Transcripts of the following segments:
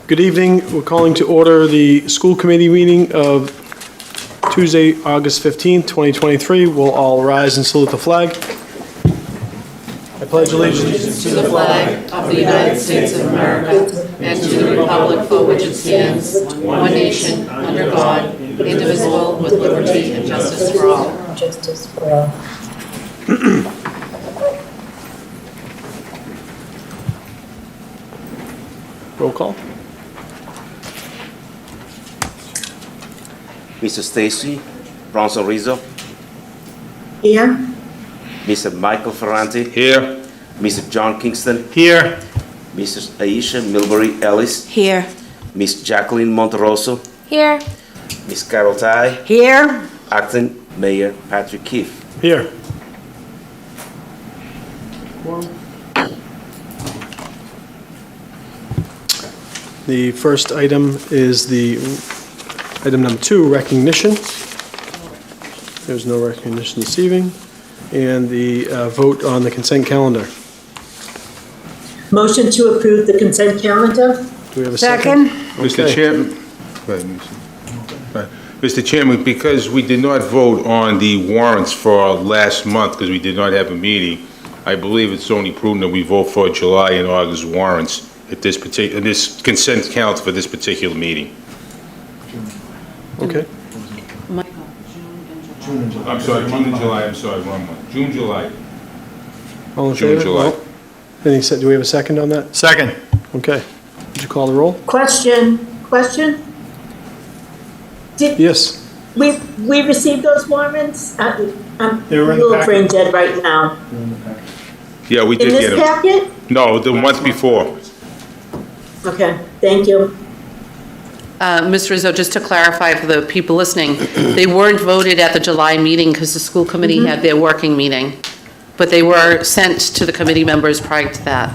Good evening. We're calling to order the school committee meeting of Tuesday, August 15th, 2023. We'll all rise and salute the flag. I pledge allegiance to the flag of the United States of America and to the republic for which it stands, one nation, under God, indivisible, with liberty and justice for all. Justice for all. Roll call. Mr. Stacy Bronson Rizzo, Here. Mr. Michael Ferranti, Here. Mr. John Kingston, Here. Mrs. Aisha Milbury Ellis, Here. Miss Jacqueline Monterosso, Here. Miss Carol Ty, Here. Acting Mayor Patrick Keefe. Here. The first item is item number 2, recognition. There's no recognition this evening. And the vote on the consent calendar. Motion to approve the consent calendar. Do we have a second? Mr. Okay. Chairman. Go ahead, Mr. Chairman, because we did not vote on the warrants for last month, because we did not have a meeting, I believe it's only prudent that we vote for July and August warrants at this consent calendar for this particular meeting. Okay. I'm sorry, June and July, I'm sorry, wrong one. June, July. All in June, favor? July. Well, do we have a second on that? Second. Okay. Would you call the roll? Question. Did Yes. we received those warrants? I'm They were a in the little packet. brain dead right now. Yeah, we In did get this them. packet? No, the month before. Okay, thank you. Ms. Rizzo, just to clarify for the people listening, they weren't voted at the July meeting because the school committee had their working meeting, but they were sent to the committee members prior to that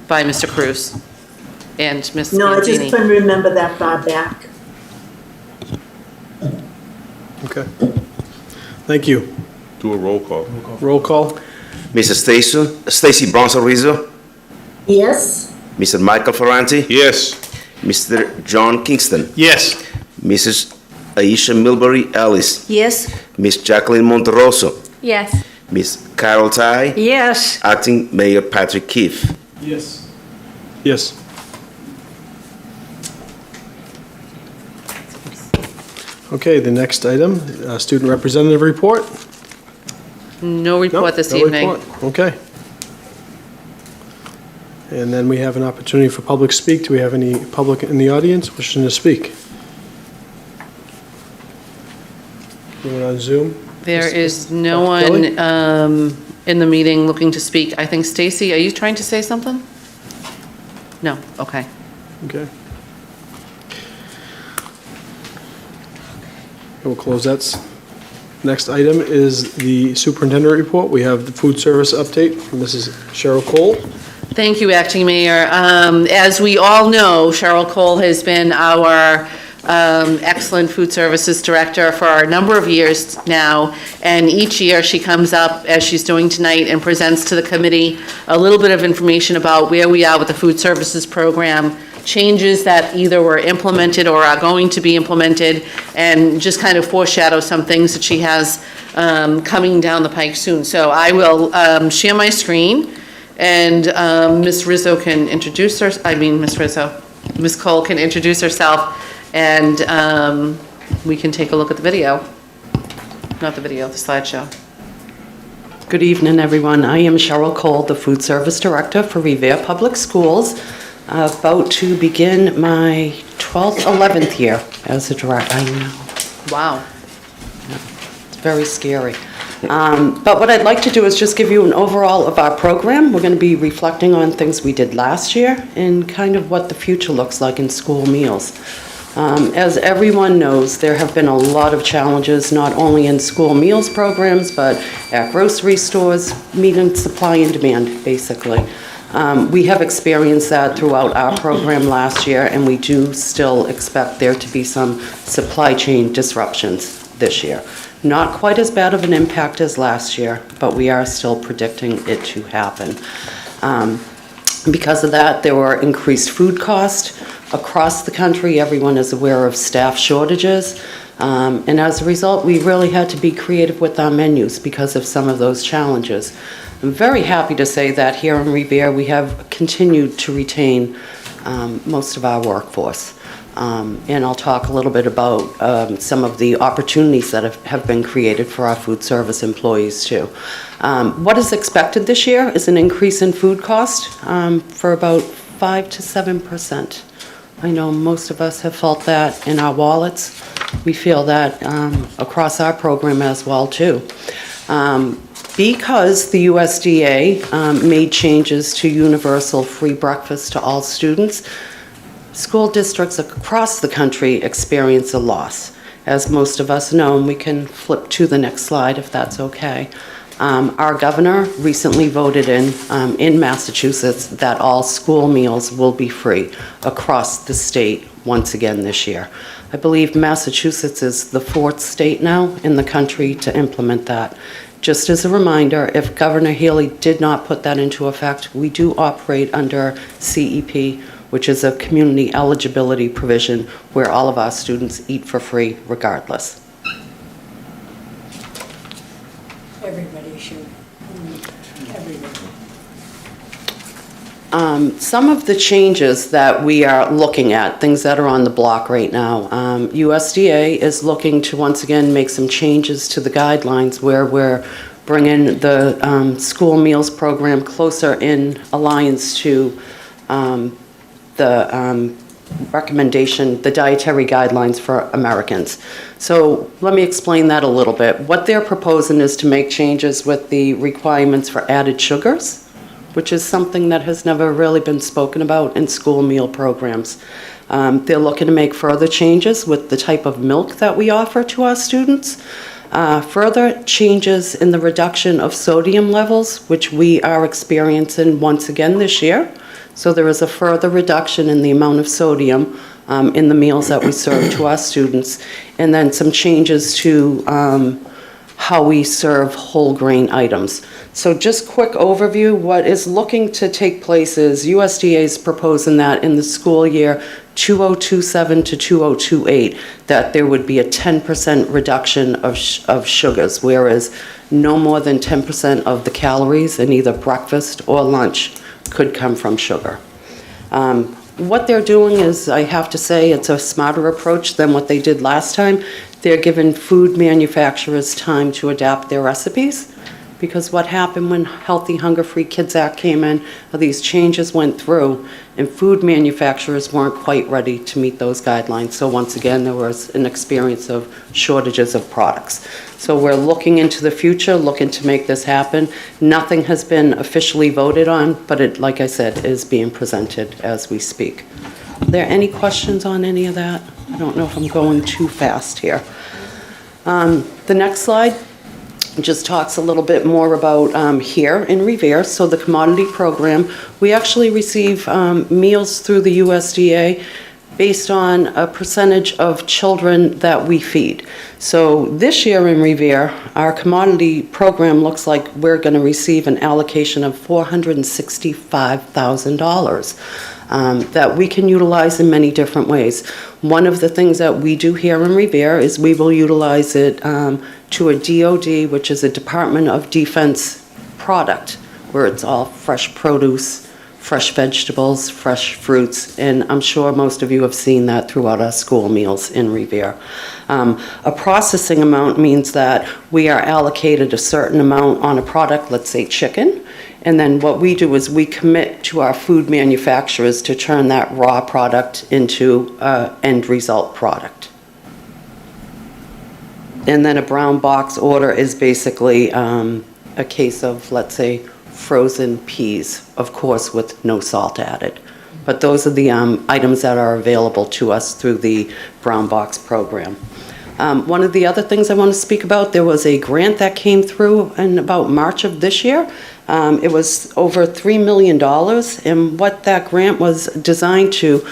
by Mr. Cruz and Ms. No, I just Mancini. couldn't remember that far back. Okay. Thank you. Do a roll call. Roll call. Mr. Stacy Bronson Rizzo, Yes? Mr. Michael Ferranti, Yes. Mr. John Kingston, Yes. Mrs. Aisha Milbury Ellis, Yes. Miss Jacqueline Monterosso, Yes. Miss Carol Ty, Yes. Acting Mayor Patrick Keefe. Yes. Yes. Okay, the next item, student representative report. No report this No evening. report. Okay. And then we have an opportunity for public speak. Do we have any public in the audience wishing to speak? Anyone on Zoom? There Ms. is no Kelly? one in the meeting looking to speak. I think, Stacy, are you trying to say something? No, okay. Okay. We'll close that. Next item is the superintendent report. We have the food service update from Mrs. Cheryl Cole. Thank you, Acting Mayor. As we all know, Cheryl Cole has been our excellent food services director for a number of years now, and each year she comes up, as she's doing tonight, and presents to the committee a little bit of information about where we are with the food services program, changes that either were implemented or are going to be implemented, and just kind of foreshadow some things that she has coming down the pike soon. So I will share my screen, and Ms. Rizzo can introduce her, Ms. Cole can introduce herself, and we can take a look at the video. Not the video, the slideshow. Good evening, everyone. I am Cheryl Cole, the Food Service Director for Revere Public Schools. About to begin my 12th, 11th year as a director. I know, Wow. it's very scary. But what I'd like to do is just give you an overall of our program. We're going to be reflecting on things we did last year and kind of what the future looks like in school meals. As everyone knows, there have been a lot of challenges, not only in school meals programs, but at grocery stores, meeting supply and demand, basically. We have experienced that throughout our program last year, and we do still expect there to be some supply chain disruptions this year. Not quite as bad of an impact as last year, but we are still predicting it to happen. Because of that, there were increased food costs, Across the country, everyone is aware of staff shortages. And as a result, we really had to be creative with our menus because of some of those challenges. I'm very happy to say that here in Revere, we have continued to retain most of our workforce. And I'll talk a little bit about some of the opportunities that have been created for our food service employees too. What is expected this year is an increase in food cost for about 5 to 7%. I know most of us have felt that in our wallets. We feel that across our program as well too. Because the USDA made changes to universal free breakfast to all students, school districts across the country experience a loss. As most of us know, and we can flip to the next slide if that's okay. Our governor recently voted in Massachusetts that all school meals will be free across the state once again this year. I believe Massachusetts is the 4th state now in the country to implement that. Just as a reminder, if Governor Healy did not put that into effect, we do operate under CEP, which is a community eligibility provision where all of our students eat for free regardless. Everybody should. Everybody. Some of the changes that we are looking at, things that are on the block right now, USDA is looking to once again make some changes to the guidelines where we're bringing the school meals program closer in alliance to the recommendation, the dietary guidelines for Americans. So let me explain that a little bit. What they're proposing is to make changes with the requirements for added sugars, which is something that has never really been spoken about in school meal programs. They're looking to make further changes with the type of milk that we offer to our students. Further changes in the reduction of sodium levels, which we are experiencing once again this year. So there is a further reduction in the amount of sodium in the meals that we serve to our students. And then some changes to how we serve whole grain items. So just quick overview, what is looking to take place is USDA is proposing that in the school year 2027 to 2028, that there would be a 10% reduction of sugars, whereas no more than 10% of the calories in either breakfast or lunch could come from sugar. What they're doing is, I have to say, it's a smarter approach than what they did last time. They're giving food manufacturers time to adapt their recipes, because what happened when Healthy Hunger-Free Kids Act came in, these changes went through, and food manufacturers weren't quite ready to meet those guidelines. So once again, there was an experience of shortages of products. So we're looking into the future, looking to make this happen. Nothing has been officially voted on, but it, like I said, is being presented as we speak. Are there any questions on any of that? I don't know if I'm going too fast here. The next slide just talks a little bit more about here in Revere. So the commodity program, we actually receive meals through the USDA based on a percentage of children that we feed. So this year in Revere, our commodity program looks like we're going to receive an allocation of $465,000 that we can utilize in many different ways. One of the things that we do here in Revere is we will utilize it to a DOD, which is a Department of Defense product, where it's all fresh produce, fresh vegetables, fresh fruits, and I'm sure most of you have seen that throughout our school meals in Revere. A processing amount means that we are allocated a certain amount on a product, let's say chicken, and then what we do is we commit to our food manufacturers to turn that raw product into an end result product. And then a brown box order is basically a case of, let's say, frozen peas, of course, with no salt added. But those are the items that are available to us through the brown box program. One of the other things I want to speak about, there was a grant that came through in about March of this year. It was over $3 million, and what that grant was designed to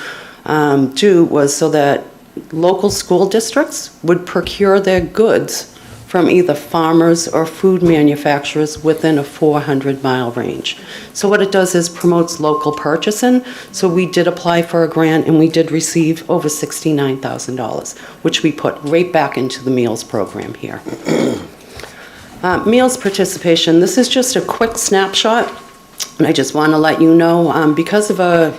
do was so that local school districts would procure their goods from either farmers or food manufacturers within a 400-mile range. So what it does is promotes local purchasing. So we did apply for a grant and we did receive over $69,000, which we put right back into the meals program here. Meals participation, this is just a quick snapshot. And I just want to let you know, because of a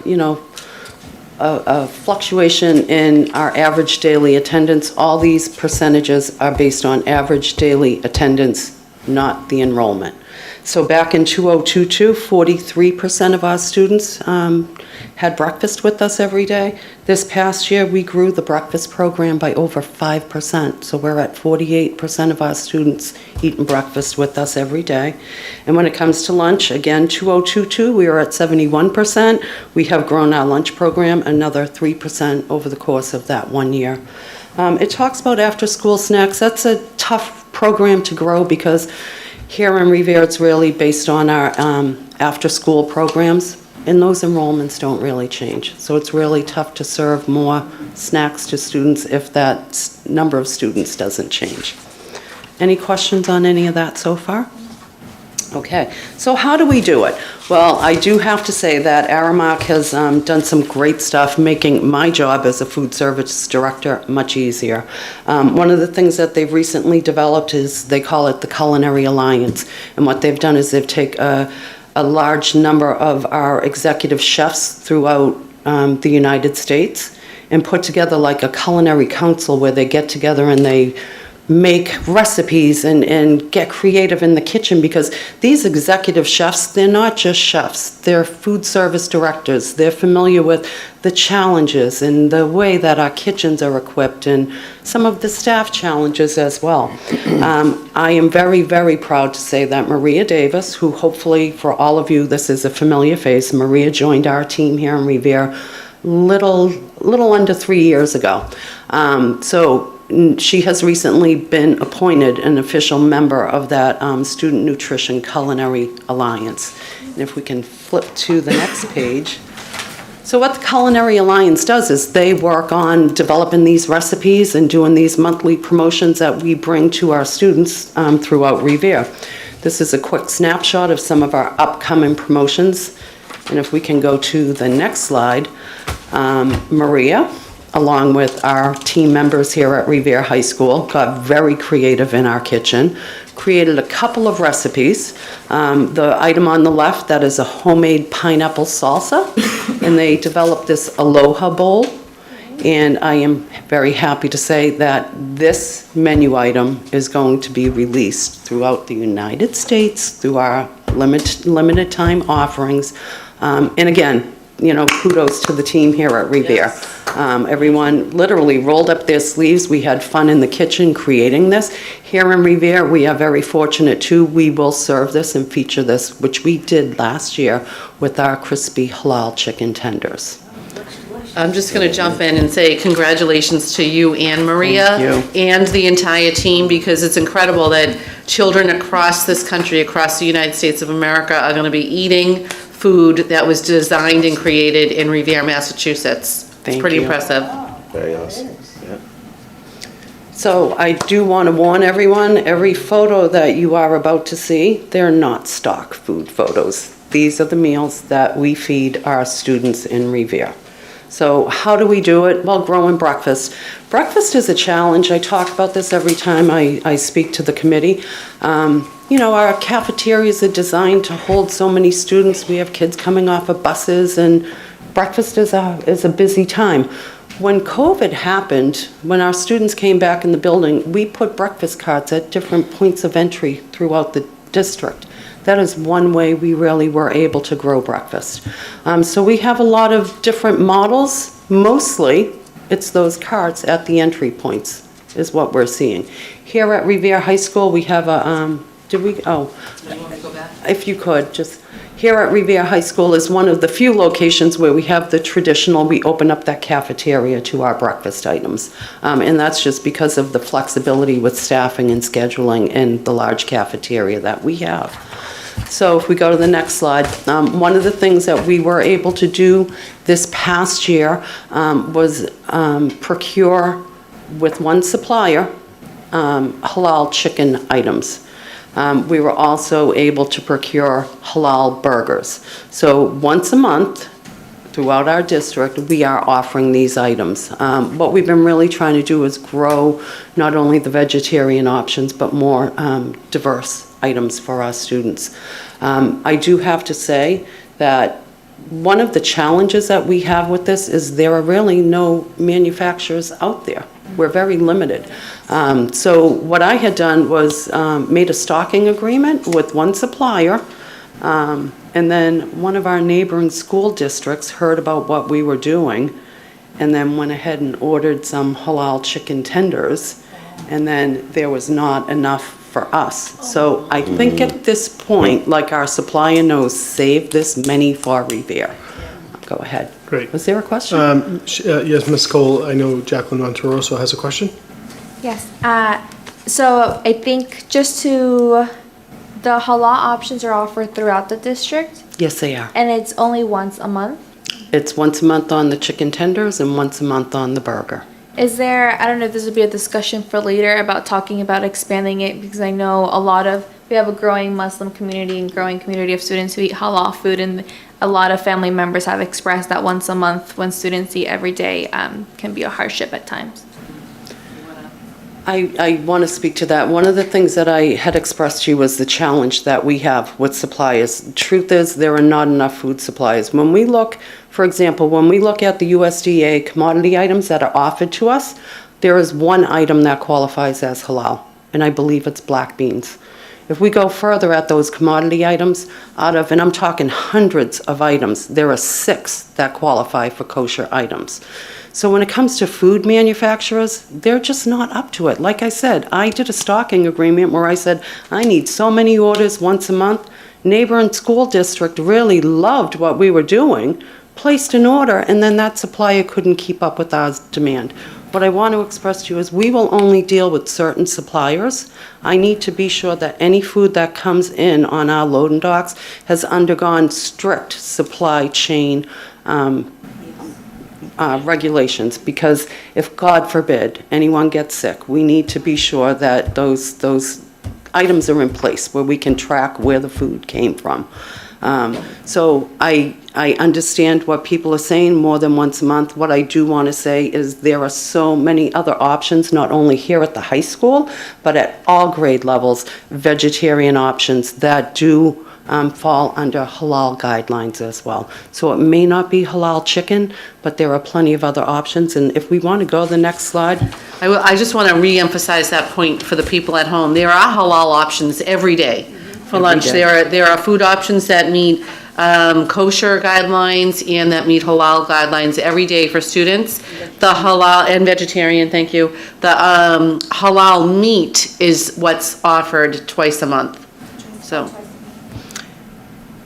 fluctuation in our average daily attendance, all these percentages are based on average daily attendance, not the enrollment. So back in 2022, 43% of our students had breakfast with us every day. This past year, we grew the breakfast program by over 5%. So we're at 48% of our students eating breakfast with us every day. And when it comes to lunch, again, 2022, we are at 71%. We have grown our lunch program another 3% over the course of that 1 year. It talks about after-school snacks. That's a tough program to grow because here in Revere, it's really based on our after-school programs, and those enrollments don't really change. So it's really tough to serve more snacks to students if that number of students doesn't change. Any questions on any of that so far? Okay, so how do we do it? Well, I do have to say that Aramark has done some great stuff making my job as a food service director much easier. One of the things that they've recently developed is they call it the Culinary Alliance. And what they've done is they've taken a large number of our executive chefs throughout the United States and put together like a culinary council where they get together and they make recipes and get creative in the kitchen, because these executive chefs, they're not just chefs, they're food service directors. They're familiar with the challenges and the way that our kitchens are equipped and some of the staff challenges as well. I am very, very proud to say that Maria Davis, who hopefully for all of you, this is a familiar face, Maria joined our team here in Revere little under 3 years ago. So she has recently been appointed an official member of that Student Nutrition Culinary Alliance. And if we can flip to the next page. So what the Culinary Alliance does is they work on developing these recipes and doing these monthly promotions that we bring to our students throughout Revere. This is a quick snapshot of some of our upcoming promotions. And if we can go to the next slide, Maria, along with our team members here at Revere High School, got very creative in our kitchen, created a couple of recipes. The item on the left, that is a homemade pineapple salsa, and they developed this Aloha bowl. And I am very happy to say that this menu item is going to be released throughout the United States through our limited time offerings. And again, kudos to the team here at Revere. Yes. Everyone literally rolled up their sleeves. We had fun in the kitchen creating this. Here in Revere, we are very fortunate too. We will serve this and feature this, which we did last year with our crispy halal chicken tenders. I'm just going to jump in and say congratulations to you and Maria Thank you. and the entire team, because it's incredible that children across this country, across the United States of America, are going to be eating food that was designed and created in Revere, Massachusetts. It's Thank pretty you. impressive. Very awesome. Yeah. So I do want to warn everyone, every photo that you are about to see, they're not stock food photos. These are the meals that we feed our students in Revere. So how do we do it? Well, growing breakfast. Breakfast is a challenge. I talk about this every time I speak to the committee. Our cafeterias are designed to hold so many students. We have kids coming off of buses, and breakfast is a busy time. When COVID happened, when our students came back in the building, we put breakfast carts at different points of entry throughout the district. That is one way we really were able to grow breakfast. So we have a lot of different models. Mostly, it's those carts at the entry points is what we're seeing. Here at Revere High School, we have a, Do you want me to go back? if you could, just, here at Revere High School is one of the few locations where we have the traditional, we open up that cafeteria to our breakfast items. And that's just because of the flexibility with staffing and scheduling in the large cafeteria that we have. So if we go to the next slide, one of the things that we were able to do this past year was procure with one supplier halal chicken items. We were also able to procure halal burgers. So once a month, throughout our district, we are offering these items. What we've been really trying to do is grow not only the vegetarian options, but more diverse items for our students. I do have to say that one of the challenges that we have with this is there are really no manufacturers out there. We're very limited. So what I had done was made a stocking agreement with one supplier, and then one of our neighboring school districts heard about what we were doing, and then went ahead and ordered some halal chicken tenders, and then there was not enough for us. So I think at this point, like our supplier knows, save this many for Revere. Go ahead. Great. Was there a question? Yes, Ms. Cole, I know Jacqueline Monteroso has a question. Yes. So I think just to, the halal options are offered throughout the district, Yes, they are. and it's only once a month. It's once a month on the chicken tenders and once a month on the burger. Is there, I don't know if this would be a discussion for later about talking about expanding it, because I know we have a growing Muslim community and growing community of students who eat halal food, and a lot of family members have expressed that once a month when students eat every day can be a hardship at times. I want to speak to that. One of the things that I had expressed to you was the challenge that we have with suppliers. Truth is, there are not enough food suppliers. When we look, for example, when we look at the USDA commodity items that are offered to us, there is one item that qualifies as halal, and I believe it's black beans. If we go further at those commodity items, and I'm talking hundreds of items, there are 6 that qualify for kosher items. So when it comes to food manufacturers, they're just not up to it. Like I said, I did a stocking agreement where I said, I need so many orders once a month. Neighboring school district really loved what we were doing, placed an order, and then that supplier couldn't keep up with our demand. What I want to express to you is we will only deal with certain suppliers. I need to be sure that any food that comes in on our loading docks has undergone strict supply chain regulations, because if, God forbid, anyone gets sick, we need to be sure that those items are in place where we can track where the food came from. So I understand what people are saying, more than once a month. What I do want to say is there are so many other options, not only here at the high school, but at all grade levels, vegetarian options that do fall under halal guidelines as well. So it may not be halal chicken, but there are plenty of other options. And if we want to go to the next slide. I just want to re-emphasize that point for the people at home. There are halal options every day for Every lunch. day. There are food options that meet kosher guidelines and that meet halal guidelines every day for students. The halal and vegetarian, thank you. The halal meat is what's offered twice a month. So.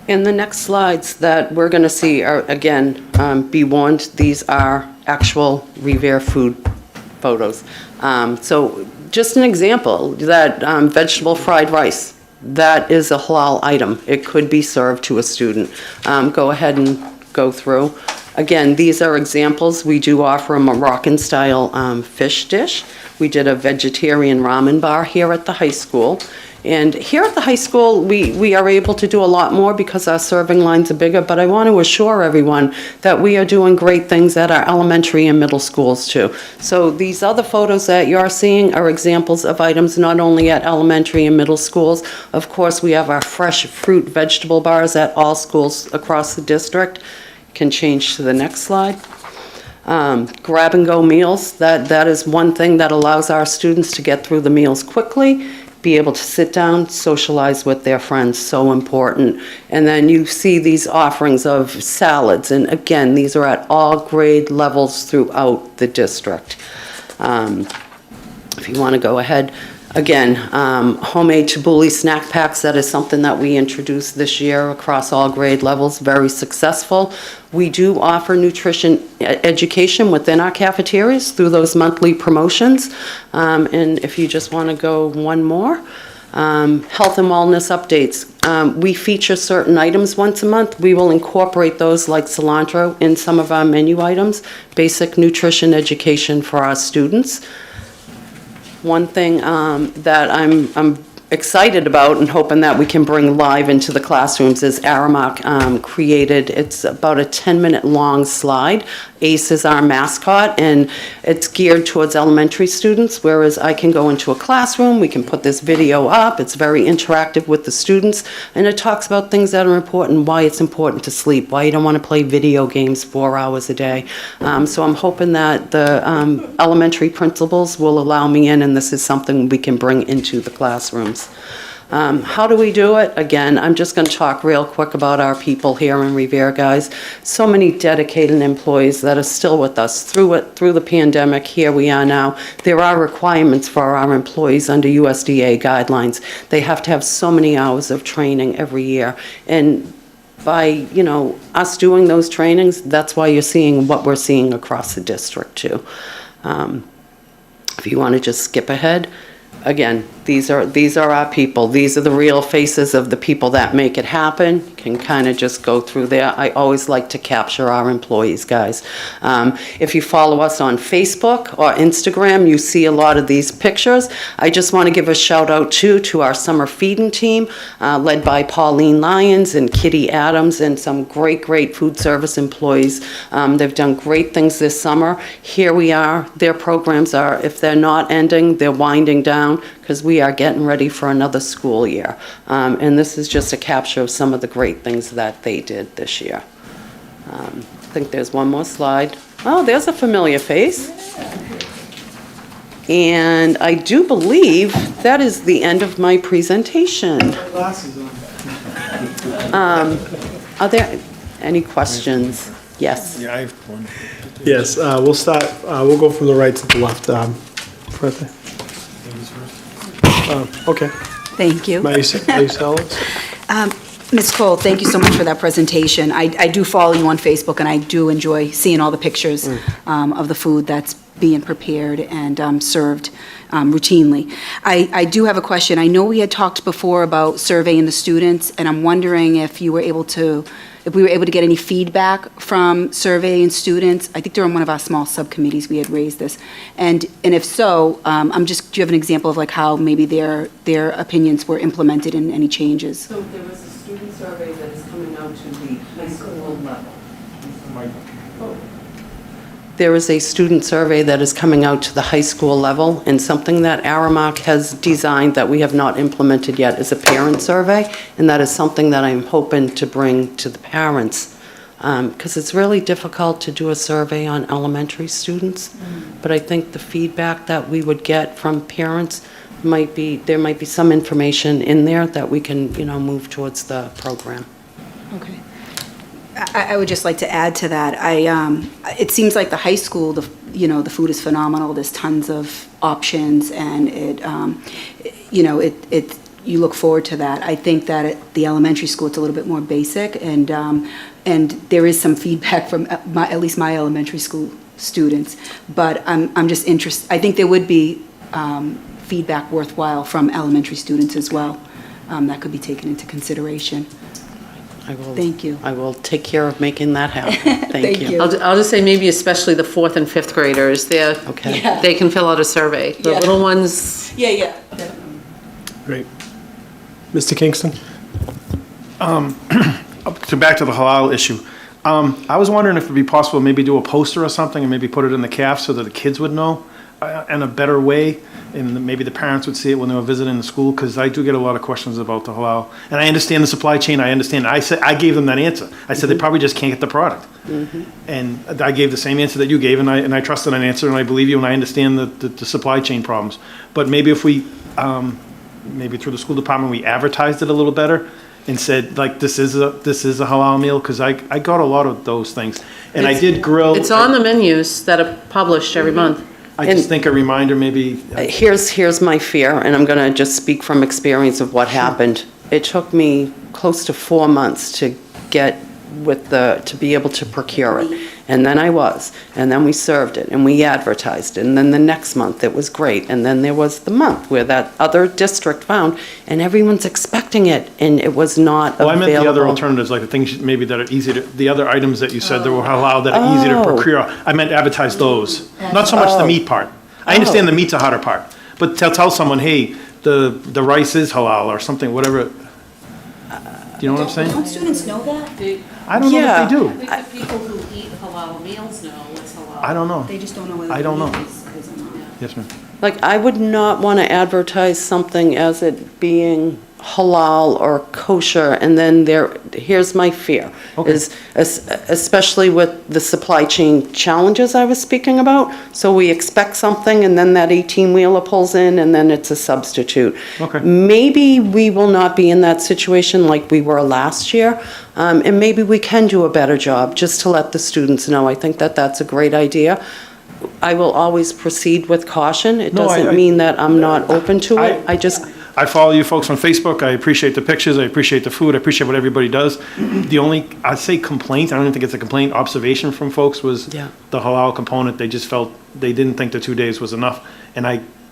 And the next slides that we're going to see are, again, be warned, these are actual Revere food photos. So just an example, that vegetable fried rice, that is a halal item. It could be served to a student. Go ahead and go through. Again, these are examples. We do offer a Moroccan-style fish dish. We did a vegetarian ramen bar here at the high school. And here at the high school, we are able to do a lot more because our serving lines are bigger, but I want to assure everyone that we are doing great things at our elementary and middle schools too. So these other photos that you're seeing are examples of items not only at elementary and middle schools. Of course, we have our fresh fruit vegetable bars at all schools across the district. Can change to the next slide. Grab-and-go meals, that is one thing that allows our students to get through the meals quickly, be able to sit down, socialize with their friends, so important. And then you see these offerings of salads, and again, these are at all grade levels throughout the district. If you want to go ahead. Again, homemade tabbouleh snack packs, that is something that we introduced this year across all grade levels, very successful. We do offer nutrition education within our cafeterias through those monthly promotions. And if you just want to go one more, health and wellness updates. We feature certain items once a month. We will incorporate those like cilantro in some of our menu items, basic nutrition education for our students. One thing that I'm excited about and hoping that we can bring live into the classrooms is Aramark created, it's about a 10-minute long slide. ACE is our mascot, and it's geared towards elementary students, whereas I can go into a classroom, we can put this video up, it's very interactive with the students, and it talks about things that are important, why it's important to sleep, why you don't want to play video games 4 hours a day. So I'm hoping that the elementary principals will allow me in, and this is something we can bring into the classrooms. How do we do it? Again, I'm just going to talk real quick about our people here in Revere, guys. So many dedicated employees that are still with us through the pandemic. Here we are now. There are requirements for our employees under USDA guidelines. They have to have so many hours of training every year. And by, us doing those trainings, that's why you're seeing what we're seeing across the district too. If you want to just skip ahead. Again, these are our people. These are the real faces of the people that make it happen. You can kind of just go through there. I always like to capture our employees, guys. If you follow us on Facebook or Instagram, you see a lot of these pictures. I just want to give a shout out to our summer feeding team, led by Pauline Lyons and Kitty Adams, and some great food service employees. They've done great things this summer. Here we are. Their programs are, if they're not ending, they're winding down, because we are getting ready for another school year. And this is just a capture of some of the great things that they did this year. I think there's one more slide. Oh, there's a familiar face. And I do believe that is the end of my presentation. Are there any questions? Yes. Yeah, I have one. Yes, we'll start, we'll go from the right to the left. Further. Okay. Thank you. Ms. Cole, thank you so much for that presentation. I do follow you on Facebook, and I do enjoy seeing all the pictures of the food that's being prepared and served routinely. I do have a question. I know we had talked before about surveying the students, and I'm wondering if we were able to get any feedback from surveying students. I think during one of our small subcommittees we had raised this. And if so, do you have an example of like how maybe their opinions were implemented in any changes? So there was a student survey that is coming out to the high school level. There is a student survey that is coming out to the high school level, and something that Aramark has designed that we have not implemented yet is a parent survey, and that is something that I'm hoping to bring to the parents, because it's really difficult to do a survey on elementary students, but I think the feedback that we would get from parents there might be some information in there that we can, move towards the program. Okay. I would just like to add to that. It seems like the high school, the food is phenomenal. There's tons of options, and you look forward to that. I think that at the elementary school, it's a little bit more basic, and there is some feedback from at least my elementary school students. But I'm just interested. I think there would be feedback worthwhile from elementary students as well that could be taken into consideration. Thank you. I will take care of making that happen. Thank you. I'll just say maybe especially the 4th and 5th graders, Okay. Yeah. they can fill out a survey. The Yeah. little ones, Yeah. Great. Mr. Kingston? Back to the halal issue. I was wondering if it'd be possible to maybe do a poster or something and maybe put it in the CAF so that the kids would know in a better way, and maybe the parents would see it when they were visiting the school, because I do get a lot of questions about the halal. And I understand the supply chain, I understand. I gave them that answer. I said they probably just can't get the product. And I gave the same answer that you gave, and I trusted an answer, and I believe you, and I understand the supply chain problems. But maybe if we, maybe through the school department, we advertised it a little better and said, like, this is a halal meal, because I got a lot of those things. And I did grill. it's on the menus that are published every month. I just think a reminder maybe. Here's my fear, and I'm going to just speak from experience of what happened. It took me close to 4 months to get to be able to procure it. And then and then we served it, and we advertised it, and then the next month it was great, and then there was the month where that other district found, and everyone's expecting it, and it was not available. Well, I meant the other alternatives, like the things maybe that are easy to, the other items that you said that were halal that are easy to procure. I meant advertise those, not so much the meat part. I understand the meat's a harder part, But tell someone, hey, the rice is halal or something, whatever. Do you know what I'm saying? Don't students know that? I don't know Yeah. if they do. I think the people who eat halal meals know what's halal. I don't know. They just don't know whether I don't the know. meat is or not. Yes, ma'am. Like, I would not want to advertise something as it being halal or kosher, and then here's my fear, Okay. is especially with the supply chain challenges I was speaking about. So we expect something, and then that 18-wheeler pulls in, and then it's a substitute. Okay. Maybe we will not be in that situation like we were last year, and maybe we can do a better job, just to let the students know. I think that that's a great idea. I will always proceed with caution. It No, doesn't mean that I'm not open to it. I follow you folks on Facebook. I appreciate the pictures. I appreciate the food. I appreciate what everybody does. The only, I'd say complaint, I don't even think it's a complaint, observation from folks was Yeah. the halal component. They just felt, they didn't think the 2 days was enough. And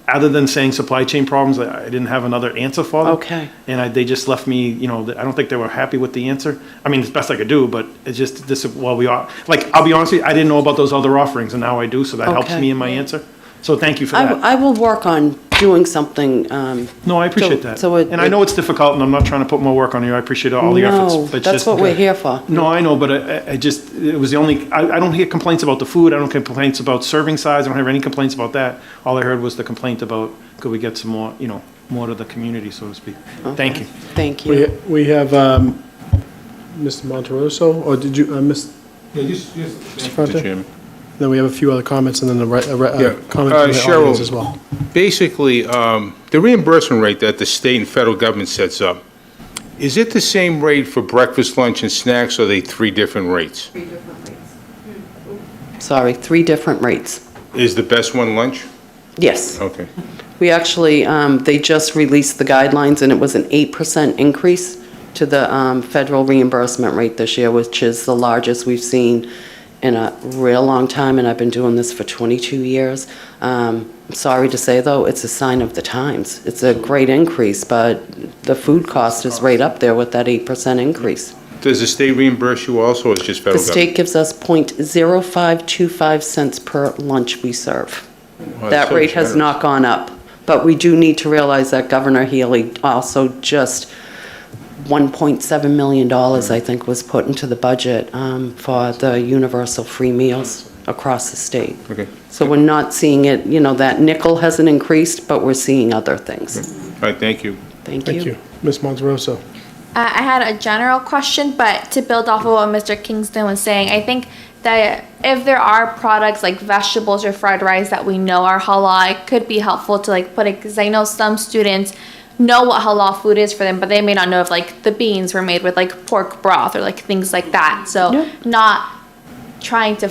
other than saying supply chain problems, I didn't have another answer for them. Okay. And they just left me, I don't think they were happy with the answer. I mean, it's best I could do, but it's just, we are, I'll be honest with you, I didn't know about those other offerings, and now I do, so that helps Okay. me in my answer. So thank you for that. I will work on doing something. No, I appreciate that. And I know it's difficult, and I'm not trying to put more work on you. I appreciate all the efforts. No, but that's just- what we're here for. No, I know, but it was the only, I don't hear complaints about the food. I don't hear complaints about serving size. I don't hear any complaints about that. All I heard was the complaint about, could we get some more, more to the community, so to speak. Thank you. Thank you. We have Mr. Monterosso, or did you, Mr. Mr. Fronte? Chairman. Then we have a few other comments, and then comment from the Cheryl, audience as well. Basically, the reimbursement rate that the state and federal government sets up, is it the same rate for breakfast, lunch, and snacks, or are they 3 different rates? Sorry, 3 different rates. Is the best one lunch? Yes. Okay. We actually, they just released the guidelines, and it was an 8% increase to the federal reimbursement rate this year, which is the largest we've seen in a real long time, and I've been doing this for 22 years. Sorry to say, though, it's a sign of the times. It's a great increase, but the food cost is right up there with that 8% increase. Does the state reimburse you also, or is it just The federal government? state gives us .0525 cents per lunch we serve. Well, that's That so rate has generous. not gone up, but we do need to realize that Governor Healy also just $1.7 million, I think, was put into the budget for the universal free meals across the state. Okay. So we're not seeing it, that nickel hasn't increased, but we're seeing other things. All right, thank you. Thank Thank you. Ms. Monterosso. I had a general question, but to build off of what Mr. Kingston was saying, I think that if there are products like vegetables or fried rice that we know are halal, it could be helpful to put it, because I know some students know what halal food is for them, but they may not know if the beans were made with pork broth or things like that. So not trying to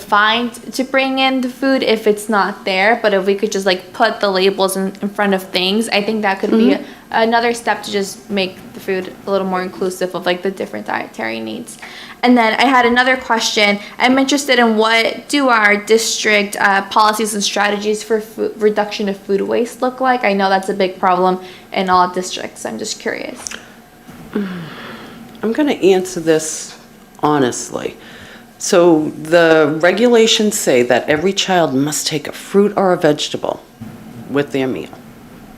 bring in the food if it's not there, but if we could just put the labels in front of things, I think that could be another step to just make the food a little more inclusive of the different dietary needs. And then I had another question. I'm interested in what do our district policies and strategies for reduction of food waste look like? I know that's a big problem in all districts. I'm just curious. I'm going to answer this honestly. So the regulations say that every child must take a fruit or a vegetable with their meal.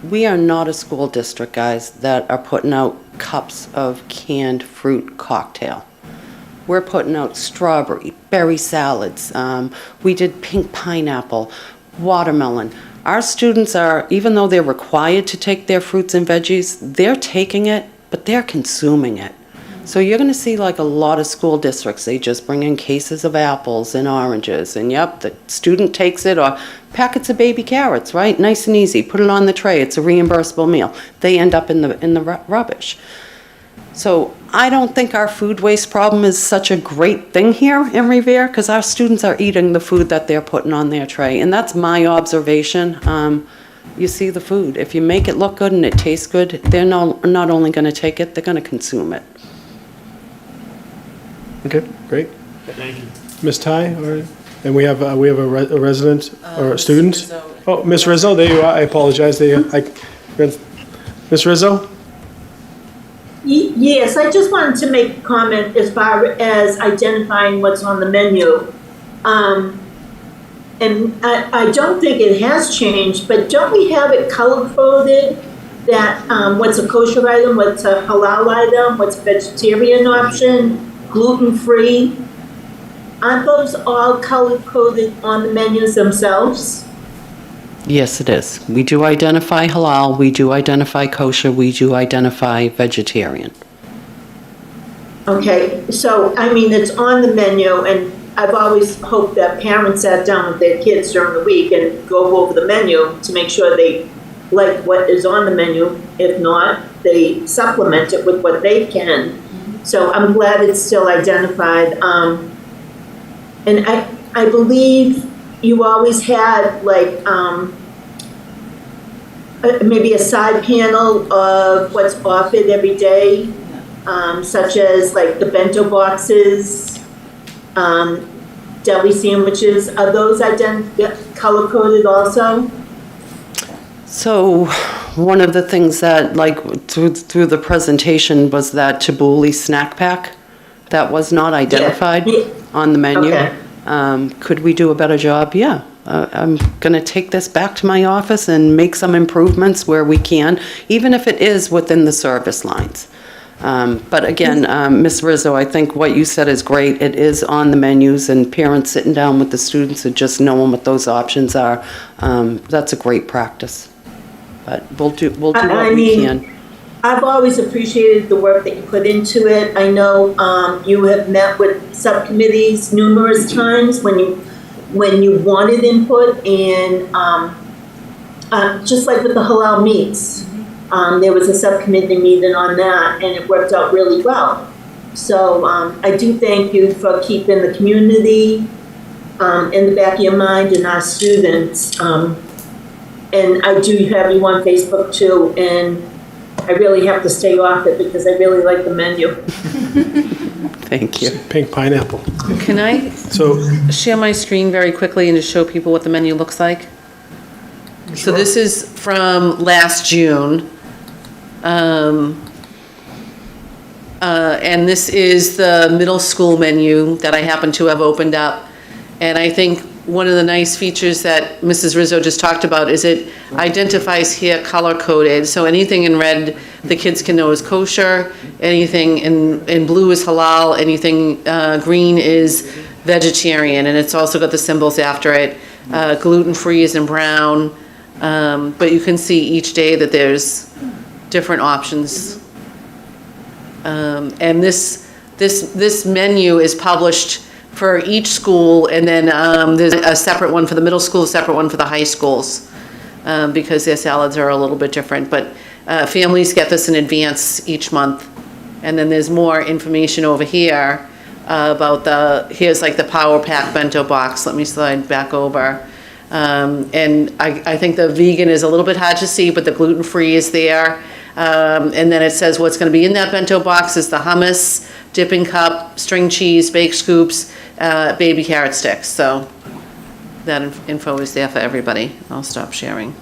We are not a school district, guys, that are putting out cups of canned fruit cocktail. We're putting out strawberry, berry salads. We did pink pineapple, watermelon. Our students are, even though they're required to take their fruits and veggies, they're taking it, but they're consuming it. So you're going to see a lot of school districts, they just bring in cases of apples and oranges, and yep, the student takes it, or packets of baby carrots, right? Nice and easy, put it on the tray, it's a reimbursable meal. They end up in the rubbish. So I don't think our food waste problem is such a great thing here in Revere, because our students are eating the food that they're putting on their tray, and that's my observation. You see the food. If you make it look good and it tastes good, they're not only going to take it, they're going to consume it. Okay, great. Thank you. Ms. Ty, and we have a resident or a student. Rizzo. Oh, Ms. Rizzo, there you are. I apologize. Ms. Rizzo? Yes, I just wanted to make a comment as far as identifying what's on the menu. and I don't think it has changed, but don't we have it color-coded that, what's a kosher item, what's a halal item, what's a vegetarian option, gluten-free? Aren't those all color-coded on the menus themselves? Yes, it is. We do identify halal, we do identify kosher, we do identify vegetarian. Okay, so, I mean, it's on the menu, and I've always hoped that parents sat down with their kids during the week and go over the menu to make sure they like what is on the menu. If not, they supplement it with what they can. So I'm glad it's still identified. And I believe you always had like maybe a side panel of what's offered every day, such as like the bento boxes, deli sandwiches. Are those color-coded also? So one of the things that, like, through the presentation was that tabbouleh snack pack that was not identified on the menu. Okay. Could we do a better job? Yeah. I'm going to take this back to my office and make some improvements where we can, even if it is within the service lines. But again, Ms. Rizzo, I think what you said is great. It is on the menus, and parents sitting down with the students and just knowing what those options are, that's a great practice. But we'll do what we can. I've always appreciated the work that you put into it. I know you have met with subcommittees numerous times when you wanted input, and just like with the halal meats. There was a subcommittee meeting on that, and it worked out really well. So I do thank you for keeping the community in the back of your mind and our students. And I do have you on Facebook too, and I really have to stay off it because I really like the menu. Thank you. Pink pineapple. Can I share my screen very quickly and just show people what the menu looks like? So this is from last June. And this is the middle school menu that I happen to have opened up. And I think one of the nice features that Mrs. Rizzo just talked about is it identifies here color-coded. So anything in red, the kids can know is kosher. Anything in blue is halal. Anything green is vegetarian. And it's also got the symbols after it. Gluten-free is in brown. But you can see each day that there's different options. And this menu is published for each school, and then there's a separate one for the middle school, a separate one for the high schools, because their salads are a little bit different. But families get this in advance each month. And then there's more information over here about here's like the Power Pack bento box. Let me slide back over. And I think the vegan is a little bit hard to see, but the gluten-free is there. And then it says what's going to be in that bento box is the hummus, dipping cup, string cheese, baked scoops, baby carrot sticks. So that info is there for everybody. I'll stop sharing.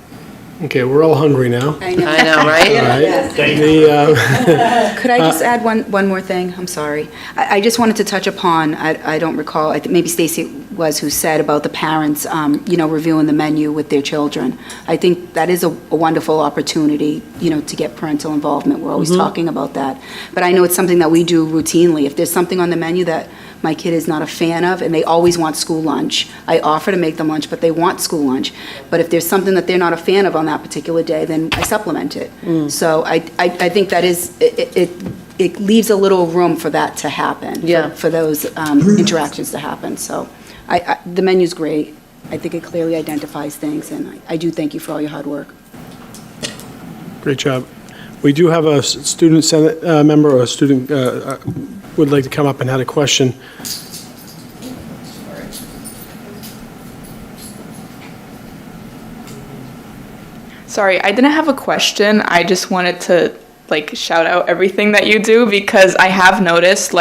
Okay, we're all hungry now. I know. I know, right? All right. Could I just add one more thing? I'm sorry. I just wanted to touch upon, I don't recall, I think maybe Stacy was who said about the parents, reviewing the menu with their children. I think that is a wonderful opportunity, to get parental involvement. We're always talking about that. But I know it's something that we do routinely. If there's something on the menu that my kid is not a fan of, and they always want school lunch, I offer to make them lunch, but they want school lunch. But if there's something that they're not a fan of on that particular day, then I supplement it. So I think that is, it leaves a little room for that to happen. Yeah. For those interactions to happen. So the menu's great. I think it clearly identifies things, and I do thank you for all your hard work. Great job. We do have a student senate member, or a student would like to come up and had a question. Sorry, I didn't have a question. I just wanted to shout out everything that you do, because I have noticed,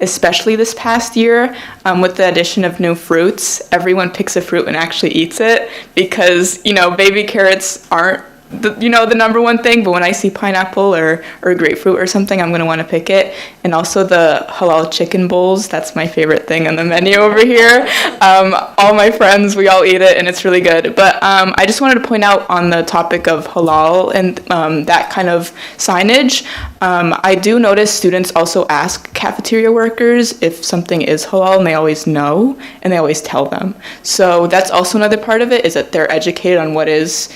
especially this past year, with the addition of new fruits, everyone picks a fruit and actually eats it, because, baby carrots aren't the number one thing, but when I see pineapple or grapefruit or something, I'm going to want to pick it. And also the halal chicken bowls, that's my favorite thing on the menu over here. All my friends, we all eat it, and it's really good. But I just wanted to point out on the topic of halal and that kind of signage, I do notice students also ask cafeteria workers if something is halal, and they always know, and they always tell them. So that's also another part of it, is that they're educated on what is,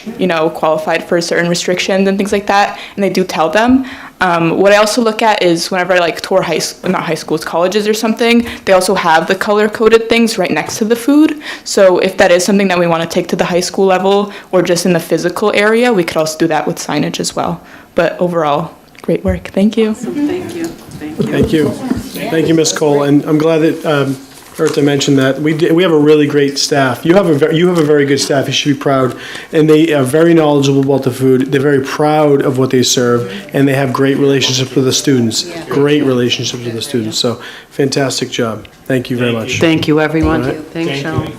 qualified for certain restrictions and things like that, and they do tell them. What I also look at is whenever I tour not high schools, colleges or something, they also have the color-coded things right next to the food. So if that is something that we want to take to the high school level or just in the physical area, we could also do that with signage as well. But overall, great work. Thank you. Thank you. Thank you. Thank you, Ms. Cole, and I'm glad that Bertha mentioned that. We have a really great staff. You have a very good staff. You should be proud. And they are very knowledgeable about the food. They're very proud of what they serve, and they have great relationships with the students. Great relationships with the students. So, fantastic job. Thank you very much. Thank you, everyone. All right. Thanks, Cheryl.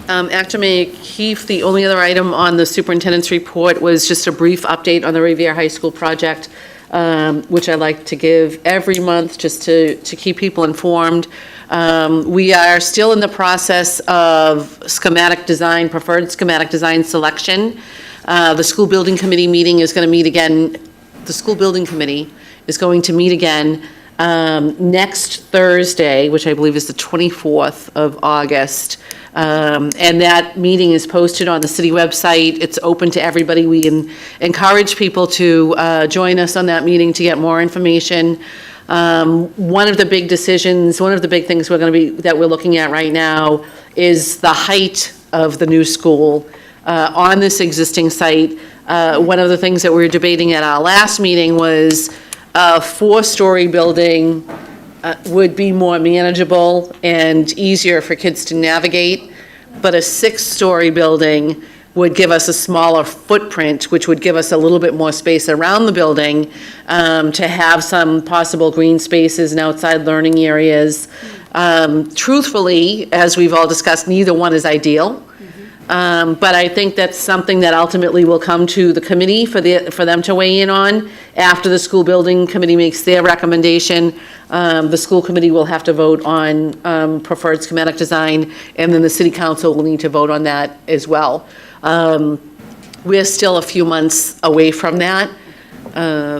Actor Mayor Keefe, the only other item on the superintendent's report was just a brief update on the Revere High School project, which I like to give every month just to keep people informed. We are still in the process of schematic design, preferred schematic design selection. The school building committee meeting is going to meet again. The school building committee is going to meet again next Thursday, which I believe is the 24th of August. And that meeting is posted on the city website. It's open to everybody. We encourage people to join us on that meeting to get more information. One of the big decisions, one of the big things that we're looking at right now is the height of the new school on this existing site. One of the things that we were debating at our last meeting was a 4-story building would be more manageable and easier for kids to navigate, but a 6-story building would give us a smaller footprint, which would give us a little bit more space around the building to have some possible green spaces and outside learning areas. Truthfully, as we've all discussed, neither one is ideal. But I think that's something that ultimately will come to the committee for them to weigh in on. After the school building committee makes their recommendation, the school committee will have to vote on preferred schematic design, and then the city council will need to vote on that as well. We're still a few months away from that,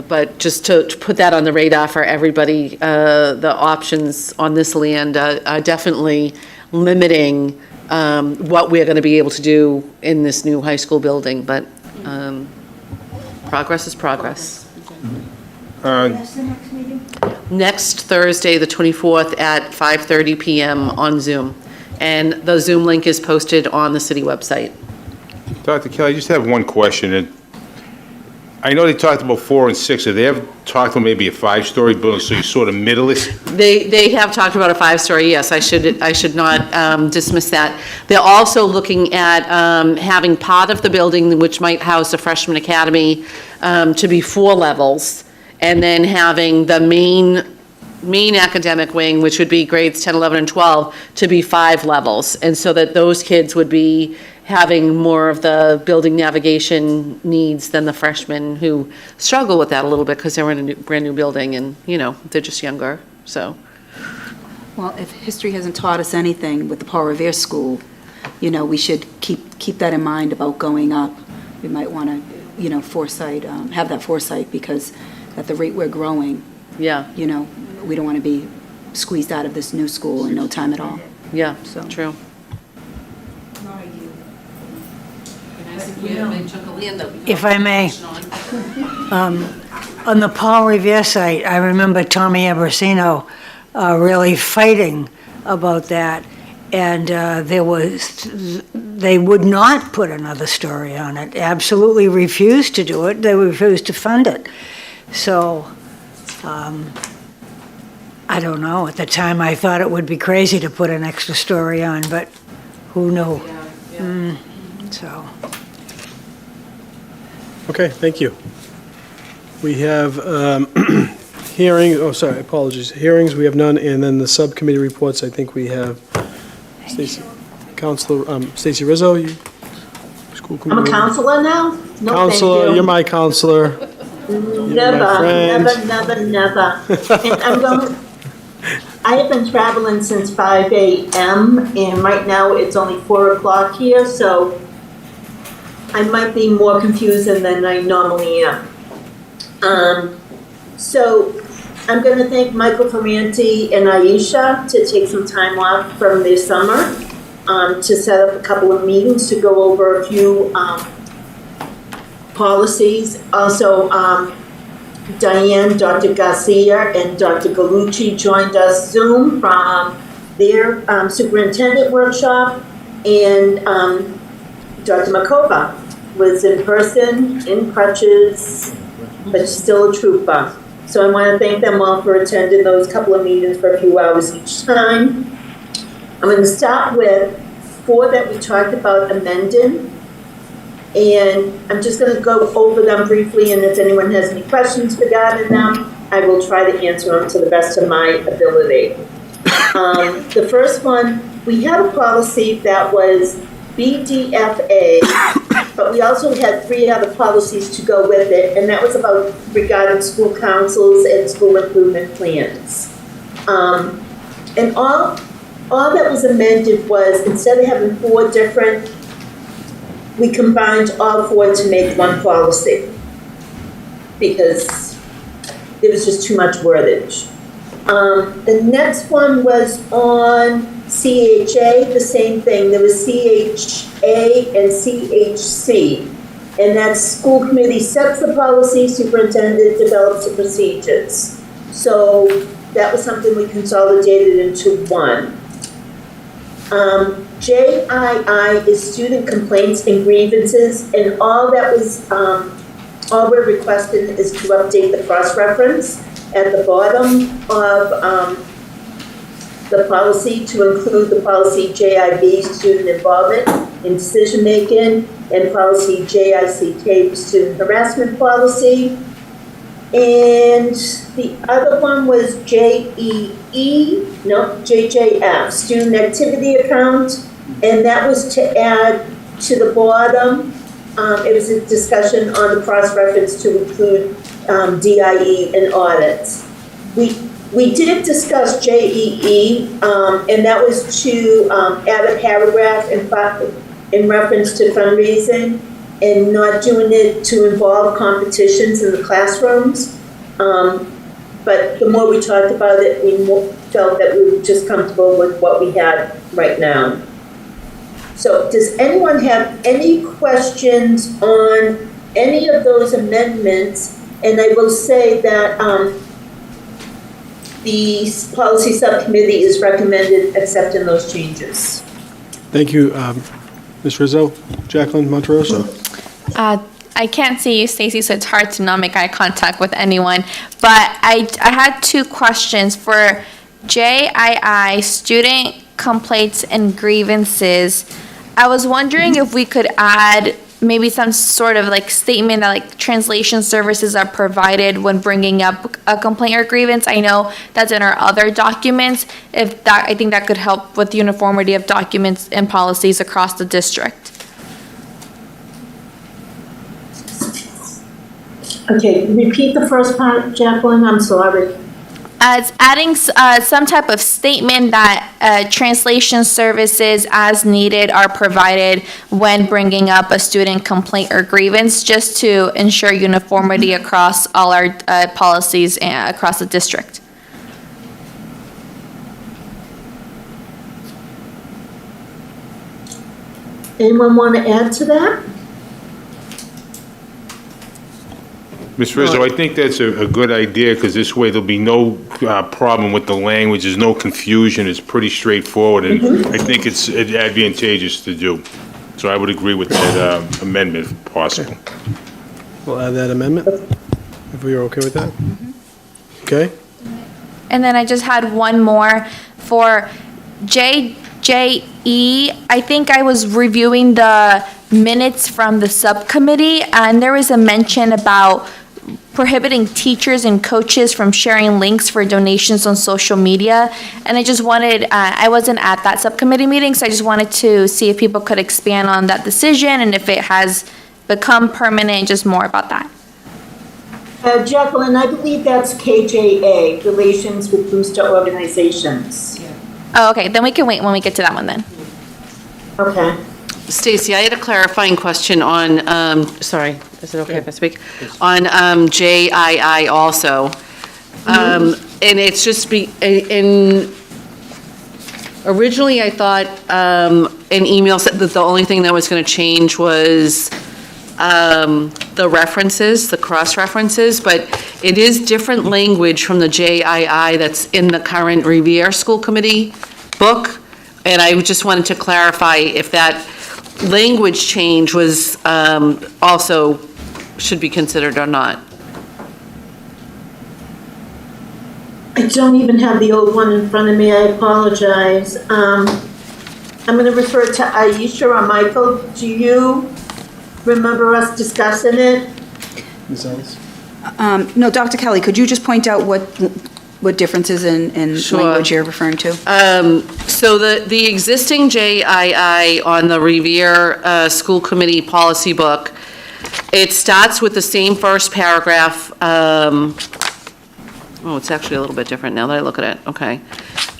but just to put that on the radar for everybody, the options on this land are definitely limiting what we're going to be able to do in this new high school building, but progress is progress. Next Thursday, the 24th at 5:30 p.m. on Zoom, and the Zoom link is posted on the city website. Dr. Kelly, I just have one question. I know they talked about 4 and 6. Have they ever talked about maybe a 5-story building, so you sort of middle it? They have talked about a 5-story, yes. I should not dismiss that. They're also looking at having part of the building, which might house a freshman academy, to be 4 levels, and then having the main academic wing, which would be grades 10, 11, and 12, to be 5 levels, and so that those kids would be having more of the building navigation needs than the freshmen who struggle with that a little bit because they're in a brand new building and, they're just younger, so. Well, if history hasn't taught us anything with the Paul Revere School, we should keep that in mind about going up. We might want to, have that foresight, because at the rate we're growing, Yeah, we don't want to be squeezed out of this new school in no time at all. yeah, So. true. If I may, on the Paul Revere site, I remember Tommy Abrasino really fighting about that, and they would not put another story on it, absolutely refused to do it, they refused to fund it. So, I don't know, at the time I thought it would be crazy to put an extra story on, but who knew? So. Okay, thank you. We have hearings, we have none, and then the subcommittee reports, I think we have Stacy Rizzo. School I'm a committee. counselor now? No, thank Counselor, you. you're my counselor. Never, friend. never. And I'm going, I have been traveling since 5 a.m. and right now it's only 4 o'clock here, so I might be more confusing than I normally am. So I'm going to thank Michael Ferranti and Aisha to take some time off from their summer to set up a couple of meetings to go over a few policies. Also, Diane, Dr. Garcia, and Dr. Galucci joined us Zoom from their superintendent workshop, and Dr. Makova was in person, in crutches, but still a trooper. So I want to thank them all for attending those couple of meetings for a few hours each time. I'm going to start with 4 that we talked about amending. And I'm just going to go over them briefly, and if anyone has any questions regarding them, I will try to answer them to the best of my ability. The first one, we had a policy that was BDFA, but we also had 3 other policies to go with it, and that was about regarding school councils and school improvement plans. And all that was amended was, instead of having 4 different, we combined all 4 to make one policy because there was just too much wordage. The next one was on CHA, the same thing. There was CHA and CHC. And that's school committee sets the policy, superintendent develops the procedures. So that was something we consolidated into one. JII is student complaints and grievances, and all we're requesting is to update the cross-reference at the bottom of the policy to include the policy JIB, student involvement in decision-making, and policy JICK, student harassment policy. And the other one was JJF, student activity account, and that was to add to the bottom. It was a discussion on the cross-reference to include DIE and audits. We did discuss JEE, and that was to add a paragraph in reference to fundraising and not doing it to involve competitions in the classrooms. But the more we talked about it, we felt that we were just comfortable with what we had right now. So does anyone have any questions on any of those amendments? And I will say that the policy subcommittee is recommended accepting those changes. Thank you, Ms. Rizzo. Jacqueline Monterosa? I can't see you, Stacy, so it's hard to not make eye contact with anyone. But I had 2 questions for JII, student complaints and grievances. I was wondering if we could add maybe some sort of like statement that like translation services are provided when bringing up a complaint or grievance. I know that's in our other documents. If that, I think that could help with the uniformity of documents and policies across the district. Okay, repeat the first part, Jacqueline, I'm sorry. It's adding some type of statement that translation services as needed are provided when bringing up a student complaint or grievance, just to ensure uniformity across all our policies and across the district. Anyone want to add to that? Ms. Rizzo, I think that's a good idea, because this way there'll be no problem with the language, there's no confusion, it's pretty straightforward, and I think it's advantageous to do. So I would agree with that amendment if possible. We'll add that amendment, if we are okay with that. Okay? And then I just had one more for JJE. I think I was reviewing the minutes from the subcommittee, and there was a mention about prohibiting teachers and coaches from sharing links for donations on social media. And I just wanted, I wasn't at that subcommittee meeting, so I just wanted to see if people could expand on that decision and if it has become permanent, just more about that. Jacqueline, I believe that's KJA, Relations with Booster Organizations. Oh, okay, then we can wait when we get to that one then. Okay. Stacy, I had a clarifying question on, sorry, is it okay if I speak? On JII also. And it's just originally I thought an email said that the only thing that was going to change was the references, the cross-references, but it is different language from the JII that's in the current Revere School Committee book. And I just wanted to clarify if that language change was also should be considered or not. I don't even have the old one in front of me, I apologize. I'm going to refer to Aisha or Michael. Do you remember us discussing it? Ms. Ellis? No, Dr. Kelly, could you just point out what differences in Sure. language you're referring to? So the existing JII on the Revere School Committee policy book, it starts with the same first paragraph. Oh, it's actually a little bit different now that I look at it. Okay.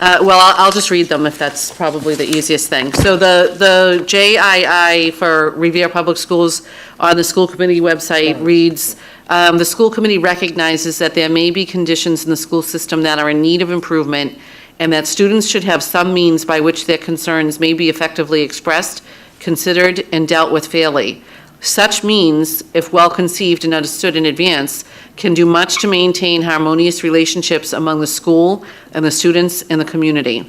Well, I'll just read them if that's probably the easiest thing. So the JII for Revere Public Schools on the school committee website reads, the school committee recognizes that there may be conditions in the school system that are in need of improvement and that students should have some means by which their concerns may be effectively expressed, considered, and dealt with fairly. Such means, if well conceived and understood in advance, can do much to maintain harmonious relationships among the school and the students and the community.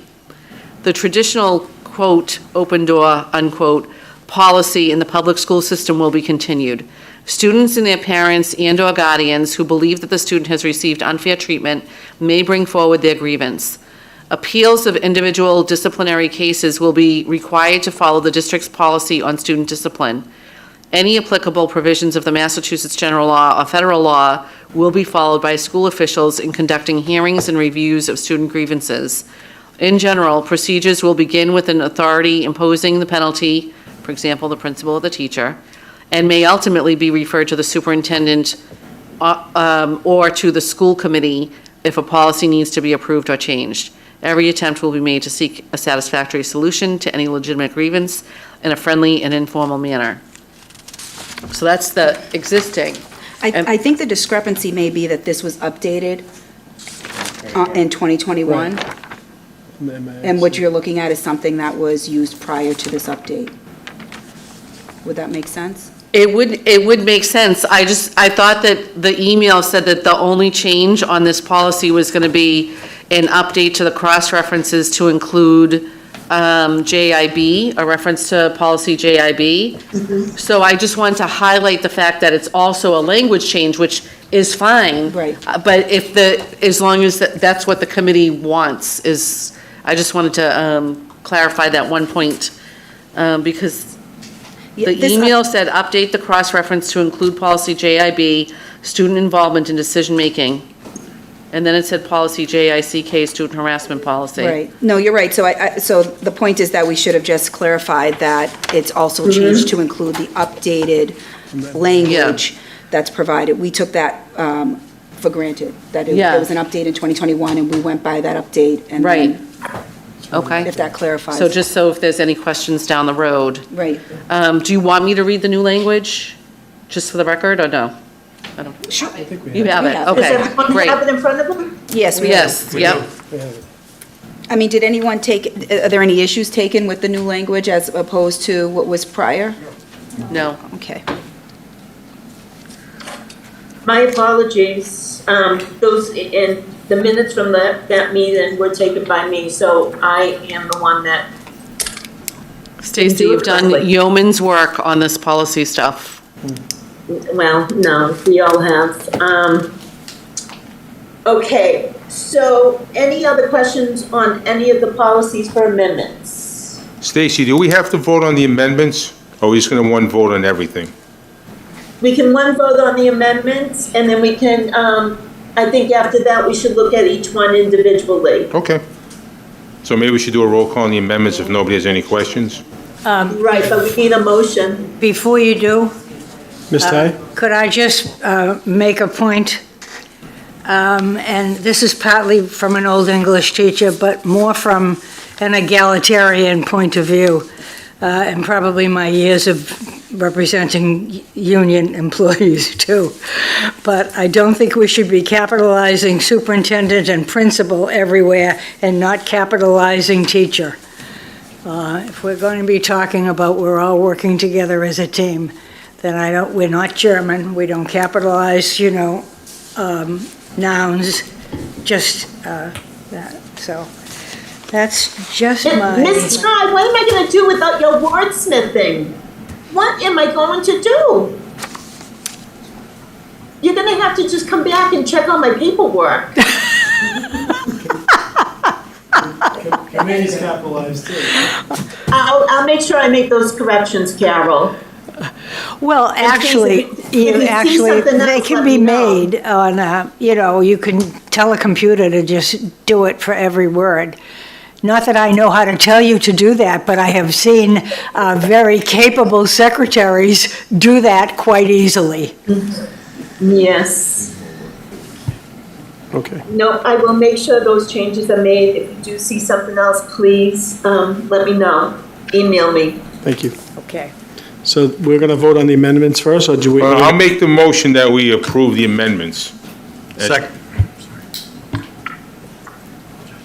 The traditional, quote, open door, unquote, policy in the public school system will be continued. Students and their parents and/or guardians who believe that the student has received unfair treatment may bring forward their grievance. Appeals of individual disciplinary cases will be required to follow the district's policy on student discipline. Any applicable provisions of the Massachusetts general law or federal law will be followed by school officials in conducting hearings and reviews of student grievances. In general, procedures will begin with an authority imposing the penalty, for example, the principal or the teacher, and may ultimately be referred to the superintendent or to the school committee if a policy needs to be approved or changed. Every attempt will be made to seek a satisfactory solution to any legitimate grievance in a friendly and informal manner. So that's the existing. I think the discrepancy may be that this was updated in 2021, and what you're looking at is something that was used prior to this update. Would that make sense? It would make sense. I thought that the email said that the only change on this policy was going to be an update to the cross-references to include JIB, a reference to policy JIB. So I just wanted to highlight the fact that it's also a language change, which is fine. Right. But as long as that's what the committee wants, I just wanted to clarify that one point, because the email said update the cross-reference to include policy JIB, student involvement in decision-making. And then it said policy JICK, student harassment policy. Right. No, you're right. So the point is that we should have just clarified that it's also changed to include the updated language that's provided. We took that for granted, that there was an update in 2021, and we went by that update. And Right. then, Okay. if that clarifies. So just so if there's any questions down the road. Right. Do you want me to read the new language, just for the record, or no? I don't. Sure. You have We it, have it. Does okay, everyone great. have it in front of them? Yes, we have. Yes, yep. I mean, did anyone are there any issues taken with the new language as opposed to what was prior? No. Okay. My apologies. Those, in the minutes from that meeting were taken by me, so I am the one that, Stacy, Do it you've done correctly. yeoman's work on this policy stuff. well, no, we all have. Okay, so any other questions on any of the policies for amendments? Stacy, do we have to vote on the amendments, or are we just going to one vote on everything? we can one vote on the amendments, and then we can, I think after that, we should look at each one individually. Okay. So maybe we should do a roll call on the amendments if nobody has any questions? Right, but we need a motion. Before you do, Ms. Ty? could I just make a point? And this is partly from an old English teacher, but more from an egalitarian point of view, and probably my years of representing union employees too. But I don't think we should be capitalizing superintendent and principal everywhere and not capitalizing teacher. If we're going to be talking about we're all working together as a team, then we're not German, we don't capitalize, nouns, just that. So that's just my... Ms. Ty, what am I gonna do without your wordsmithing? What am I going to do? You're gonna have to just come back and check on my paperwork. Committee's capitalized too. I'll make sure I make those corrections, Carol. Well, actually, if you see actually, something they else, can let be me know. made on, you can tell a computer to just do it for every word. Not that I know how to tell you to do that, but I have seen very capable secretaries do that quite easily. Yes. Okay. No, I will make sure those changes are made. If you do see something else, please, let me know. Email me. Thank you. Okay. So we're going to vote on the amendments first, or do we? I'll make the motion that we approve the amendments. Second.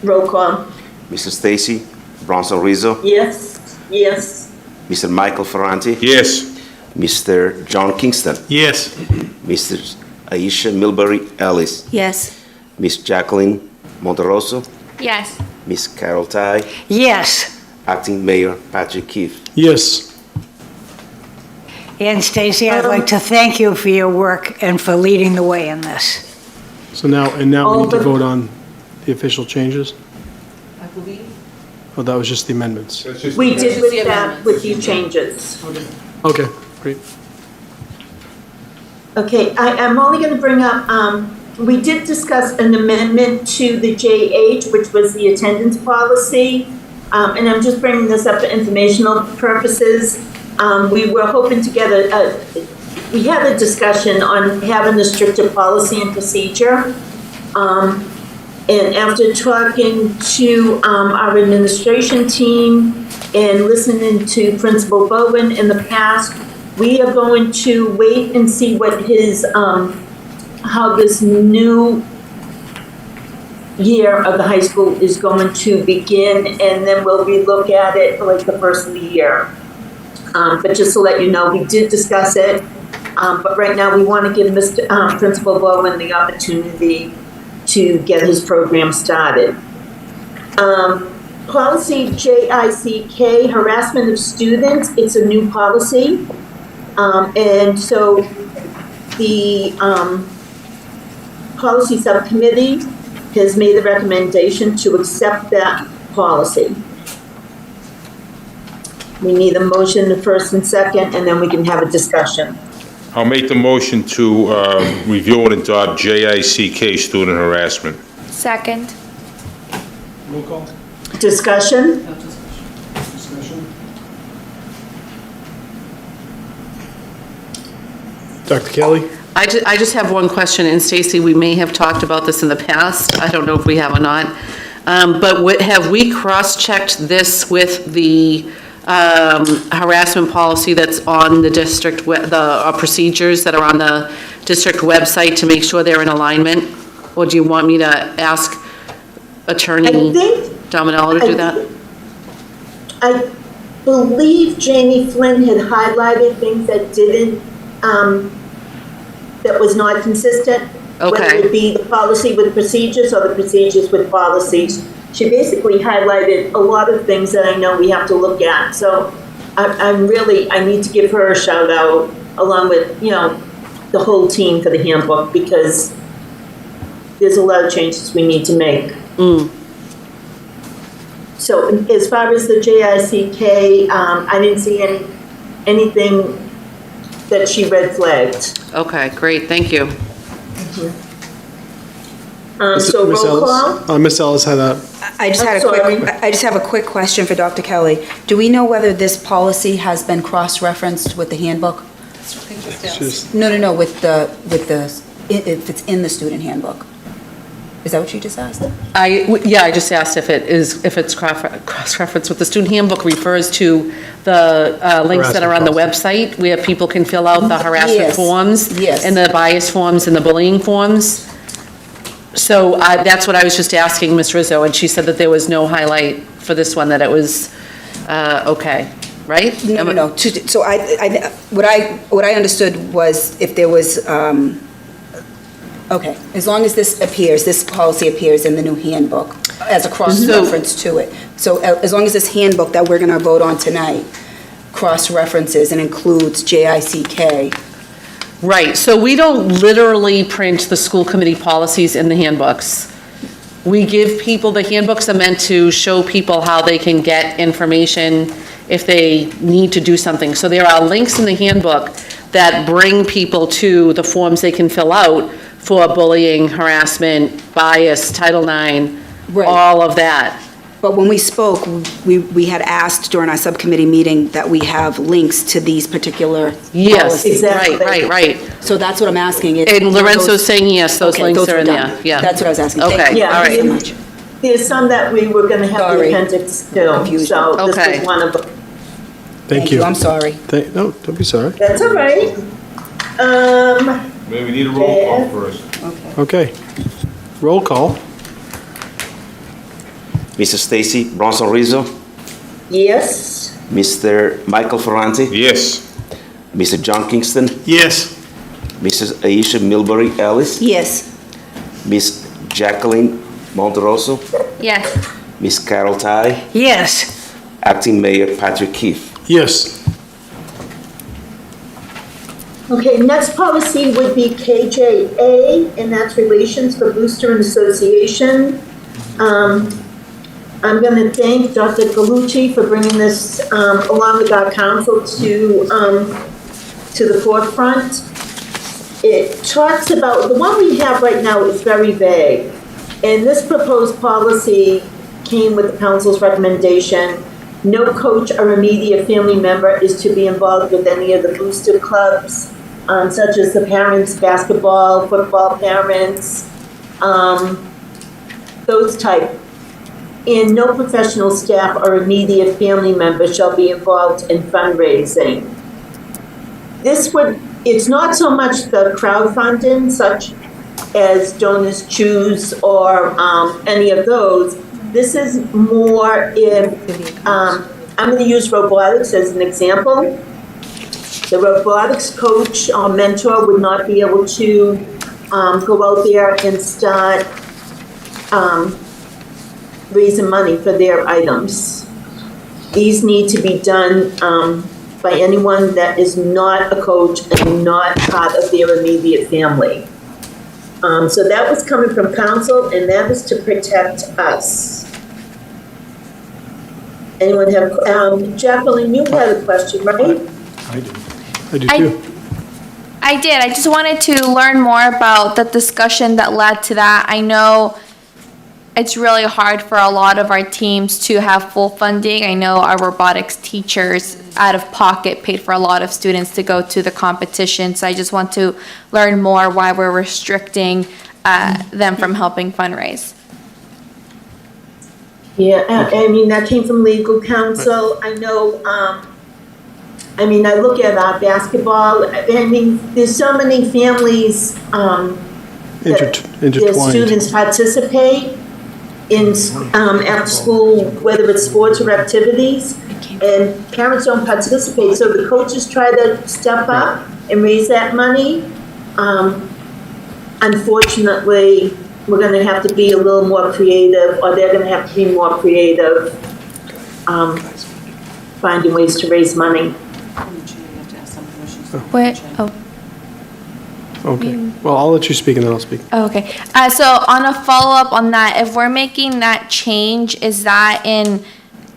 Roll call. Mr. Stacy Bronson Rizzo, Yes, yes. Mr. Michael Ferranti, Yes. Mr. John Kingston, Yes. Mr. Aisha Milbury Ellis, Yes. Miss Jacqueline Monterosso, Yes. Miss Carol Ty, Yes. Acting Mayor Patrick Keefe. Yes. And Stacy, I'd like to thank you for your work and for leading the way in this. So now we need to All the- vote on the official changes? Oh, that was just the amendments. We did with that, with these changes. Okay, great. Okay, I'm only going to bring up, we did discuss an amendment to the JH, which was the attendance policy. And I'm just bringing this up for informational purposes. We were hoping to get we had a discussion on having a stricter policy and procedure. And after talking to our administration team and listening to Principal Bowen in the past, we are going to wait and see what his, how this new year of the high school is going to begin, and then we'll relook at it like the first of the year. But just to let you know, we did discuss it, but right now we want to give Mr. Principal Bowen the opportunity to get his program started. Policy JICK, harassment of students, it's a new policy. And so the policy subcommittee has made a recommendation to accept that policy. We need a motion, the first and second, and then we can have a discussion. I'll make the motion to review and adopt JICK student harassment. Second. Roll call. Discussion? Discussion. Dr. Kelly? I just have one question, and Stacy, we may have talked about this in the past. I don't know if we have or not. But have we cross-checked this with the harassment policy that's on the district, the procedures that are on the district website to make sure they're in alignment? Or do you want me to ask Attorney Dominello to do that? I believe Jamie Flynn had highlighted things that didn't, that was not consistent. Okay. Whether it be the policy with procedures or the procedures with policies. She basically highlighted a lot of things that I know we have to look at. So I need to give her a shout out along with, the whole team for the handbook, because there's a lot of changes we need to make. So as far as the JICK, I didn't see anything that she red flagged. Okay, great, thank you. So Miss roll Ellis? call? Miss Ellis had a, I just had a sorry. quick, I just have a quick question for Dr. Kelly. Do we know whether this policy has been cross-referenced with the handbook? she's, No, with the, if it's in the student handbook. Is that what you just asked? Yeah, I just asked if it's cross-referenced with the student handbook refers to the links that are on the website where people can fill out the harassment Yes, forms. yes. And the bias forms and the bullying forms. So that's what I was just asking Ms. Rizzo, and she said that there was no highlight for this one, that it was okay, right? No. So what I understood was if there was, okay, as long as this policy appears in the new handbook as a cross-reference to it. So as long as this handbook that we're going to vote on tonight cross-references and includes JICK. Right, so we don't literally print the school committee policies in the handbooks. We give people, the handbooks are meant to show people how they can get information if they need to do something. So there are links in the handbook that bring people to the forms they can fill out for bullying, harassment, bias, Title IX, Right. all of that. But when we spoke, we had asked during our subcommittee meeting that we have links to these particular Yes, policies. Exactly. right. So that's what I'm asking. And Lorenzo's saying yes, those Okay, links those are were in done. there, yeah. That's what I was asking. Thank Okay, you. all right. Thank you so much. There's some that we were gonna have the Sorry. appendix still, Confusion. so this Okay. was one of them. thank you. I'm sorry. No, don't be sorry. That's all right. Maybe we need a roll call first. Okay. Roll call. Mrs. Stacy Bronson Rizzo, Yes, Mr. Michael Ferranti, Yes. Mr. John Kingston, Yes. Mrs. Aisha Milbury Ellis, Yes. Miss Jacqueline Monterosso, Yes. Miss Carol Ty, Yes. Acting Mayor Patrick Keefe. Yes. okay, next policy would be KJA, and that's Relations for Booster and Association. I'm going to thank Dr. Galucci for bringing this along with our council to the forefront. It talks about, the one we have right now is very vague, and this proposed policy came with the council's recommendation. No coach or immediate family member is to be involved with any of the booster clubs, such as the parents' basketball, football parents, those type. And no professional staff or immediate family member shall be involved in fundraising. It's not so much the crowdfunding, such as Donors Choose or any of those. This is more if, I'm going to use robotics as an example. The robotics coach or mentor would not be able to go out there and start raising money for their items. These need to be done by anyone that is not a coach and not part of their immediate family. So that was coming from council, and that was to protect us. Anyone have, Jacqueline, you had a question, right? I do too. I did. I just wanted to learn more about the discussion that led to that. I know it's really hard for a lot of our teams to have full funding. I know our robotics teachers out of pocket paid for a lot of students to go to the competition. So I just want to learn more why we're restricting them from helping fundraise. Yeah, I mean, that came from legal counsel. I know, I mean, I look at our basketball, I mean, there's so many families that their Intertwined. students participate in after school, whether it's sports or activities, and parents don't participate, so the coaches try to step up and raise that money. Unfortunately, we're gonna have to be a little more creative, or they're gonna have to be more creative, finding ways to raise money. What? Oh. Okay. Well, I'll let you speak and then I'll speak. Okay. So on a follow-up on that, if we're making that change, is that in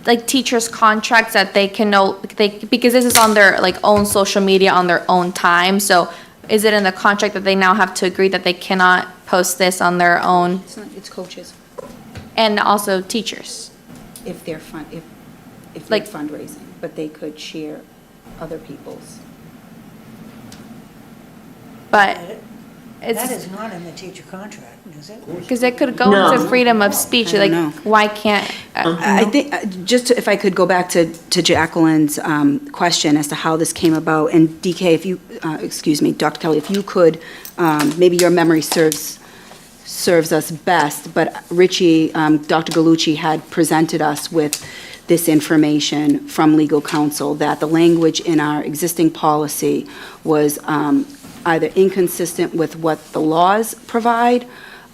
like teachers' contracts that they can know, because this is on their like own social media on their own time, so is it in the contract that they now have to agree that they cannot post this on their own, It's coaches, and also teachers? if they're if they're Like- fundraising, but they could share other people's. But That it's, is not in the teacher contract, is it? because it could go No. into freedom of speech, I like, don't know. why can't? I think, if I could go back to Jacqueline's question as to how this came about, and DK, if you, excuse me, Dr. Kelly, if you could, maybe your memory serves us best, but Richie, Dr. Galucci had presented us with this information from legal counsel, that the language in our existing policy was either inconsistent with what the laws provide,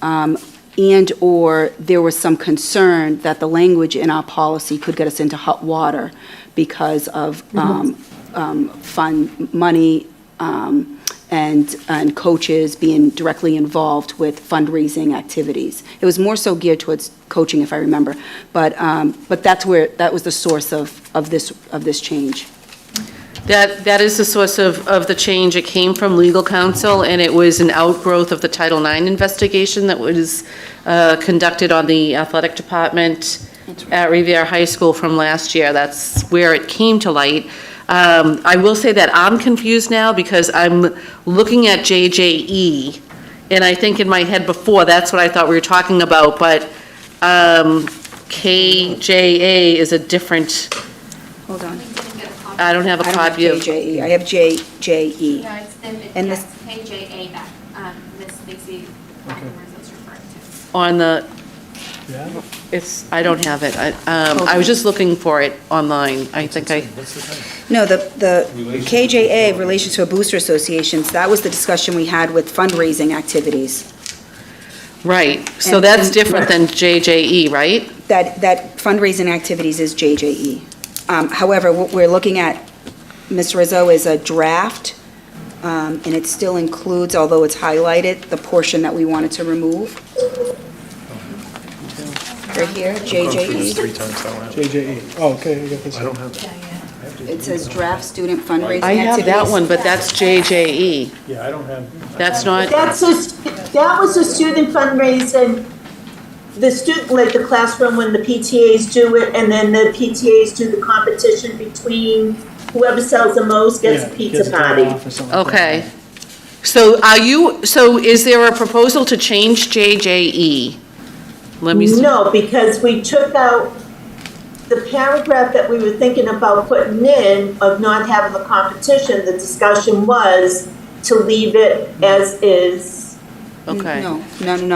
and/or there was some concern that the language in our policy could get us into hot water because of fund money and coaches being directly involved with fundraising activities. It was more so geared towards coaching, if I remember, but that was the source of this change. That is the source of the change. It came from legal counsel, and it was an outgrowth of the Title IX investigation that was conducted on the athletic department at Revere High School from last year. That's where it came to light. I will say that I'm confused now because I'm looking at JJE, and I think in my head before, that's what I thought we were talking about, but KJA is a different, Hold on. I don't have a I don't have copy of. JJE, I have JJE. No, it's And this- KJA that Ms. Stacy is referring to. On the, I don't have it. I was just looking for it online. I think I, No, the KJA, Relation to Booster Associations, that was the discussion we had with fundraising activities. right. So And- that's and- different than JJE, right? That fundraising activities is JJE. However, what we're looking at, Ms. Rizzo, is a draft, and it still includes, although it's highlighted, the portion that we wanted to remove. Right here, JJE. JJE. Oh, okay, I got this. I don't have It says draft student fundraising I activities. have that one, but that's JJE. Yeah, I don't have. That's not, That was a student fundraising, the student, like the classroom when the PTAs do it, and then the PTAs do the competition between whoever sells the most gets a pizza party. okay. So is there a proposal to change JJE? Let me see. No, because we took out the paragraph that we were thinking about putting in of not having the competition. The discussion was to leave it as is. Okay. No.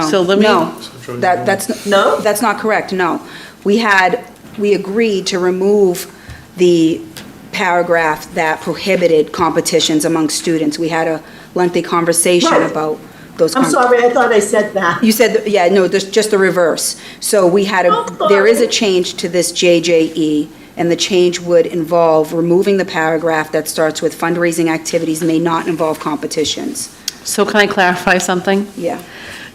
So let me- No, that's. No? That's not correct, no. We agreed to remove the paragraph that prohibited competitions among students. We had a lengthy conversation Right. about those. I'm sorry, I thought I said that. You said, yeah, no, there's just the reverse. So we had Oh, there is a sorry. change to this JJE, and the change would involve removing the paragraph that starts with fundraising activities may not involve competitions. So can I clarify something? Yeah.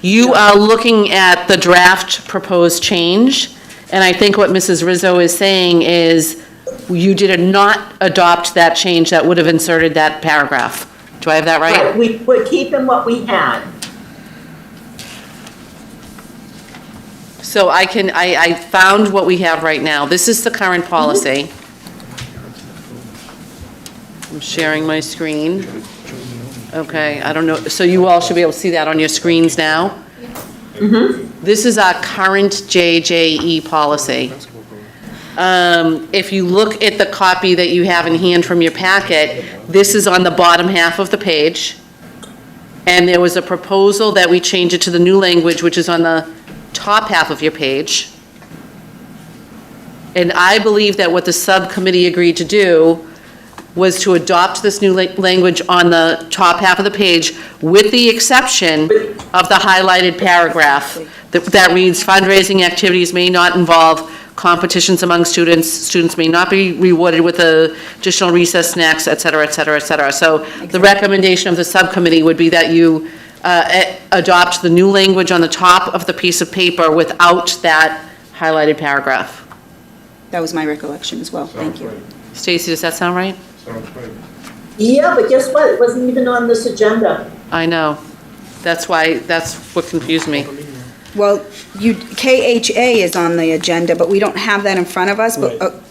You are looking at the draft proposed change, and I think what Mrs. Rizzo is saying is you did not adopt that change that would have inserted that paragraph. Do I have that right? We're keeping what we had. So I found what we have right now. This is the current policy. I'm sharing my screen. Okay, I don't know, so you all should be able to see that on your screens now? This is our current JJE policy. If you look at the copy that you have in hand from your packet, this is on the bottom half of the page. And there was a proposal that we change it to the new language, which is on the top half of your page. And I believe that what the subcommittee agreed to do was to adopt this new language on the top half of the page, with the exception of the highlighted paragraph that reads, fundraising activities may not involve competitions among students, students may not be rewarded with additional recess snacks, et cetera, et cetera, et cetera. So the recommendation of the subcommittee would be that you adopt the new language on the top of the piece of paper without that highlighted paragraph. That was my recollection as well. Thank you. Stacy, does that sound right? Sounds great. Yeah, but guess what? It wasn't even on this agenda. I know. That's what confused me. Well, KHA is on the agenda, but we don't have that in front of us,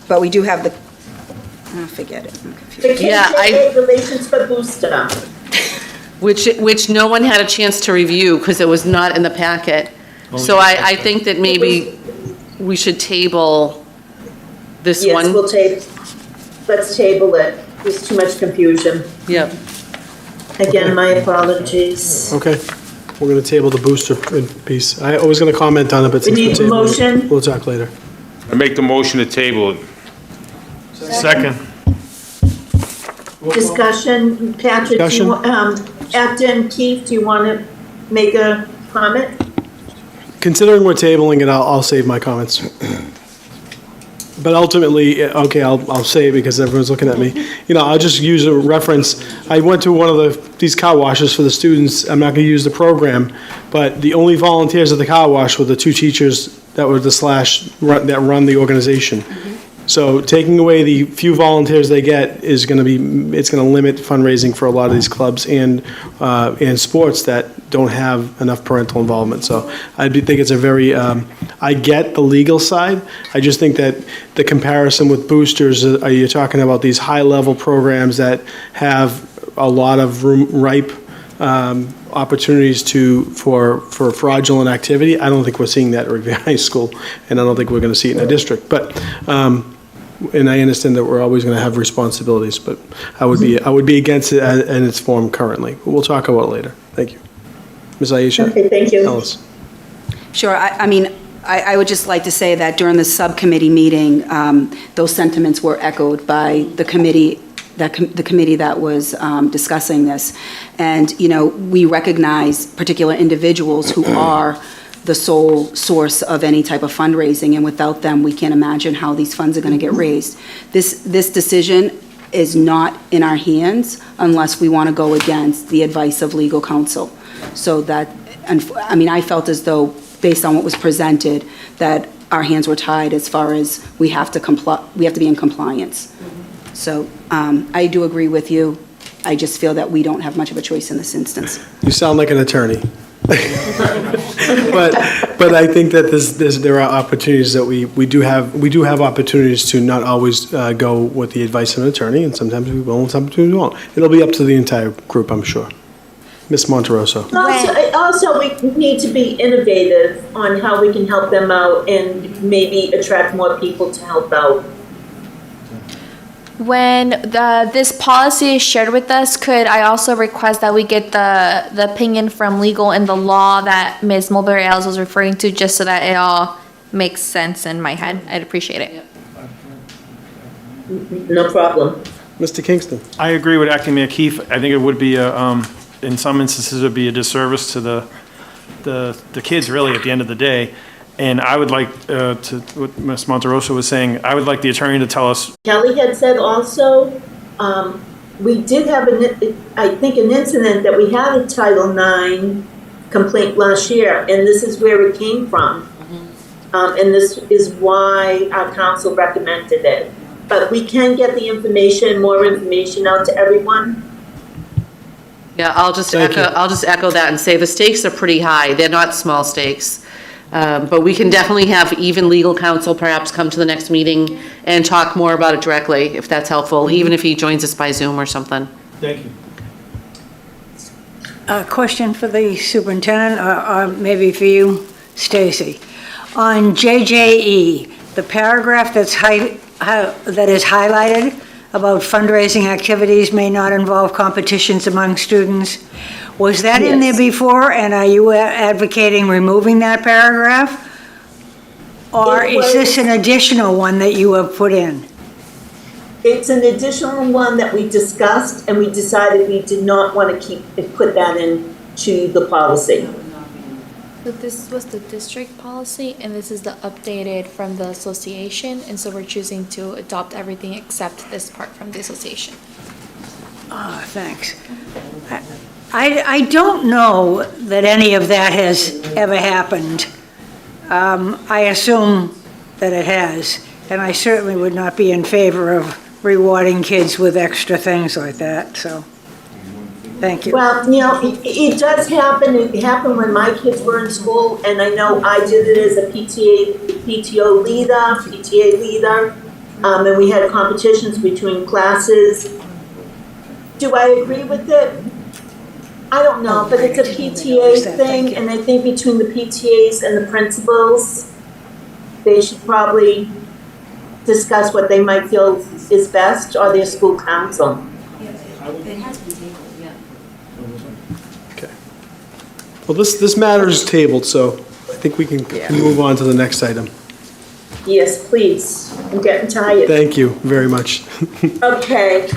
but we do have the, oh, forget it. I'm confused. The Yeah, KJA Relations for Booster. Which no one had a chance to review because it was not in the packet. So I think that maybe we should table this Yes, one. let's table it. There's too much confusion. Yep. Again, my apologies. Okay, we're gonna table the booster piece. I was gonna comment on it, but We since we're need a tabling it, motion. we'll talk later. I make the motion to table it. Second. Discussion, Patrick, Discussion. Acton, Keith, do you want to make a comment? Considering we're tabling it, I'll save my comments. But ultimately, okay, I'll say it because everyone's looking at me. You know, I'll just use a reference. I went to one of these car washes for the students. I'm not gonna use the program, but the only volunteers at the car wash were the two teachers that were that run the organization. So taking away the few volunteers they get is going to it's going to limit fundraising for a lot of these clubs and sports that don't have enough parental involvement. So I think it's a very, I get the legal side. I just think that the comparison with boosters, you're talking about these high-level programs that have a lot of ripe opportunities for fraudulent activity. I don't think we're seeing that at Revere High School, and I don't think we're going to see it in a district. But and I understand that we're always going to have responsibilities, but I would be against it in its form currently. But we'll talk about it later. Thank you, Ms. Aisha. Okay, thank you. Ellis. Sure, I mean, I would just like to say that during the subcommittee meeting, those sentiments were echoed by the committee that was discussing this. And, you know, we recognize particular individuals who are the sole source of any type of fundraising, and without them, we can't imagine how these funds are going to get raised. This decision is not in our hands unless we want to go against the advice of legal counsel. So that, I mean, I felt as though, based on what was presented, that our hands were tied as far as we have to be in compliance. So I do agree with you. I just feel that we don't have much of a choice in this instance. You sound like an attorney. But I think that there are opportunities that we do have opportunities to not always go with the advice of an attorney, and sometimes we will and sometimes we won't. It'll be up to the entire group, I'm sure. Ms. Monterosso. Also, we need to be innovative on how we can help them out and maybe attract more people to help out. When this policy is shared with us, could I also request that we get the opinion from legal and the law that Ms. Mulberry-Ellis was referring to, just so that it all makes sense in my head? I'd appreciate it. No problem. Mr. Kingston. I agree with Acting Mayor Keefe. I think it would be, in some instances, it would be a disservice to the kids, really, at the end of the day. And I would like what Ms. Monterosso was saying, I would like the attorney to tell us. Kelly had said also, we did have, I think, an incident that we had a Title IX complaint last year, and this is where it came from. And this is why our council recommended it. But we can get the information, more information out to everyone. Yeah, I'll just echo that and say the stakes are pretty high. They're not small stakes. But we can definitely have even legal counsel perhaps come to the next meeting and talk more about it directly, if that's helpful, even if he joins us by Zoom or something. Thank you. A question for the superintendent, or maybe for you, Stacy. On JJE, the paragraph that is highlighted about fundraising activities may not involve competitions among students, was that in there before, and are you advocating removing that paragraph? Or is this an additional one that you have put in? It's an additional one that we discussed, and we decided we did not want to put that into the policy. So this was the district policy, and this is the updated from the association, and so we're choosing to adopt everything except this part from the association. Ah, thanks. I don't know that any of that has ever happened. I assume that it has. And I certainly would not be in favor of rewarding kids with extra things like that, so, thank you. Well, it does happen. It happened when my kids were in school, and I know I did it as a PTA leader, and we had competitions between classes. Do I agree with it? I don't know, but it's a PTA thing, and I think between the PTAs and the principals, they should probably discuss what they might feel is best, or their school council. Okay. Well, this matter is tabled, so I think we can move on to the next item. Yes, please. I'm getting tired. Thank you very much. Okay,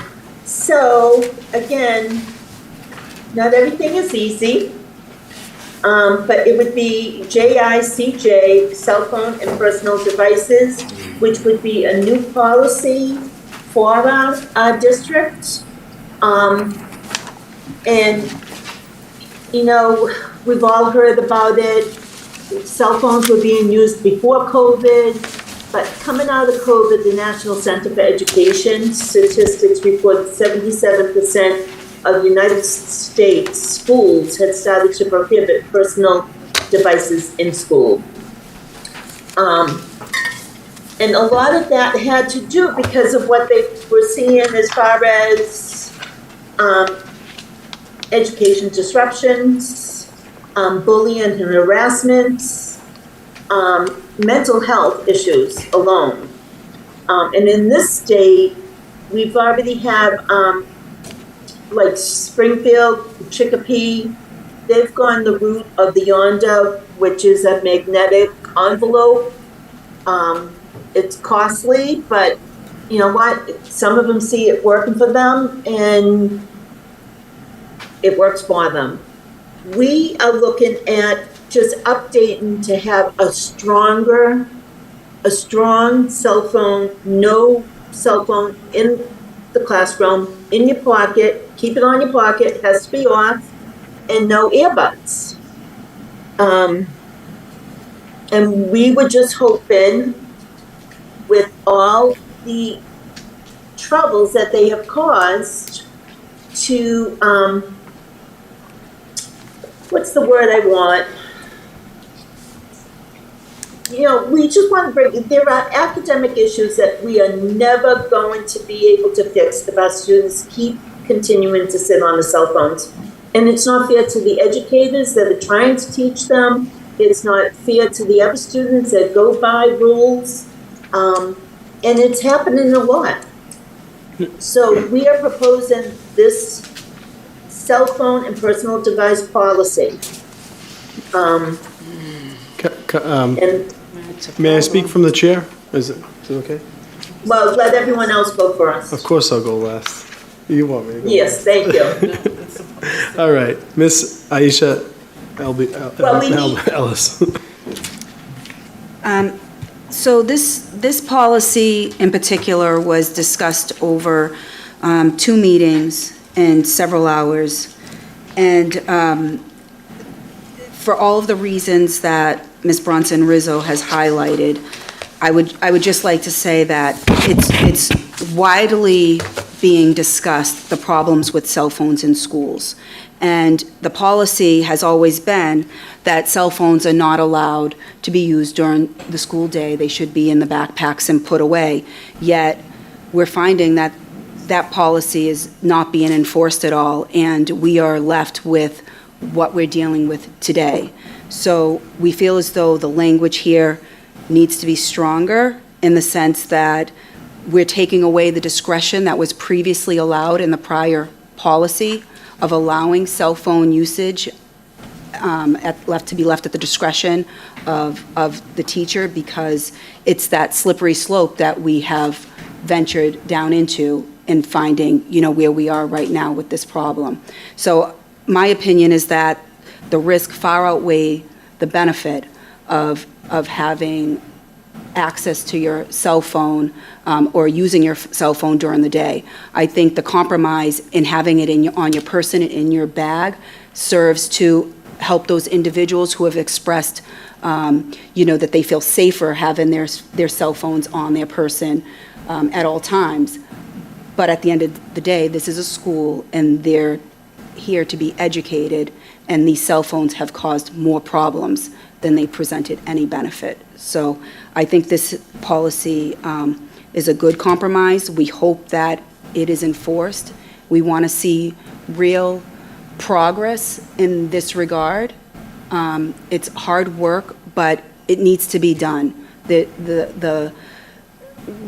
so again, not everything is easy, but it would be JICJ, cell phone and personal devices, which would be a new policy for our district. And, we've all heard about it. Cell phones were being used before COVID, but coming out of COVID, the National Center for Education statistics report 77% of United States schools had started to prohibit personal devices in school. And a lot of that had to do because of what they were seeing as far as education disruptions, bullying and harassment, mental health issues alone. And in this state, we've already had like Springfield, Chicopee, they've gone the route of the Yonda, which is a magnetic envelope. It's costly, but you know what? Some of them see it working for them, and it works for them. We are looking at just updating to have a strong cell phone, no cell phone in the classroom, in your pocket, keep it on your pocket, it has to be off, and no earbuds. And we were just hoping, with all the troubles that they have caused, to, what's the word I want? We just want to bring, there are academic issues that we are never going to be able to fix if our students keep continuing to sit on the cell phones. And it's not fair to the educators that are trying to teach them. It's not fair to the other students that go by rules. And it's happening a lot. So we are proposing this cell phone and personal device policy. And May I speak from the chair? Is it okay? well, let everyone else go first. Of course I'll go last. You want me to go? Yes, thank you. All right, Miss Aisha Ellis. So this policy in particular was discussed over 2 meetings and several hours. And for all of the reasons that Ms. Bronson Rizzo has highlighted, I would just like to say that it's widely being discussed, the problems with cell phones in schools. And the policy has always been that cell phones are not allowed to be used during the school day. They should be in the backpacks and put away. Yet, we're finding that that policy is not being enforced at all, and we are left with what we're dealing with today. So we feel as though the language here needs to be stronger in the sense that we're taking away the discretion that was previously allowed in the prior policy of allowing cell phone usage to be left at the discretion of the teacher, because it's that slippery slope that we have ventured down into in finding, where we are right now with this problem. So my opinion is that the risk far outweigh the benefit of having access to your cell phone or using your cell phone during the day. I think the compromise in having it on your person, in your bag, serves to help those individuals who have expressed that they feel safer having their cell phones on their person at all times. But at the end of the day, this is a school, and they're here to be educated, and these cell phones have caused more problems than they presented any benefit. So I think this policy is a good compromise. We hope that it is enforced. We want to see real progress in this regard. It's hard work, but it needs to be done.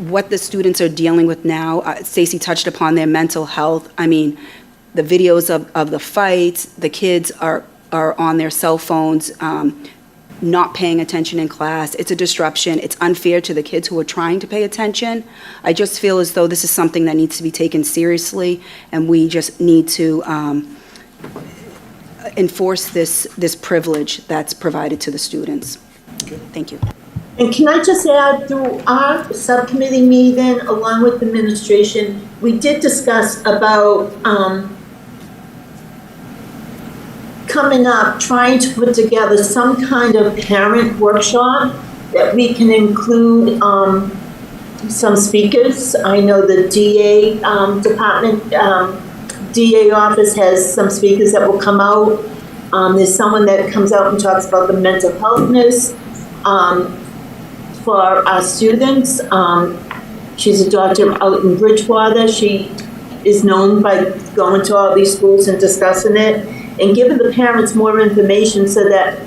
What the students are dealing with now, Stacy touched upon their mental health. I mean, the videos of the fights, the kids are on their cell phones, not paying attention in class. It's a disruption. It's unfair to the kids who are trying to pay attention. I just feel as though this is something that needs to be taken seriously, and we just need to enforce this privilege that's provided to the students. Thank you. And can I just add, through our subcommittee meeting, along with the administration, we did discuss about coming up, trying to put together some kind of parent workshop that we can include some speakers. I know the DA department, DA office has some speakers that will come out. There's someone that comes out and talks about the mental healthness for our students. She's a doctor out in Bridgewater. She is known by going to all these schools and discussing it and giving the parents more information so that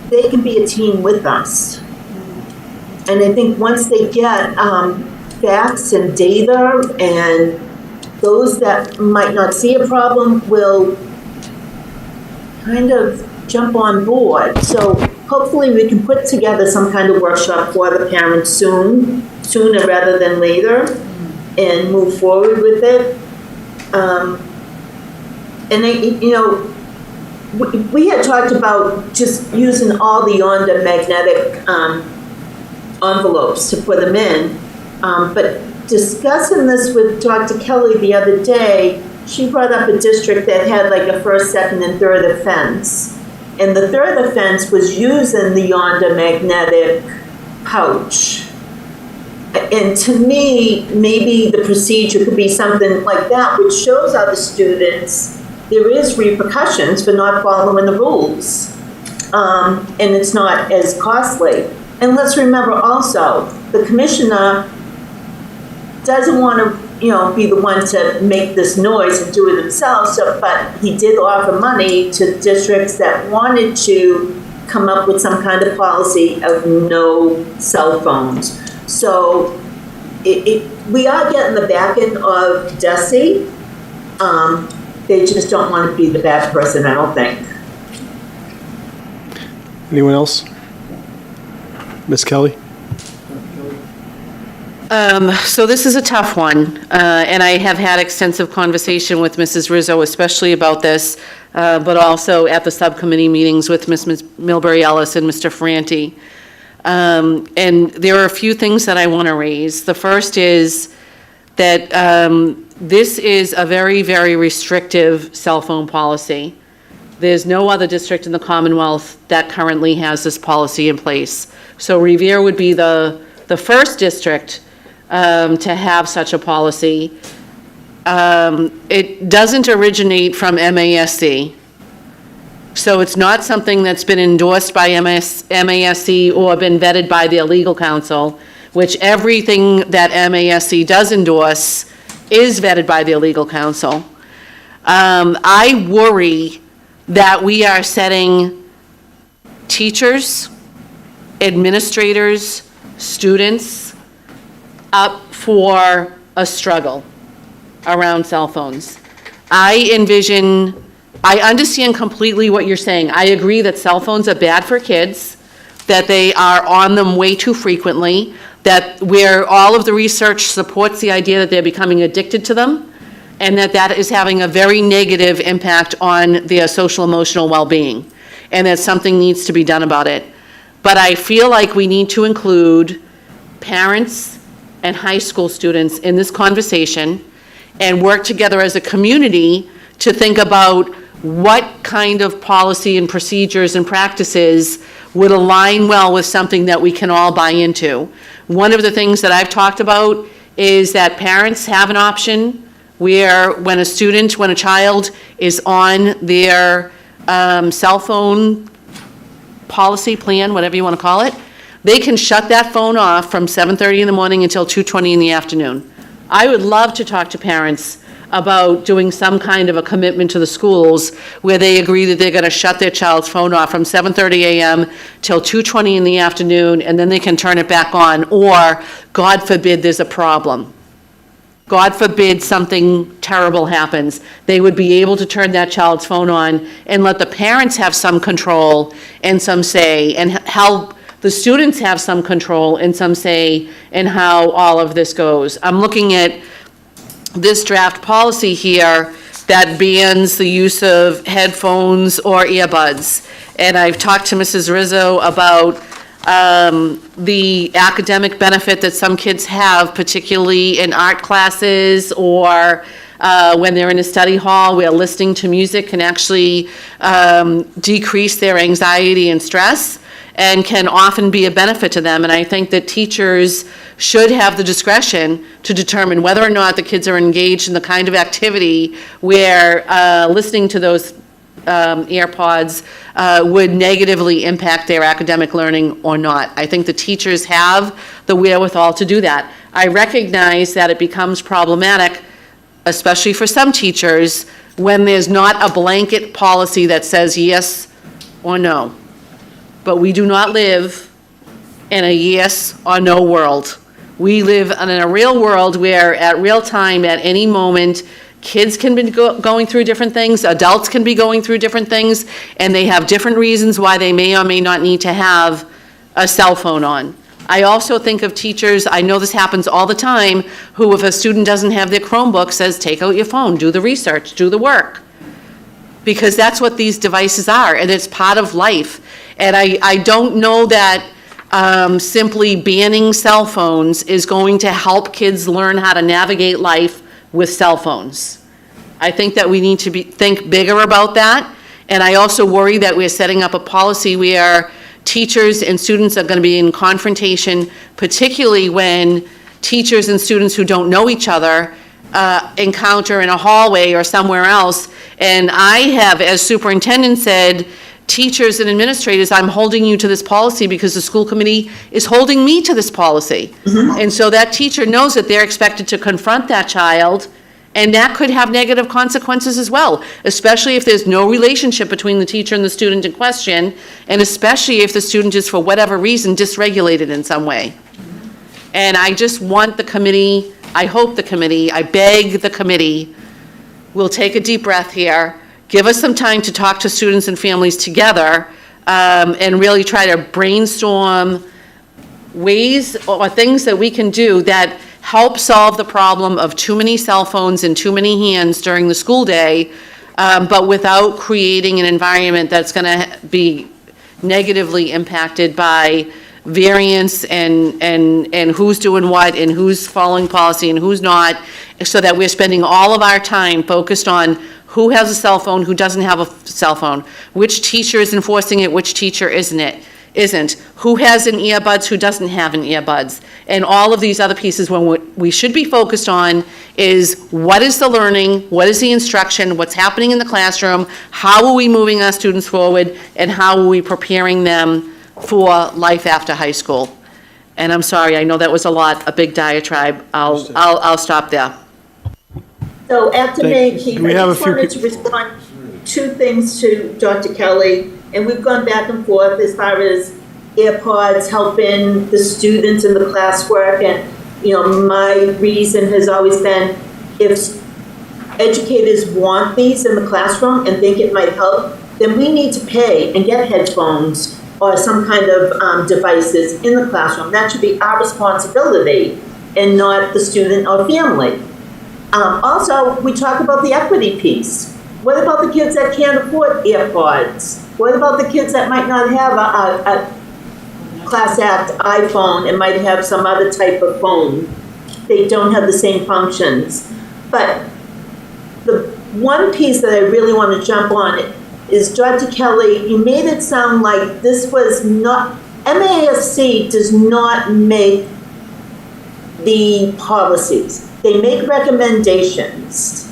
they can be a team with us. And I think once they get facts and data, and those that might not see a problem will kind of jump on board. So hopefully we can put together some kind of workshop for the parents sooner rather than later, and move forward with it. And we had talked about just using all the Yonda magnetic envelopes to put them in. But discussing this with Dr. Kelly the other day, she brought up a district that had like a first, second, and third offense. And the third offense was using the Yonda magnetic pouch. And to me, maybe the procedure could be something like that, which shows other students there is repercussions for not following the rules. And it's not as costly. And let's remember also, the commissioner doesn't want to be the one to make this noise and do it themselves, but he did offer money to districts that wanted to come up with some kind of policy of no cell phones. So we are getting the back end of DESE. They just don't want to be the bad person, I don't think. Anyone else? Ms. Kelly? So this is a tough one, and I have had extensive conversation with Mrs. Rizzo, especially about this, but also at the subcommittee meetings with Ms. Milbury Ellis and Mr. Franti. And there are a few things that I want to raise. The first is that this is a very, very restrictive cell phone policy. There's no other district in the Commonwealth that currently has this policy in place. So Revere would be the first district to have such a policy. It doesn't originate from MASC. So it's not something that's been endorsed by MASC or been vetted by their legal counsel, which everything that MASC does endorse is vetted by their legal counsel. I worry that we are setting teachers, administrators, students up for a struggle around cell phones. I understand completely what you're saying. I agree that cell phones are bad for kids, that they are on them way too frequently, that where all of the research supports the idea that they're becoming addicted to them, and that is having a very negative impact on their social emotional well-being, and that something needs to be done about it. But I feel like we need to include parents and high school students in this conversation and work together as a community to think about what kind of policy and procedures and practices would align well with something that we can all buy into. One of the things that I've talked about is that parents have an option where when a child is on their cell phone policy plan, whatever you want to call it, they can shut that phone off from 7:30 in the morning until 2:20 in the afternoon. I would love to talk to parents about doing some kind of a commitment to the schools where they agree that they're going to shut their child's phone off from 7:30 a.m. till 2:20 in the afternoon, and then they can turn it back on, or, God forbid, there's a problem. God forbid something terrible happens. They would be able to turn that child's phone on and let the parents have some control and some say, and help the students have some control and some say in how all of this goes. I'm looking at this draft policy here that bans the use of headphones or earbuds. And I've talked to Mrs. Rizzo about the academic benefit that some kids have, particularly in art classes or when they're in a study hall where listening to music can actually decrease their anxiety and stress, and can often be a benefit to them. And I think that teachers should have the discretion to determine whether or not the kids are engaged in the kind of activity where listening to those AirPods would negatively impact their academic learning or not. I think the teachers have the wherewithal to do that. I recognize that it becomes problematic, especially for some teachers, when there's not a blanket policy that says yes or no. But we do not live in a yes or no world. We live in a real world where at real time, at any moment, kids can be going through different things, adults can be going through different things, and they have different reasons why they may or may not need to have a cell phone on. I also think of teachers, I know this happens all the time, who if a student doesn't have their Chromebook, says, take out your phone, do the research, do the work. Because that's what these devices are, and it's part of life. And I don't know that simply banning cell phones is going to help kids learn how to navigate life with cell phones. I think that we need to think bigger about that. And I also worry that we're setting up a policy where teachers and students are going to be in confrontation, particularly when teachers and students who don't know each other encounter in a hallway or somewhere else. And I have, as superintendent, said, teachers and administrators, I'm holding you to this policy because the school committee is holding me to this policy. And so that teacher knows that they're expected to confront that child, and that could have negative consequences as well, especially if there's no relationship between the teacher and the student in question, and especially if the student is, for whatever reason, dysregulated in some way. And I just want the committee, I hope the committee, I beg the committee, will take a deep breath here, give us some time to talk to students and families together, and really try to brainstorm ways or things that we can do that help solve the problem of too many cell phones in too many hands during the school day, but without creating an environment that's going to be negatively impacted by variance and who's doing what and who's following policy and who's not, so that we're spending all of our time focused on who has a cell phone, who doesn't have a cell phone, which teacher is enforcing it, which teacher isn't, who has an earbuds, who doesn't have an earbuds, and all of these other pieces. When what we should be focused on is what is the learning, what is the instruction, what's happening in the classroom, how are we moving our students forward, and how are we preparing them for life after high school. And I'm sorry, I know that was a big diatribe. I'll stop there. So after May, Keith, we I have a just few wanted to respond two things to Dr. Kelly, and we've gone back and forth as far as AirPods helping the students in the classwork, and, my reason has always been if educators want these in the classroom and think it might help, then we need to pay and get headphones or some kind of devices in the classroom. That should be our responsibility and not the student or family. Also, we talk about the equity piece. What about the kids that can't afford AirPods? What about the kids that might not have a Class Act iPhone and might have some other type of phone? They don't have the same functions. But the one piece that I really want to jump on, is, Dr. Kelly, you made it sound like this was not, MASC does not make the policies. They make recommendations.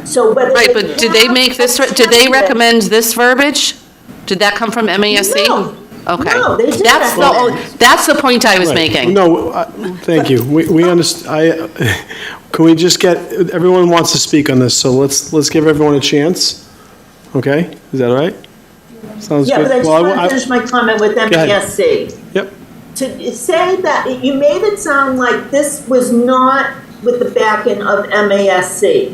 So whether. Right, but did they make this, did they recommend this verbiage? Did that come from MASC? No. Okay. No, they didn't That's the point I was Right. making. No, thank you. We understand, can we just get, everyone wants to speak on this, so let's give everyone a chance. Okay? Is that all right? Sounds Yeah, good. but I just Well, want to finish my comment with ahead. MASC. Yep. To say that, you made it sound like this was not with the backing of MASC,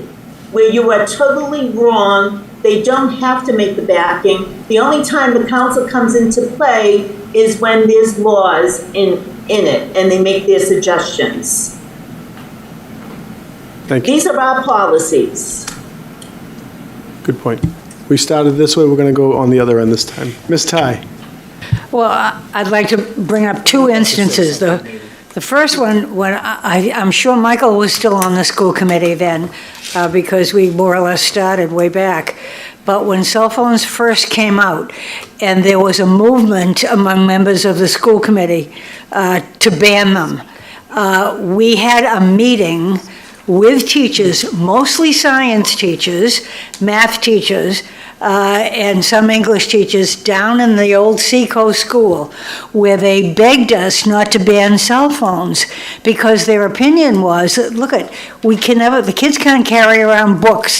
where you are totally wrong. They don't have to make the backing. The only time the council comes into play is when there's laws in it, and they make their suggestions. Thank you. These are our policies. Good point. We started this way, we're going to go on the other end this time. Ms. Ty? Well, I'd like to bring up two instances. The first one, when I'm sure Michael was still on the school committee then, because we more or less started way back. But when cell phones first came out, and there was a movement among members of the school committee to ban them, we had a meeting with teachers, mostly science teachers, math teachers, and some English teachers down in the old Seacoast School, where they begged us not to ban cell phones, because their opinion was, look, the kids can't carry around books,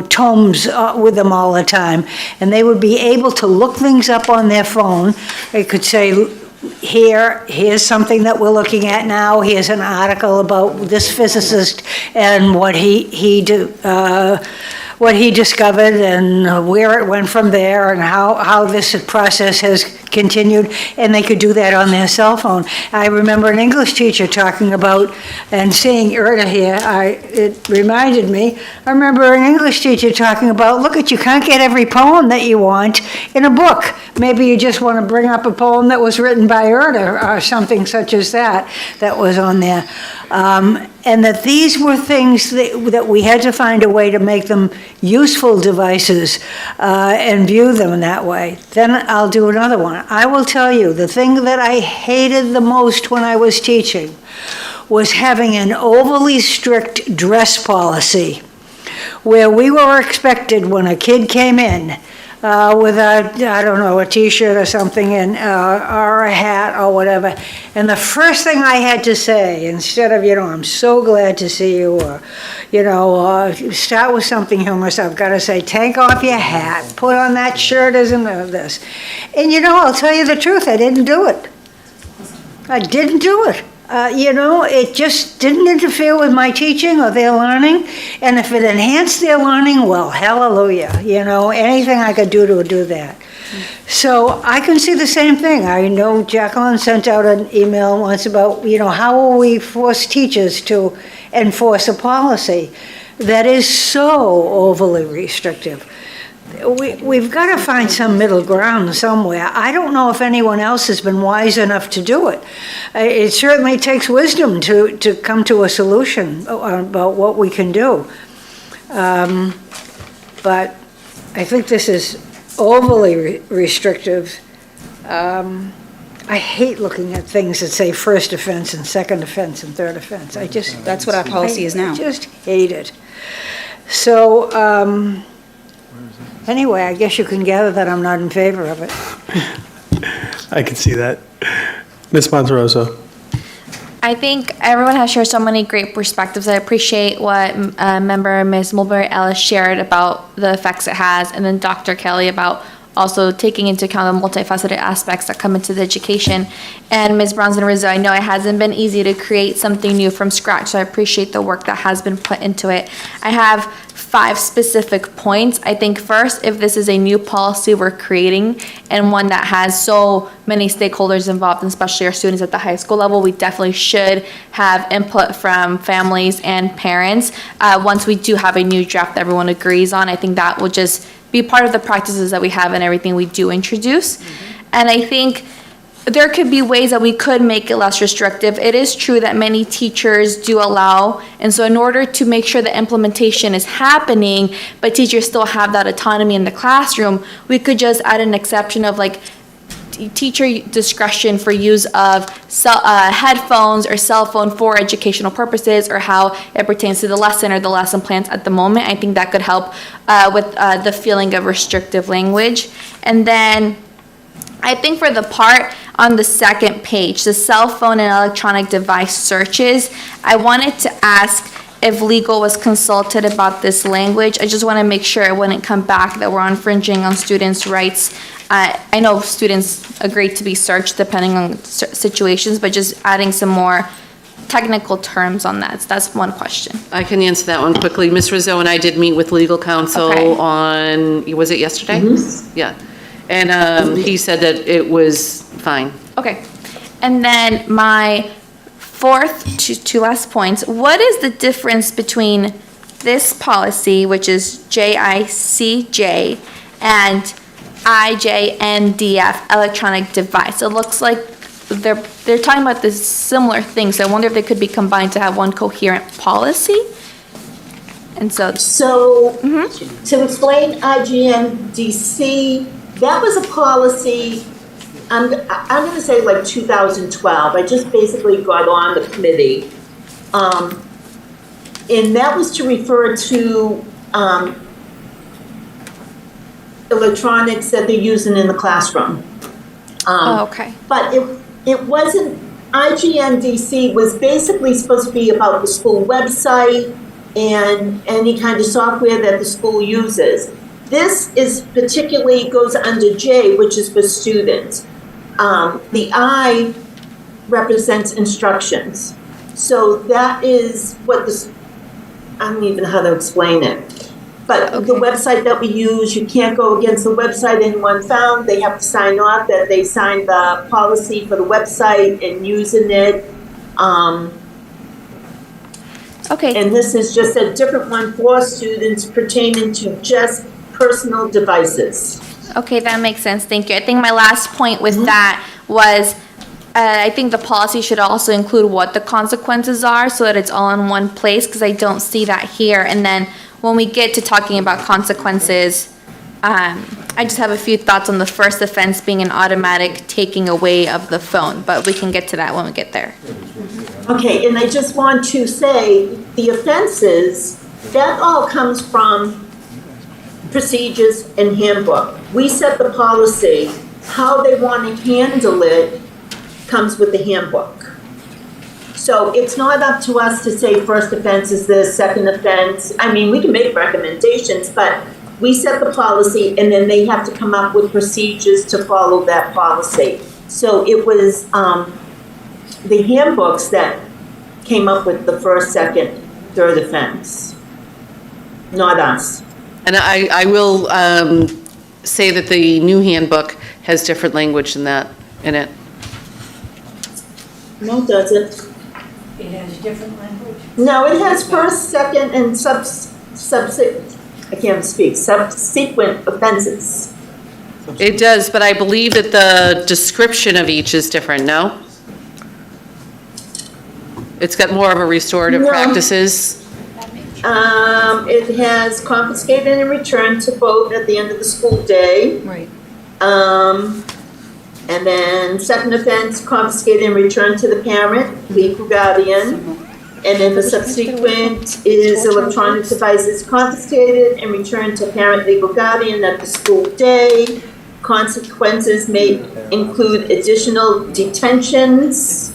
tomes with them all the time, and they would be able to look things up on their phone. They could say, here's something that we're looking at now, here's an article about this physicist and what he discovered and where it went from there and how this process has continued, and they could do that on their cell phone. I remember an English teacher talking about, and seeing Erda here, it reminded me, I remember an English teacher talking about, you can't get every poem that you want in a book. Maybe you just want to bring up a poem that was written by Erda or something such as that was on there. And that these were things that we had to find a way to make them useful devices and view them in that way. Then I'll do another one. I will tell you, the thing that I hated the most when I was teaching was having an overly strict dress policy, where we were expected when a kid came in with a t-shirt or something or a hat or whatever. And the first thing I had to say, instead of, I'm so glad to see you, or, start with something humorous, I've got to say, take off your hat, put on that shirt, isn't this? And, I'll tell you the truth, I didn't do it. I didn't do it. It just didn't interfere with my teaching or their learning. And if it enhanced their learning, well, hallelujah. Anything I could do to do that. So I can see the same thing. I know Jacqueline sent out an email once about, how will we force teachers to enforce a policy that is so overly restrictive? We've got to find some middle ground somewhere. I don't know if anyone else has been wise enough to do it. It certainly takes wisdom to come to a solution about what we can do. But I think this is overly restrictive. I hate looking at things that say first offense and second offense and third offense. That's what our policy is now. I just hate it. So, anyway, I guess you can gather that I'm not in favor of it. I can see that. Ms. Monterosso? I think everyone has shared so many great perspectives. I appreciate what member Ms. Mulberry Ellis shared about the effects it has, and then Dr. Kelly about also taking into account the multifaceted aspects that come into the education. And Ms. Bronson-Rizzo, I know it hasn't been easy to create something new from scratch, so I appreciate the work that has been put into it. I have 5 specific points. I think first, if this is a new policy we're creating and one that has so many stakeholders involved, and especially our students at the high school level, we definitely should have input from families and parents. Once we do have a new draft that everyone agrees on, I think that will just be part of the practices that we have and everything we do introduce. And I think there could be ways that we could make it less restrictive. It is true that many teachers do allow, and so in order to make sure the implementation is happening, but teachers still have that autonomy in the classroom, we could just add an exception of like teacher discretion for use of headphones or cell phone for educational purposes, or how it pertains to the lesson or the lesson plans at the moment. I think that could help with the feeling of restrictive language. And then I think for the part on the second page, the cell phone and electronic device searches, I wanted to ask if legal was consulted about this language. I just want to make sure it wouldn't come back that we're infringing on students' rights. I know students agree to be searched depending on situations, but just adding some more technical terms on that. So that's one question. I can answer that one quickly. Ms. Rizzo and I did meet with legal counsel Okay. on, was it yesterday? Yeah. And he said that it was fine. Okay. And then my fourth, two last points. What is the difference between this policy, which is JICJ, and IJNDF, electronic device? It looks like they're talking about this similar thing, so I wonder if they could be combined to have one coherent policy. And so To explain IGNDC, that was a policy, I'm going to say like 2012. I just basically got on the committee. And that was to refer to electronics that they're using in the classroom. okay. But it wasn't, IGNDC was basically supposed to be about the school website and any kind of software that the school uses. This is particularly goes under J, which is for students. The I represents instructions. So that is what this, I don't even know how to explain it. But the website that we use, you can't go against the website anyone found. They have to sign off that they signed the policy for the website and using it. Okay. And this is just a different one for students pertaining to just personal devices. Okay, that makes sense. Thank you. I think my last point with that was I think the policy should also include what the consequences are so that it's all in one place, because I don't see that here. And then when we get to talking about consequences, I just have a few thoughts on the first offense being an automatic taking away of the phone, but we can get to that when we get there. Okay, and I just want to say the offenses, that all comes from procedures and handbook. We set the policy. How they want to handle it comes with the handbook. So it's not up to us to say first offense is this, second offense. I mean, we can make recommendations, but we set the policy and then they have to come up with procedures to follow that policy. So it was the handbooks that came up with the first, second, third offense, not us. And I will say that the new handbook has different language than that in it. No, it doesn't. It has different language. No, it has first, second, and subsequent offenses. It does, but I believe that the description of each is different, no? It's got more of a restorative No. practices. It has confiscated and returned to vote at the end of the school day. Right. And then second offense, confiscated and returned to the parent, legal guardian. And then the subsequent is electronic devices confiscated and returned to parent, legal guardian at the school day. Consequences may include additional detentions,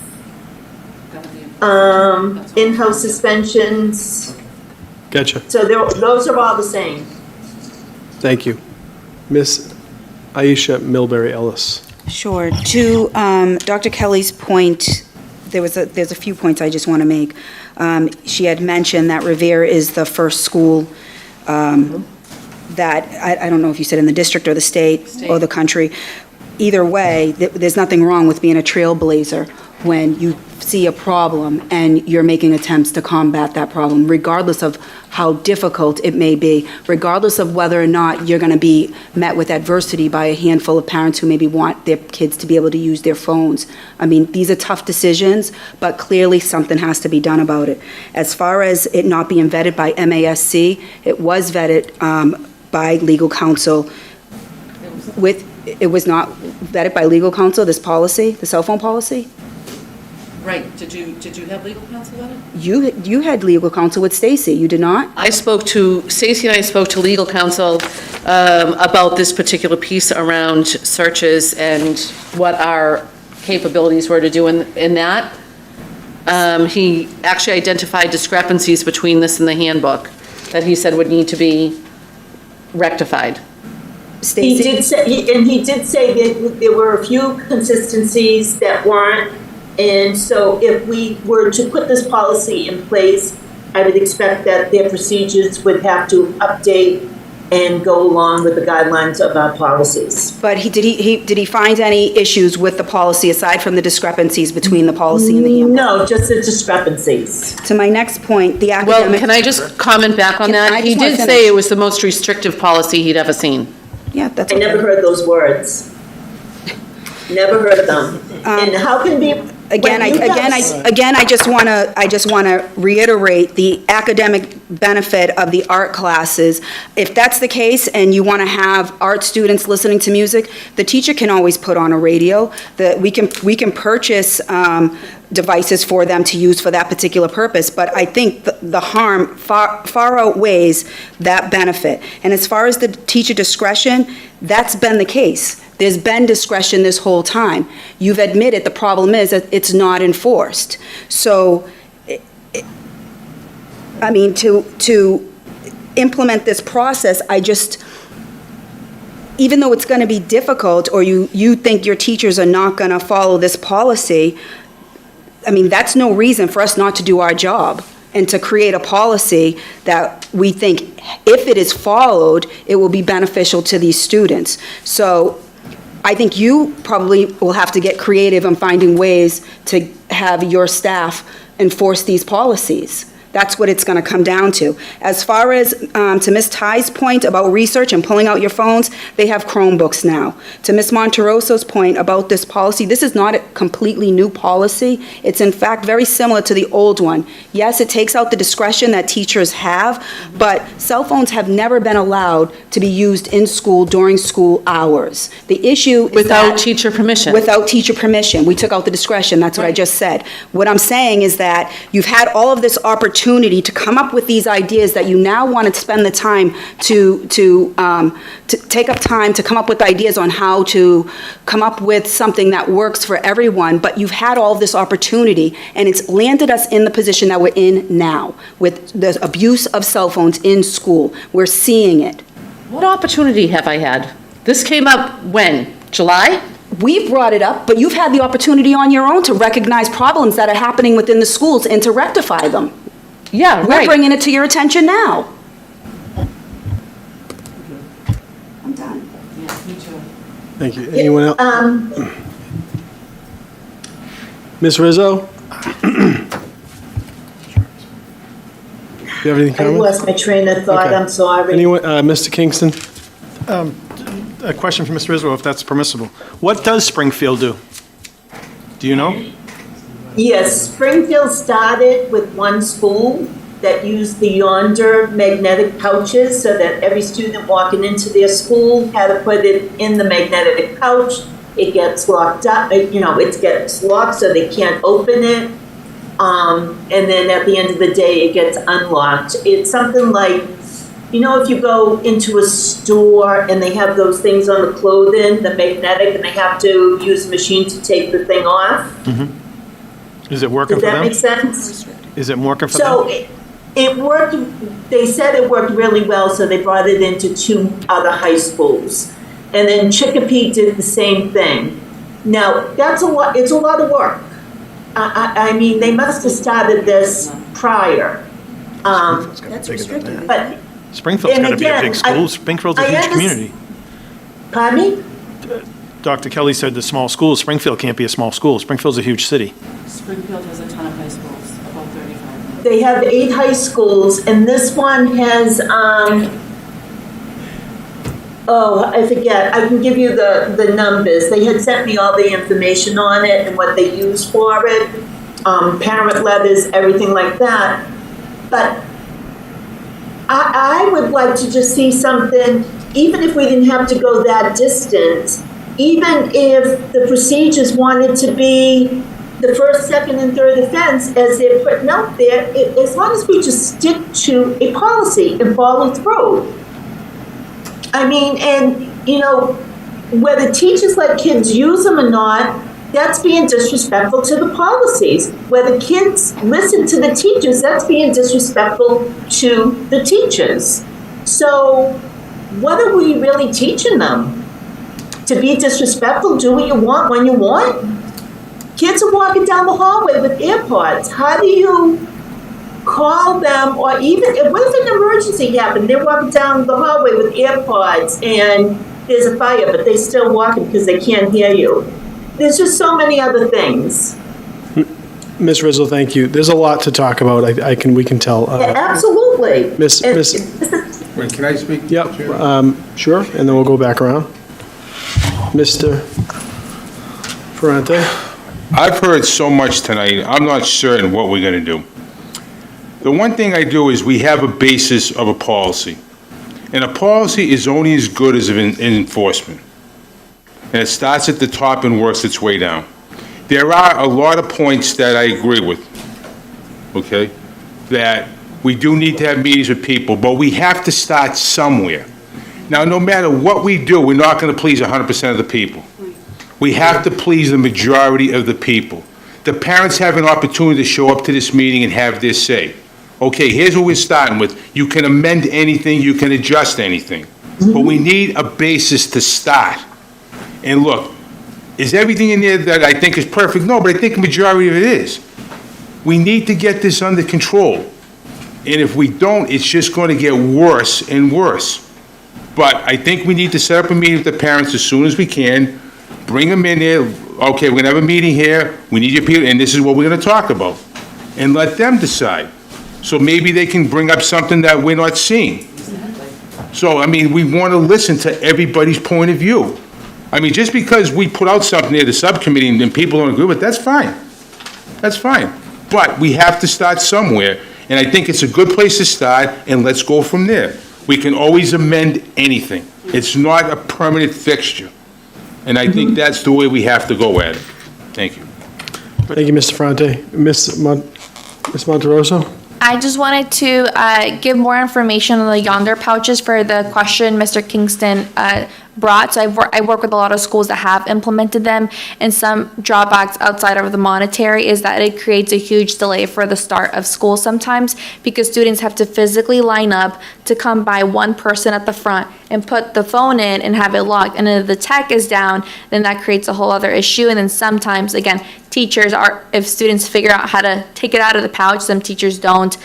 in-house suspensions. Gotcha. So those are all the same. Thank you. Miss Aisha Milbury Ellis. Sure. To Dr. Kelly's point, there's a few points I just want to make. She had mentioned that Revere is the first school that, I don't know if you said in the district or the state or the country. Either way, there's nothing wrong with being a trailblazer. when you see a problem and you're making attempts to combat that problem, regardless of how difficult it may be, regardless of whether or not you're going to be met with adversity by a handful of parents who maybe want their kids to be able to use their phones. I mean, these are tough decisions, but clearly something has to be done about it. As far as it not being vetted by MASC, it was vetted by legal counsel. It was not vetted by legal counsel, this policy, the cell phone policy? Right, did you have legal counsel on it? You had legal counsel with Stacy, you did not? Stacy and I spoke to legal counsel about this particular piece around searches and what our capabilities were to do in that. He actually identified discrepancies between this and the handbook that he said would need to be rectified. He did say that there were a few consistencies that weren't. And so if we were to put this policy in place, I would expect that their procedures would have to update and go along with the guidelines of our policies. But did he find any issues with the policy aside from the discrepancies between the policy and the handbook? No, just the discrepancies. To my next point, the academic... Well, can I just comment back on that? He did say it was the most restrictive policy he'd ever seen. Yeah, that's I okay. never heard those words. Never heard them. And how can be... Again, I just want to reiterate the academic benefit of the art classes. If that's the case and you want to have art students listening to music, the teacher can always put on a radio. We can purchase devices for them to use for that particular purpose, but I think the harm far outweighs that benefit. And as far as the teacher discretion, that's been the case. There's been discretion this whole time. You've admitted the problem is that it's not enforced. So, I mean, to implement this process, even though it's going to be difficult, or you think your teachers are not going to follow this policy, I mean, that's no reason for us not to do our job and to create a policy that we think, if it is followed, it will be beneficial to these students. So I think you probably will have to get creative in finding ways to have your staff enforce these policies. That's what it's going to come down to. As far as, to Ms. Ty's point about research and pulling out your phones, they have Chromebooks now. To Ms. Monteroso's point about this policy, this is not a completely new policy. It's in fact very similar to the old one. Yes, it takes out the discretion that teachers have, but cell phones have never been allowed to be used in school during school hours. The issue is Without teacher permission. Without teacher permission. We took out the discretion, that's what I just said. What I'm saying is that you've had all of this opportunity to come up with these ideas that you now want to spend the time to take up time to come up with ideas on how to come up with something that works for everyone, but you've had all of this opportunity, and it's landed us in the position that we're in now, with the abuse of cell phones in school. We're seeing it. What opportunity have I had? This came up when? July? We've brought it up, but you've had the opportunity on your own to recognize problems that are happening within the schools and to rectify them. Yeah, We're right. bringing it to your attention now. I'm done. Thank you. Anyone else? Ms. Rizzo? Do you have anything I comment? lost my train of thought, Okay. I'm sorry. Anyone, Mr. Kingston? A question for Mr. Rizzo, if that's permissible. What does Springfield do? Do you know? Yes, Springfield started with one school that used the Yonder magnetic pouches so that every student walking into their school had to put it in the magnetic pouch. It gets locked up, it gets locked so they can't open it. And then at the end of the day, it gets unlocked. It's something like, if you go into a store and they have those things on the clothing, the magnetic, and they have to use a machine to take the thing off. Mm-hmm. Is it working Does for that them? make sense? Is it working for So them? it worked, they said it worked really well, so they brought it into 2 other high schools. And then Chicopee did the same thing. Now, it's a lot of work. I mean, they must have started this prior. That's restricted. But, Springfield's and got to be a again, big school. Springfield's a I huge understand- community. pardon me? Dr. Kelly said the small schools, Springfield can't be a small school. Springfield's a huge city. Springfield has a ton of high schools, about 35. They have 8 high schools, and this one has, I forget, I can give you the numbers. They had sent me all the information on it and what they use for it, parent letters, everything like that. But I would like to just see something, even if we didn't have to go that distance, even if the procedures wanted to be the first, second, and third offense as they're putting out there, as long as we just stick to a policy and follow through. I mean, and, you know, whether teachers let kids use them or not, that's being disrespectful to the policies. Whether kids listen to the teachers, that's being disrespectful to the teachers. So what are we really teaching them? To be disrespectful, do what you want when you want? Kids are walking down the hallway with AirPods. How do you call them, or even, what if an emergency happened? They're walking down the hallway with AirPods and there's a fire, but they're still walking because they can't hear you. There's just so many other things. Ms. Rizzo, thank you. There's a lot to talk about, we can tell. Yeah, absolutely. Miss, Wait, can I speak? yep, sure, and then we'll go back around. Mr. Ferrante? I've heard so much tonight, I'm not certain what we're going to do. The one thing I do is we have a basis of a policy. And a policy is only as good as an enforcement. And it starts at the top and works its way down. There are a lot of points that I agree with, okay? That we do need to have meetings with people, but we have to start somewhere. Now, no matter what we do, we're not going to please 100% of the people. We have to please the majority of the people. The parents have an opportunity to show up to this meeting and have their say. Okay, here's what we're starting with. You can amend anything, you can adjust anything. But we need a basis to start. And look, is everything in there that I think is perfect? No, but I think a majority of it is. We need to get this under control. And if we don't, it's just going to get worse and worse. But I think we need to set up a meeting with the parents as soon as we can, bring them in there. Okay, we're going to have a meeting here. We need your people, and this is what we're going to talk about. And let them decide. So maybe they can bring up something that we're not seeing. So, I mean, we want to listen to everybody's point of view. I mean, just because we put out something there, the subcommittee, and people don't agree with it, that's fine. That's fine. But we have to start somewhere, and I think it's a good place to start, and let's go from there. We can always amend anything. It's not a permanent fixture. And I think that's the way we have to go at it. Thank you. Thank you, Mr. Ferrante. Ms. Monterosso? I just wanted to give more information on the Yonder pouches for the question Mr. Kingston brought. So I work with a lot of schools that have implemented them, and some drawbacks outside of the monetary is that it creates a huge delay for the start of school sometimes, because students have to physically line up to come by one person at the front and put the phone in and have it locked. And if the tech is down, then that creates a whole other issue. And then sometimes, again, teachers are, if students figure out how to take it out of the pouch, some teachers don't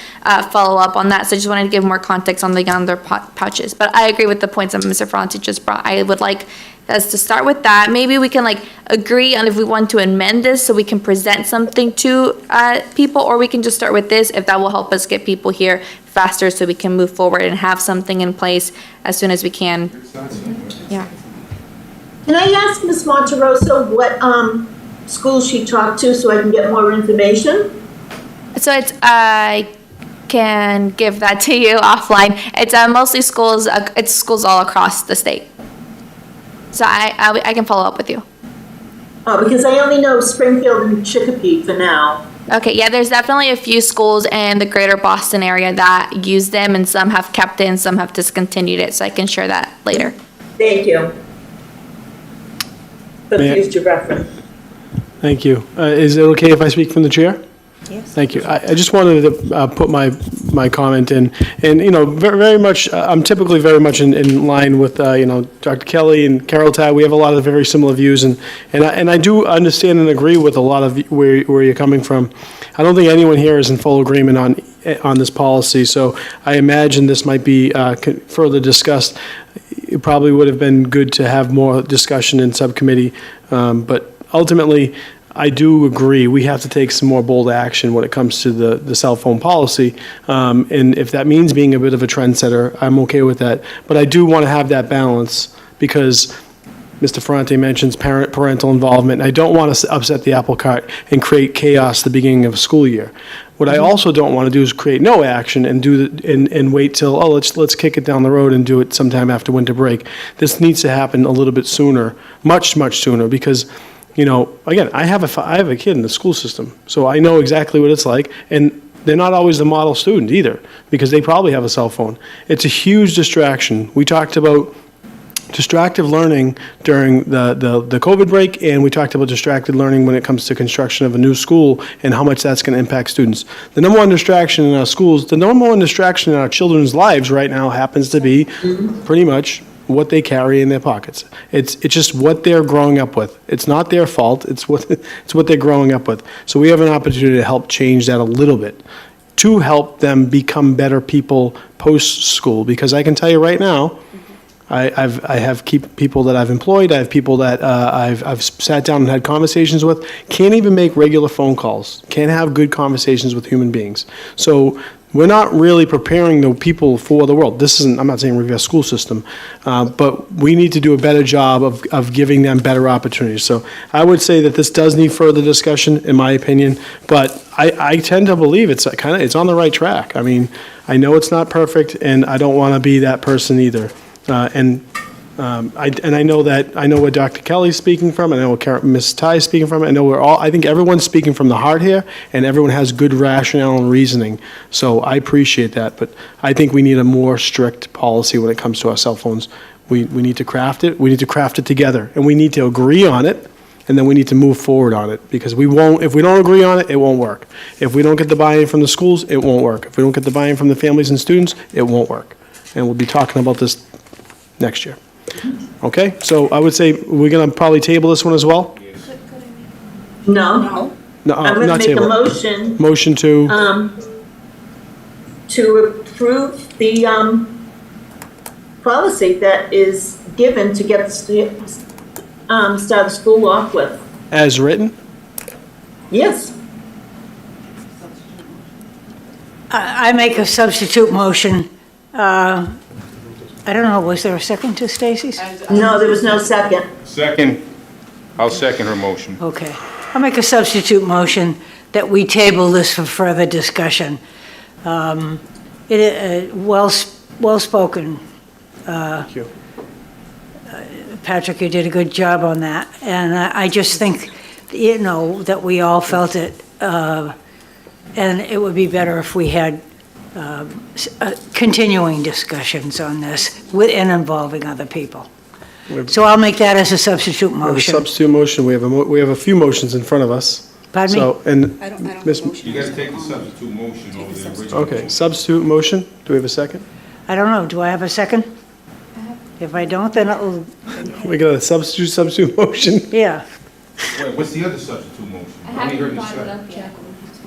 follow up on that. So I just wanted to give more context on the Yonder pouches. But I agree with the points that Mr. Ferrante just brought. I would like us to start with that. Maybe we can agree on if we want to amend this so we can present something to people, or we can just start with this if that will help us get people here faster so we can move forward and have something in place as soon as we can. Yeah. Can I ask Ms. Monterosso what school she talked to so I can get more information? So I can give that to you offline. It's mostly schools, it's schools all across the state. So I can follow up with you. Oh, because I only know Springfield and Chicopee for now. Okay, yeah, there's definitely a few schools in the greater Boston area that use them, and some have kept it and some have discontinued it, so I can share that later. Thank you. For future reference. Thank you. Is it okay if I speak from the chair? Yes. Thank you. I just wanted to put my comment in, and, very much, I'm typically very much in line with, Dr. Kelly and Carol Tad. We have a lot of very similar views, and I do understand and agree with a lot of where you're coming from. I don't think anyone here is in full agreement on this policy, so I imagine this might be further discussed. it probably would have been good to have more discussion in subcommittee, but ultimately, I do agree, we have to take some more bold action when it comes to the cell phone policy. And if that means being a bit of a trendsetter, I'm okay with that. But I do want to have that balance because Mr. Ferrante mentions parental involvement. I don't want to upset the apple cart and create chaos at the beginning of a school year. What I also don't want to do is create no action and and wait till, oh, let's kick it down the road and do it sometime after winter break. This needs to happen a little bit sooner, much sooner, because again, I have a kid in the school system, so I know exactly what it's like, and they're not always the model student either, because they probably have a cell phone. It's a huge distraction. We talked about distractive learning during the COVID break, and we talked about distracted learning when it comes to construction of a new school and how much that's going to impact students. The number one distraction in our schools, the number one distraction in our children's lives right now happens to be pretty much what they carry in their pockets. It's just what they're growing up with. It's not their fault. It's what they're growing up with. So we have an opportunity to help change that a little bit, to help them become better people post-school. Because I can tell you right now, I have people that I've employed, I have people that I've sat down and had conversations with, can't even make regular phone calls, can't have good conversations with human beings. So we're not really preparing the people for the world. I'm not saying Revere school system, but we need to do a better job of giving them better opportunities. So I would say that this does need further discussion, in my opinion, but I tend to believe it's on the right track. I mean, I know it's not perfect, and I don't want to be that person either. I know where Dr. Kelly's speaking from, I know where Ms. Ty is speaking from, I think everyone's speaking from the heart here, and everyone has good rationale and reasoning, so I appreciate that, but I think we need a more strict policy when it comes to our cell phones. We need to craft it together, and we need to agree on it, and then we need to move forward on it, because if we don't agree on it, it won't work. If we don't get the buy-in from the schools, it won't work. If we don't get the buy-in from the families and students, it won't work. And we'll be talking about this next year. Okay, so I would say we're going to probably table this one as well? No. No, I'm going to not make a table. motion Motion to, to approve the policy that is given to get the start of school off with. as written? Yes. I make a substitute motion. I don't know, was there a second to Stacy's? No, there was no second. Second, I'll second her motion. Okay. I'll make a substitute motion that we table this for further discussion. Well spoken. Thank you. Patrick, you did a good job on that. And I just think, that we all felt it. And it would be better if we had continuing discussions on this and involving other people. So I'll make that as a substitute We have a motion. substitute motion, we have a few motions in front of us. Pardon me? So, and, I don't Miss- You gotta take the substitute motion over the original. okay, substitute motion, do we have a second? I don't know, do I have a second? If I don't, then it'll, We got a substitute motion, yeah. Wait, what's the other substitute motion? I only heard you say.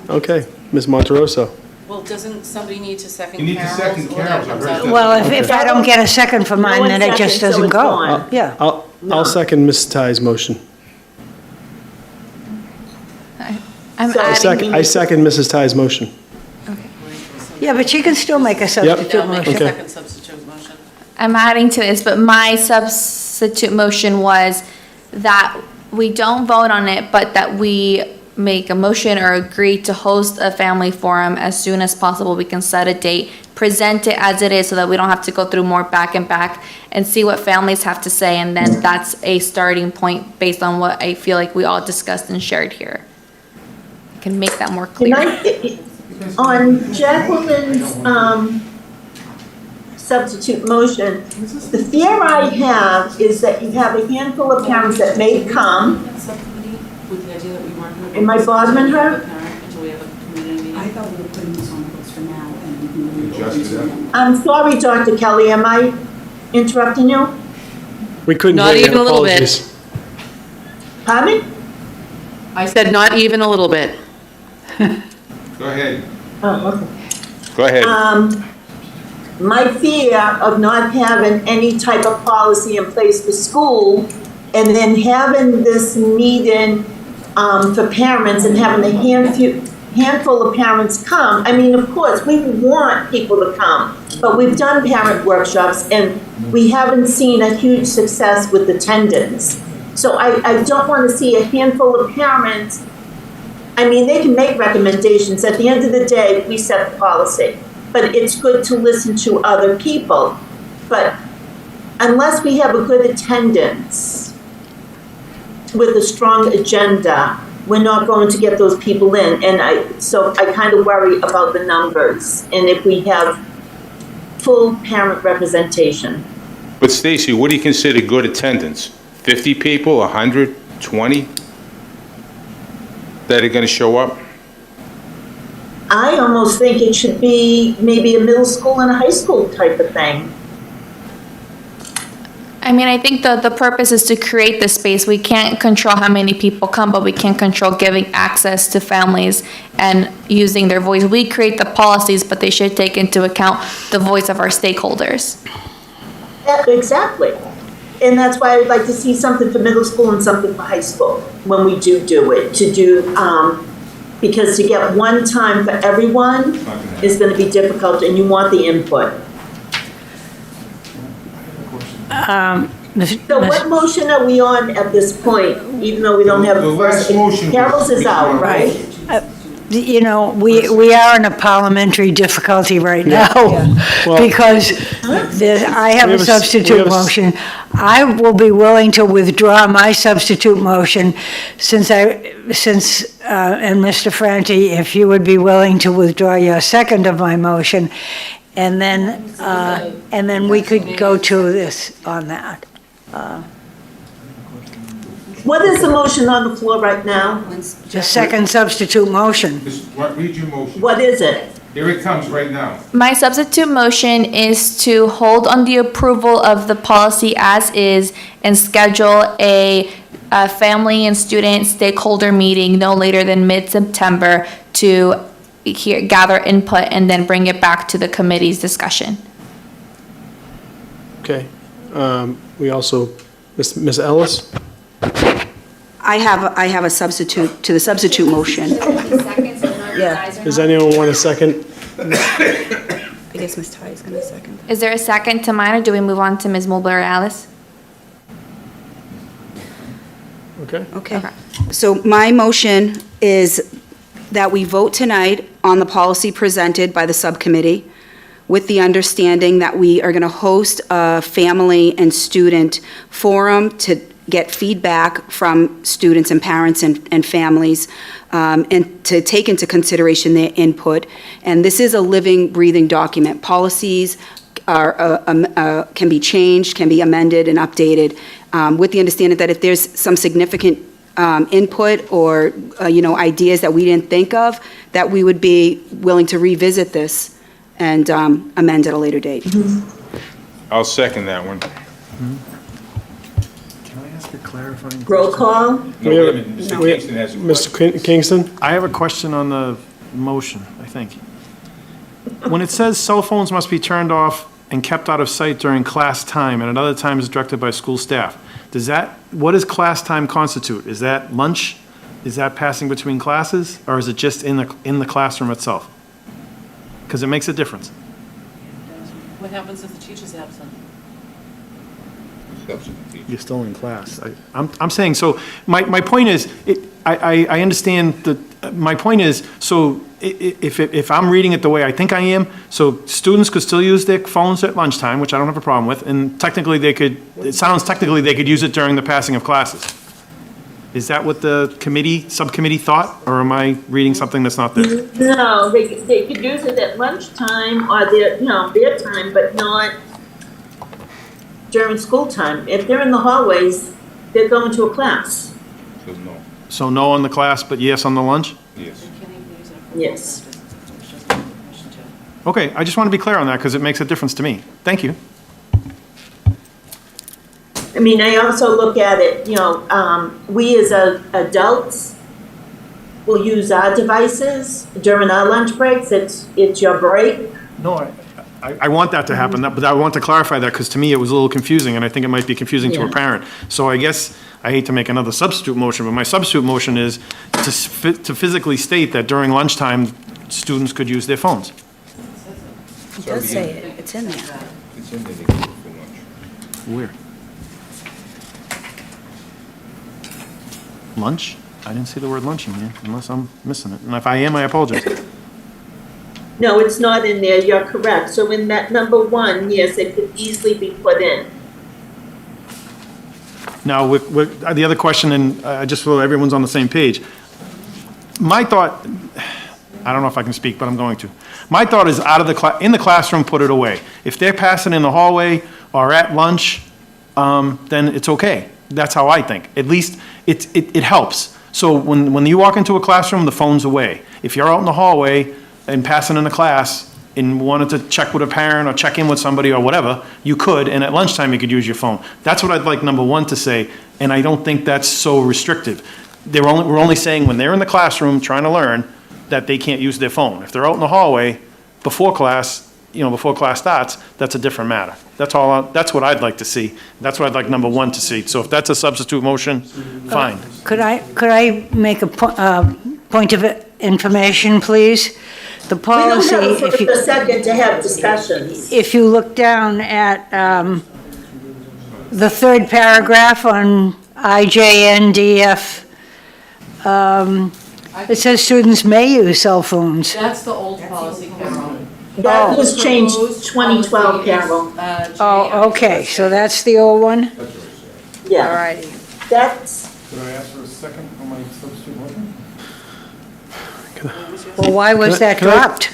okay, Ms. Monteroso. Well, doesn't somebody need to second You need to Carol's? second or that Carol's, I comes heard out? that. Well, if I don't get a second for mine, one then it just second, so doesn't it's go. gone. Yeah. I'll second Ms. Ty's motion. I'm So- adding, I second Mrs. Ty's motion. Yeah, but you can still make a substitute motion. Okay. substitute motion. I'm adding to this, but my substitute motion was that we don't vote on it, but that we make a motion or agree to host a family forum as soon as possible. We can set a date, present it as it is so that we don't have to go through more back and see what families have to say. And then that's a starting point based on what I feel like we all discussed and shared here. I can make that more Can clear. on Jacqueline's substitute motion, the fear I have is that you have a handful of parents that may come. Am I bothering her? I thought we were putting this on the books for now and. Adjust it. I'm sorry, Dr. Kelly, am I interrupting you? We couldn't Not hear you, even a little bit. apologies. Pardon me? I said not even a little bit. Go ahead, Oh, okay. go ahead. my fear of not having any type of policy in place for school and then having this meeting for parents and having a handful of parents come. I mean, of course, we want people to come, but we've done parent workshops and we haven't seen a huge success with attendance. So I don't want to see a handful of parents. I mean, they can make recommendations. At the end of the day, we set the policy. But it's good to listen to other people. But unless we have a good attendance with a strong agenda, we're not going to get those people in. And so I kind of worry about the numbers and if we have full parent representation. But Stacy, what do you consider good attendance? 50 people, 100, 20 that are going to show up? I almost think it should be maybe a middle school and a high school type of thing. I mean, I think the purpose is to create the space. We can't control how many people come, but we can control giving access to families and using their voice. We create the policies, but they should take into account the voice of our stakeholders. Exactly. And that's why I'd like to see something for middle school and something for high school when we do it, because to get one time for everyone is going to be difficult and you want the input. So what motion are we on at this point, even though we don't have? The last motion was- Carol's is out, right? You know, we are in a parliamentary difficulty right now, because I have a substitute motion. I will be willing to withdraw my substitute motion, and Mr. Franti, if you would be willing to withdraw your second of my motion, and then we could go to this on that. What is the motion on the floor right now? The second substitute motion. Read your motion. What is it? Here it comes right now. My substitute motion is to hold on the approval of the policy as is and schedule a family and student stakeholder meeting no later than mid-September to gather input and then bring it back to the committee's discussion. Okay. We also, Ms. Ellis? I have a substitute to the substitute motion. Yeah. Does anyone want a second? I guess Ms. Ty is going to second. Is there a second to mine, or do we move on to Ms. Mulberry Alice? Okay. Okay. So my motion is that we vote tonight on the policy presented by the subcommittee with the understanding that we are going to host a family and student forum to get feedback from students and parents and families, and to take into consideration their input. And this is a living, breathing document. Policies can be changed, can be amended and updated, with the understanding that if there's some significant input or ideas that we didn't think of, that we would be willing to revisit this and amend at a later date. I'll second that one. Can I ask a clarifying? Roll call? No, wait a minute, Mr. Kingston has a question. Mr. Kingston? I have a question on the motion, I think. When it says cell phones must be turned off and kept out of sight during class time and at other times directed by school staff, what does class time constitute? Is that lunch? Is that passing between classes? Or is it just in the classroom itself? Because it makes a difference. What happens if the teacher's absent? You're still in class. I'm saying, so my point is, I understand my point is, so if I'm reading it the way I think I am, so students could still use their phones at lunchtime, which I don't have a problem with, and technically they could use it during the passing of classes. Is that what the subcommittee thought, or am I reading something that's not there? No, they could use it at lunchtime or their time, but not during school time. If they're in the hallways, they're going to a class. So no. So no on the class, but yes on the lunch? Yes. Yes. Okay, I just want to be clear on that because it makes a difference to me. Thank you. I mean, I also look at it, we as adults will use our devices during our lunch breaks. It's your break. No, I want that to happen, but I want to clarify that, because to me, it was a little confusing, and I think it might be confusing to a Yeah. parent. So I guess, I hate to make another substitute motion, but my substitute motion is to physically state that during lunchtime, students could use their phones. It does say it, it's in there. It's in there, they can go for lunch. Where? Lunch? I didn't see the word lunch in here, unless I'm missing it. And if I am, I apologize. No, it's not in there, you're correct. So in that number 1, yes, it could easily be put in. Now, the other question, and just so everyone's on the same page, my thought, I don't know if I can speak, but I'm going to. My thought is in the classroom, put it away. If they're passing in the hallway or at lunch, then it's okay. That's how I think. At least it helps. So when you walk into a classroom, the phone's away. If you're out in the hallway and passing in the class and wanted to check with a parent or check in with somebody or whatever, you could, and at lunchtime you could use your phone. That's what I'd like number 1 to say, and I don't think that's so restrictive. We're only saying when they're in the classroom trying to learn that they can't use their phone. If they're out in the hallway before class, before class starts, that's a different matter. That's what I'd like to see. That's what I'd like number 1 to see. So if that's a substitute motion, fine. Could I make a point of information, please? The We don't policy, have a if first you, or second to have discussions. if you look down at the third paragraph on IJNDF, it says students may use cell phones. That's the old policy, Carol. That was changed 2012, Carol. Oh, okay, so that's the old one? All Yeah, righty. that's, Could I ask for a second on my substitute motion? Well, why was that can I- dropped?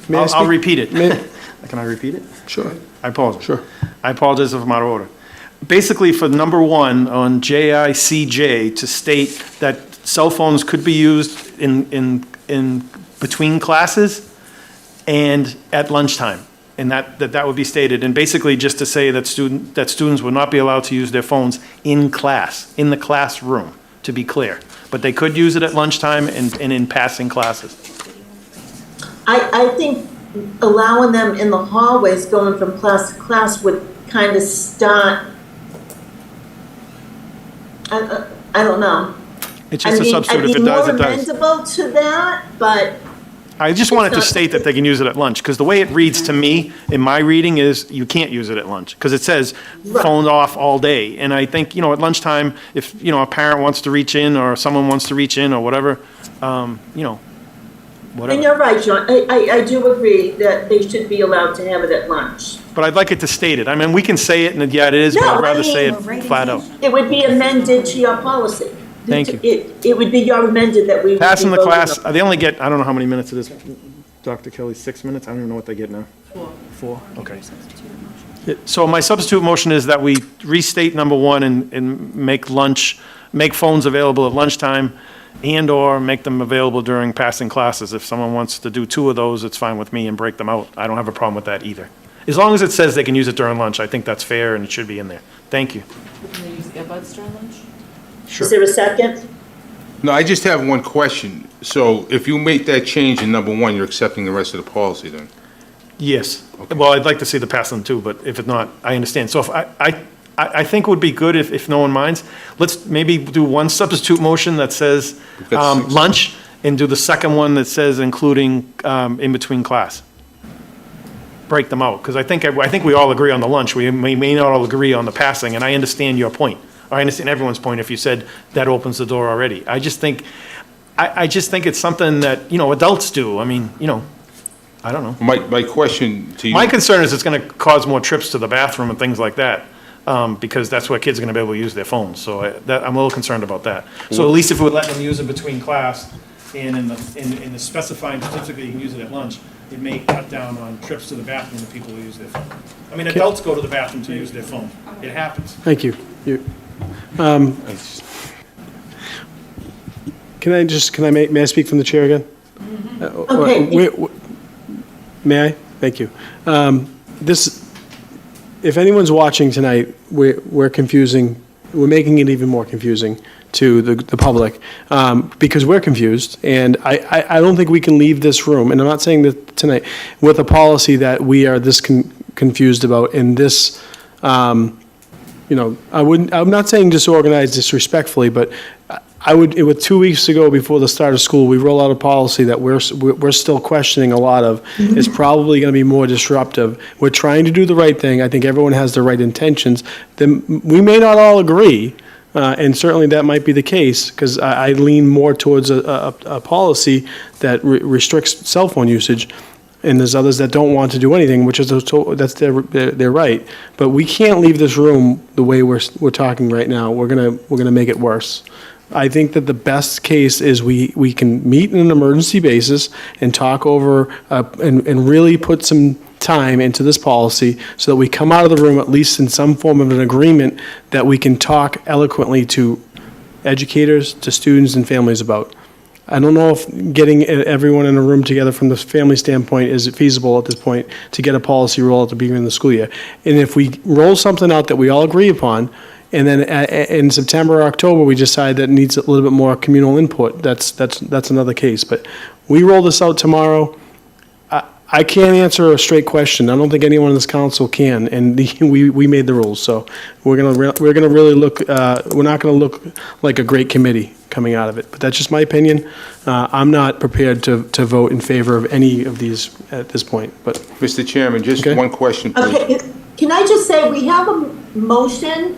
May I I'll speak? repeat it. May- Can I repeat it? Sure. I apologize. Sure. I apologize if I'm out of order. Basically, for number 1 on JICJ, to state that cell phones could be used in between classes and at lunchtime, and that would be stated. And basically, just to say that students would not be allowed to use their phones in class, in the classroom, to be clear. But they could use it at lunchtime and in passing classes. I think allowing them in the hallways going from class to class would kind of start, I don't know. It's just a substitute. If it does, it I'd does. be more amenable to that, but I just wanted to It's not- state that they can use it at lunch, because the way it reads to me, in my reading, is you can't use it at lunch, because it says Right. phone off all day. And I think, at lunchtime, if, a parent wants to reach in, or someone wants to reach in, or whatever, And whatever. you're right, John, I do agree that they should be allowed to have it at lunch. But I'd like it to state it. I mean, we can say it, and yeah, it is, but No, I'd I rather say mean- it flat out. It would be amended to your policy. Thank you. It would be your amended that we would be Passing the voting class, on. they only get, I don't know how many minutes it is, Dr. Kelly, 6 minutes? I don't even know what they get now. 4, okay. So my substitute motion is that we restate number 1 and make phones available at lunchtime and/or make them available during passing classes. If someone wants to do 2 of those, it's fine with me, and break them out. I don't have a problem with that either. As long as it says they can use it during lunch, I think that's fair and it should be in there. Thank you. Can they use earbuds during lunch? Is there a second? No, I just have one question. So if you make that change in number 1, you're accepting the rest of the policy then? Yes. Well, I'd like to see the pass them too, but if it's not, I understand. So if I think it would be good if no one minds, let's maybe do one substitute motion that says We've got 6. lunch, and do the second one that says including in between class. Break them out, because I think we all agree on the lunch. We may not all agree on the passing, and I understand your point. I understand everyone's point if you said that opens the door already. I just think it's something that, adults do. I mean, I don't know. My question to you. My concern is it's going to cause more trips to the bathroom and things like that, because that's where kids are going to be able to use their phones. So I'm a little concerned about that. So at least if we let them use it between class and in the specifying specifically you can use it at lunch, it may cut down on trips to the bathroom of people who use their phone. I mean, adults go to the bathroom to use their phone. It happens. Thank you. May I speak from the chair again? Okay. May I? Thank you. If anyone's watching tonight, we're confusing we're making it even more confusing to the public, because we're confused, and I don't think we can leave this room, and I'm not saying that tonight, with a policy that we are this confused about, and this, I'm not saying disorganized disrespectfully, but with 2 weeks to go before the start of school, we roll out a policy that we're still questioning a lot of, is probably going to be more disruptive. We're trying to do the right thing. I think everyone has the right intentions. Then we may not all agree, and certainly that might be the case, because I lean more towards a policy that restricts cell phone usage. And there's others that don't want to do anything, which is that's their right. But we can't leave this room the way we're talking right now. We're gonna make it worse. I think that the best case is we can meet on an emergency basis and talk over and really put some time into this policy so that we come out of the room at least in some form of an agreement that we can talk eloquently to educators, to students and families about. I don't know if getting everyone in a room together from the family standpoint is feasible at this point to get a policy roll at the beginning of the school year. And if we roll something out that we all agree upon, and then in September or October, we decide that it needs a little bit more communal input, that's another case. But we roll this out tomorrow. I can't answer a straight question. I don't think anyone in this council can, and we made the rules. So we're gonna really look. We're not gonna look like a great committee coming out of it. But that's just my opinion. I'm not prepared to vote in favor of any of these at this point. But Mr. Chairman, just Okay. one question, please. Okay, can I just say, we have a motion?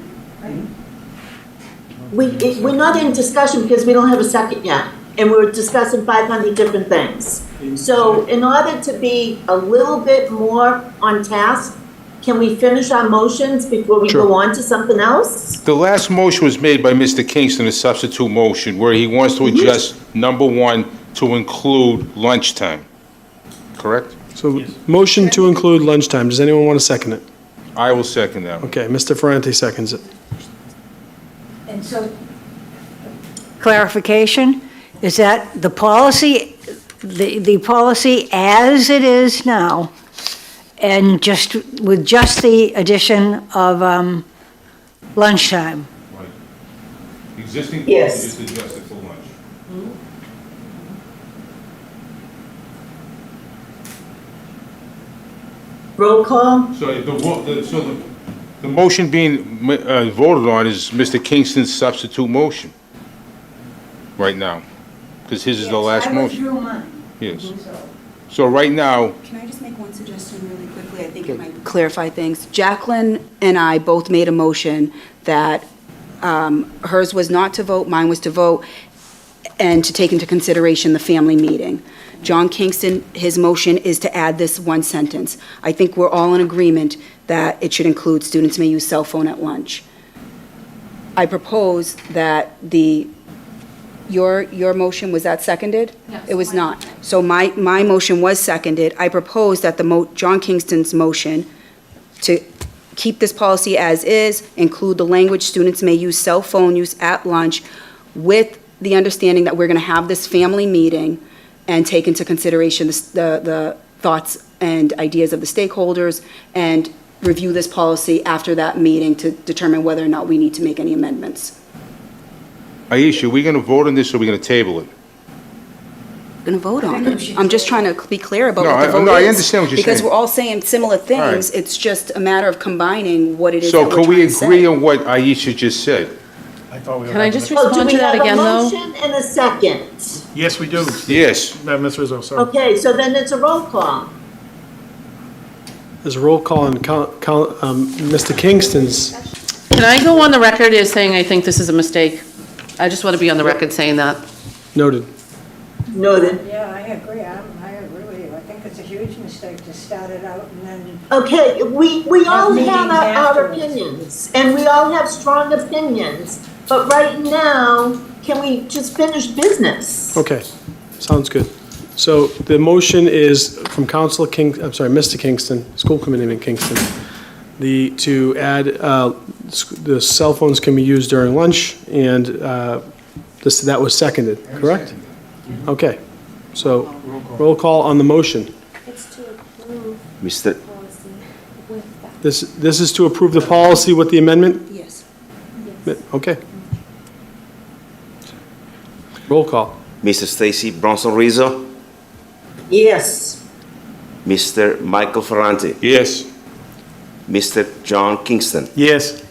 We're not in discussion because we don't have a second yet, and we're discussing 500 different things. So in order to be a little bit more on task, can we finish our motions before we Sure. go on to something else? The last motion was made by Mr. Kingston, a substitute motion, where he wants to adjust number 1 to include lunchtime. Correct? so motion to include lunchtime. Does anyone want to second it? I will second that. Okay, Mr. Ferranti seconds it. And so, clarification, is that the policy, the policy as it is now, and just, with just the addition of lunchtime? Existing Yes. policy is adjusted for lunch. Roll call? So the motion being voted on is Mr. Kingston's substitute motion right now, because his is the last motion. Yes. So right now, Can I just make one suggestion really quickly? I think it might clarify things. Jacqueline and I both made a motion that hers was not to vote, mine was to vote, and to take into consideration the family meeting. John Kingston, his motion is to add this one sentence. I think we're all in agreement that it should include students may use cell phone at lunch. I propose that your motion, was that seconded? Yes. It was not. So my motion was seconded. I propose that John Kingston's motion to keep this policy as is, include the language students may use cell phone use at lunch, with the understanding that we're going to have this family meeting and take into consideration the thoughts and ideas of the stakeholders, and review this policy after that meeting to determine whether or not we need to make any amendments. Aisha, are we going to vote on this or are we going to table it? Going to vote on it. I'm just trying to be clear about No, what the vote is. I understand what you're Because saying. we're all saying similar things. right. It's just a matter of combining what it is that So we're can trying we to say. agree on what Aisha just said? I thought we were Can I having just a- Oh, do respond we to that have again, a though? motion and a second? Yes, we do. Yes. Ms. Rizzo, sorry. Okay, so then it's a roll call. There's a roll call on Mr. Kingston's. Can I go on the record as saying I think this is a mistake? I just want to be on the record saying that. Noted. Noted. Yeah, I agree, I agree with you. I think it's a huge mistake to start it out and then. Okay, we all Have have meetings our afterwards. opinions, and we all have strong opinions, but right now, can we just finish business? Okay, sounds good. So the motion is from Mr. Kingston, School Committeeman Kingston, to add, the cell phones can be used during lunch, and that was seconded, correct? Okay, so roll call on the motion. It's to approve Mr. policy with that. This is to approve the policy with the amendment? Yes. Okay. Roll call. Mrs. Stacy Bronson Rizzo, Yes. Mr. Michael Ferranti, Yes. Mr. John Kingston, Yes.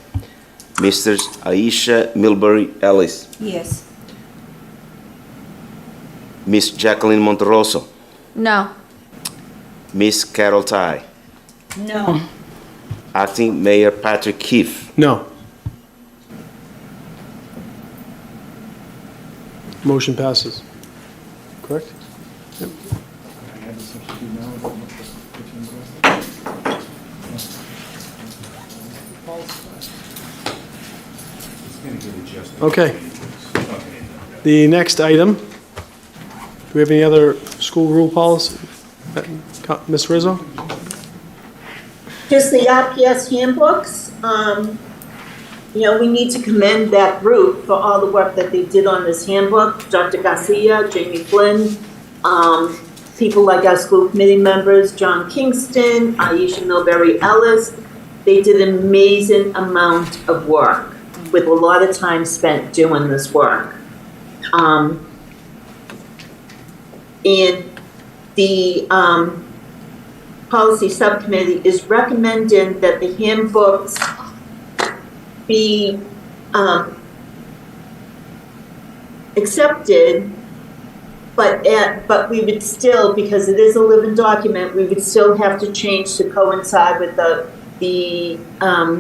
Mrs. Aisha Milbury Ellis, Yes. Miss Jacqueline Monterosso, No. Miss Carol Ty, No. Acting Mayor Patrick Keefe, No. Motion passes. Correct? Okay. The next item, do we have any other school rule policy? Ms. Rizzo? Just the RPS handbooks, we need to commend that group for all the work that they did on this handbook. Dr. Garcia, Jamie Flynn, people like our school committee members, John Kingston, Aisha Milbury Ellis. They did an amazing amount of work with a lot of time spent doing this work. And the policy subcommittee is recommending that the handbooks be accepted, but we would still, because it is a living document, we would still have to change to coincide with the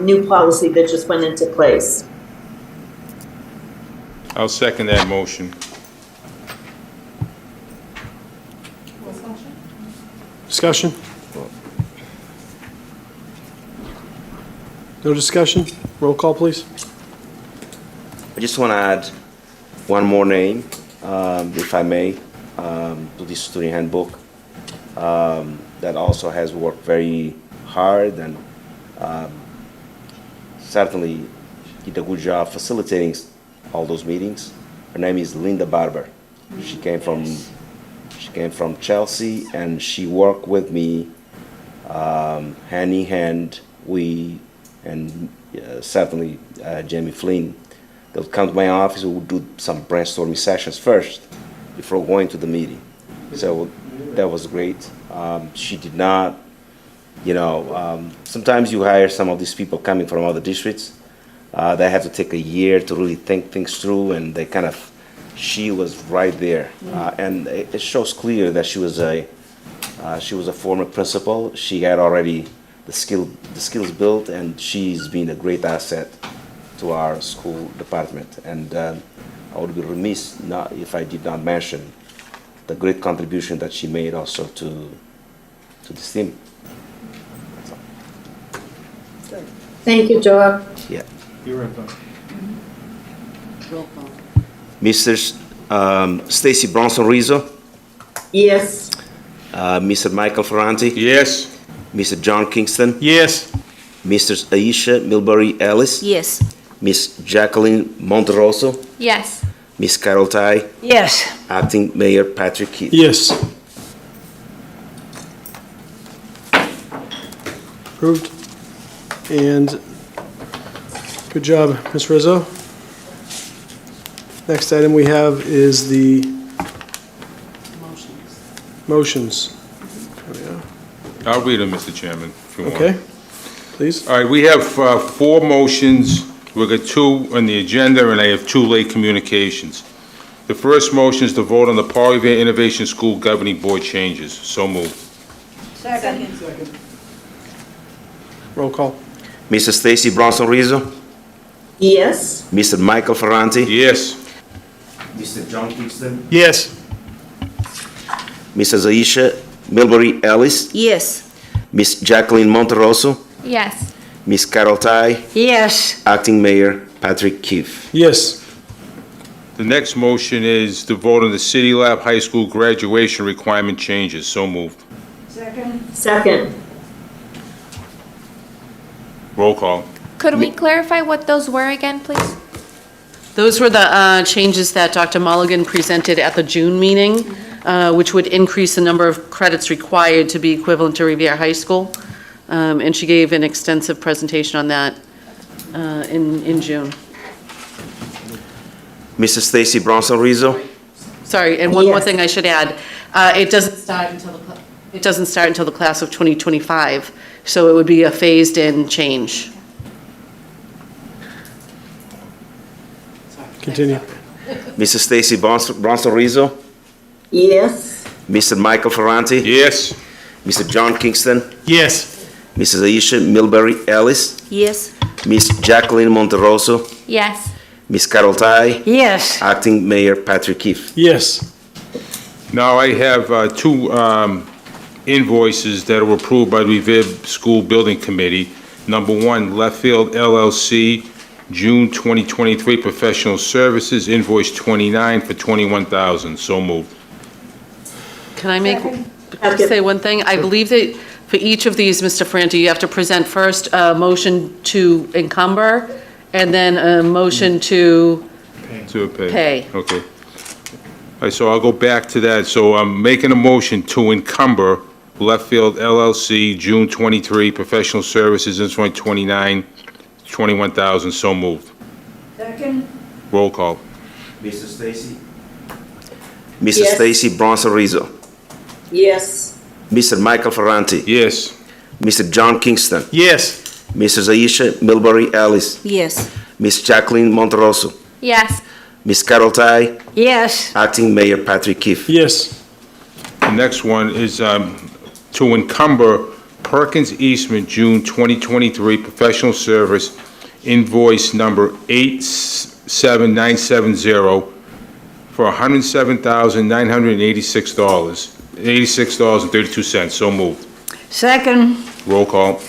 new policy that just went into place. I'll second that motion. Discussion? No discussion? Roll call, please. I just want to add one more name, if I may, to this student handbook that also has worked very hard and certainly did a good job facilitating all those meetings. Her name is Linda Barber. She came from Chelsea, and she worked with me hand in hand. We and certainly Jamie Flynn. They would come to my office. We would do some brainstorming sessions first before going to the meeting. So that was great. She did not, sometimes you hire some of these people coming from other districts. They have to take a year to really think things through, and she was right there. And it shows clear that she was a former principal. She had already the skills built, and she's been a great asset to our school department. And I would be remiss if I did not mention the great contribution that she made also to this team. Thank you, Joe. Yeah. You're right, Bob. Mrs. Stacy Bronson Rizzo, Yes. Mr. Michael Ferranti, Yes. Mr. John Kingston, Yes. Mrs. Aisha Milbury Ellis, Yes. Miss Jacqueline Monterosso, Yes. Miss Carol Ty, Yes. Acting Mayor Patrick Keefe. Yes. Approved. And good job, Ms. Rizzo. Next item we have is the motions. There we are. I'll read them, Mr. Chairman, if you want. Okay, please. All right, we have 4 motions. We've got 2 on the agenda, and I have 2 late communications. The first motion is to vote on the Paul Revere Innovation School Governing Board changes. So moved. Second. Roll call. Mrs. Stacy Bronson Rizzo, Yes. Mr. Michael Ferranti, Yes. Mr. John Kingston, Yes. Mrs. Aisha Milbury Ellis, Yes. Miss Jacqueline Monterosso, Yes. Miss Carol Ty, Yes. Acting Mayor Patrick Keefe. Yes. The next motion is to vote on the City Lab High School graduation requirement changes. So moved. Second. Roll call. Could we clarify what those were again, please? Those were the changes that Dr. Mulligan presented at the June meeting, which would increase the number of credits required to be equivalent to Revere High School. And she gave an extensive presentation on that in June. Mrs. Stacy Bronson Rizzo. Sorry, and one more Yes. thing I should add. It doesn't start until the class of 2025, so it would be a phased-in change. Continue. Mrs. Stacy Bronson Rizzo. Yes. Mr. Michael Ferranti. Yes. Mr. John Kingston. Yes. Mrs. Aisha Milbury Ellis. Yes. Miss Jacqueline Monterosso. Yes. Miss Carol Ty. Yes. Acting Mayor Patrick Keefe. Yes. Now, I have two invoices that were approved by the Revere School Building Committee. Number one, Left Field LLC, June 2023 Professional Services, invoice 29 for $21,000. So moved. Can I Second. say one thing? I believe that for each of these, Mr. Franti, you have to present first a motion to encumber, and then a motion to To pay. pay. Okay. All right, so I'll go back to that. So I'm making a motion to encumber Left Field LLC, June 23, Professional Services, invoice 29, $21,000. So moved. Second? Roll call. Mrs. Stacy. Mrs. Yes. Stacy Bronson Rizzo. Yes. Mr. Michael Ferranti. Yes. Mr. John Kingston. Yes. Mrs. Aisha Milbury Ellis. Yes. Miss Jacqueline Monterosso. Yes. Miss Carol Ty. Yes. Acting Mayor Patrick Keefe. Yes. The next one is to encumber Perkins Eastman, June 2023 Professional Service, invoice number 87970 for $107,986, $86.32. So moved. Second? Roll call.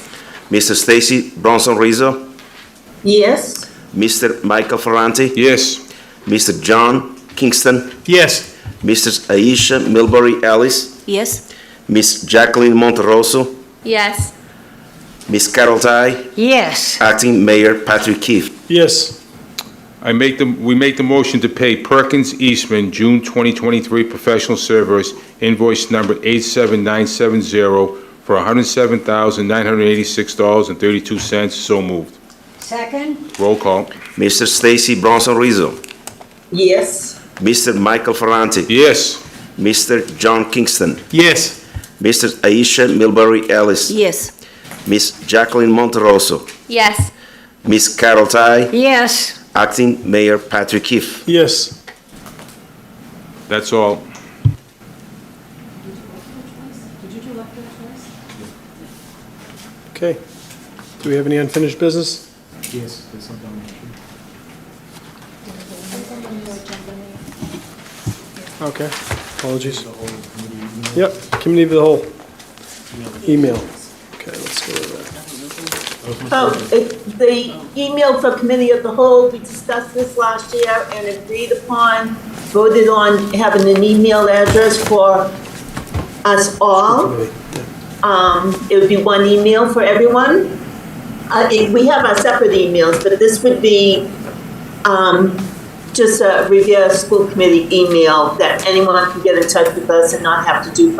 Mrs. Stacy Bronson Rizzo. Yes. Mr. Michael Ferranti. Yes. Mr. John Kingston. Yes. Mrs. Aisha Milbury Ellis. Yes. Miss Jacqueline Monterosso. Yes. Miss Carol Ty. Yes. Acting Mayor Patrick Keefe. Yes. We make the motion to pay Perkins Eastman, June 2023 Professional Service, invoice number 87970 for $107,986.32. So moved. Second? Roll call. Mr. Stacy Bronson Rizzo. Yes. Mr. Michael Ferranti. Yes. Mr. John Kingston. Yes. Mrs. Aisha Milbury Ellis. Yes. Miss Jacqueline Monterosso. Yes. Miss Carol Ty. Yes. Acting Mayor Patrick Keefe. Yes. That's all. Okay. Do we have any unfinished business? Yes, there's something on the sheet. Okay. Apologies. Yep, committee of the whole. Email. Okay, let's go to that. The email for committee of the whole, we discussed this last year and agreed upon, voted on having an email address for us all. Committee, It would be one email for everyone. We have our separate emails, but this would be just a Revere School Committee email that anyone can get in touch with us and not have to do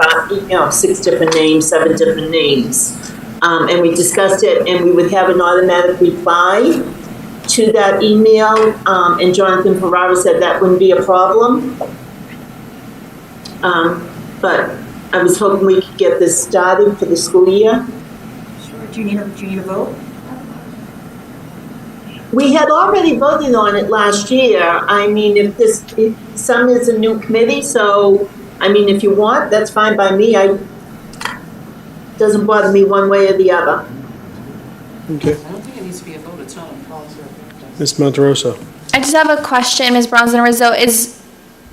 6 different names, 7 different names. And we discussed it, and we would have an automatic reply to that email. And Jonathan Ferrara said that wouldn't be a problem. But I was hoping we could get this started for the school year. Sure, do you need a vote? We had already voted on it last year. I mean, if some is a new committee, so, I mean, if you want, that's fine by me. Doesn't bother me one way or the other. Okay. I don't think it needs to be a vote, it's not a policy. Ms. Monterosso. I just have a question, Ms. Bronson Rizzo.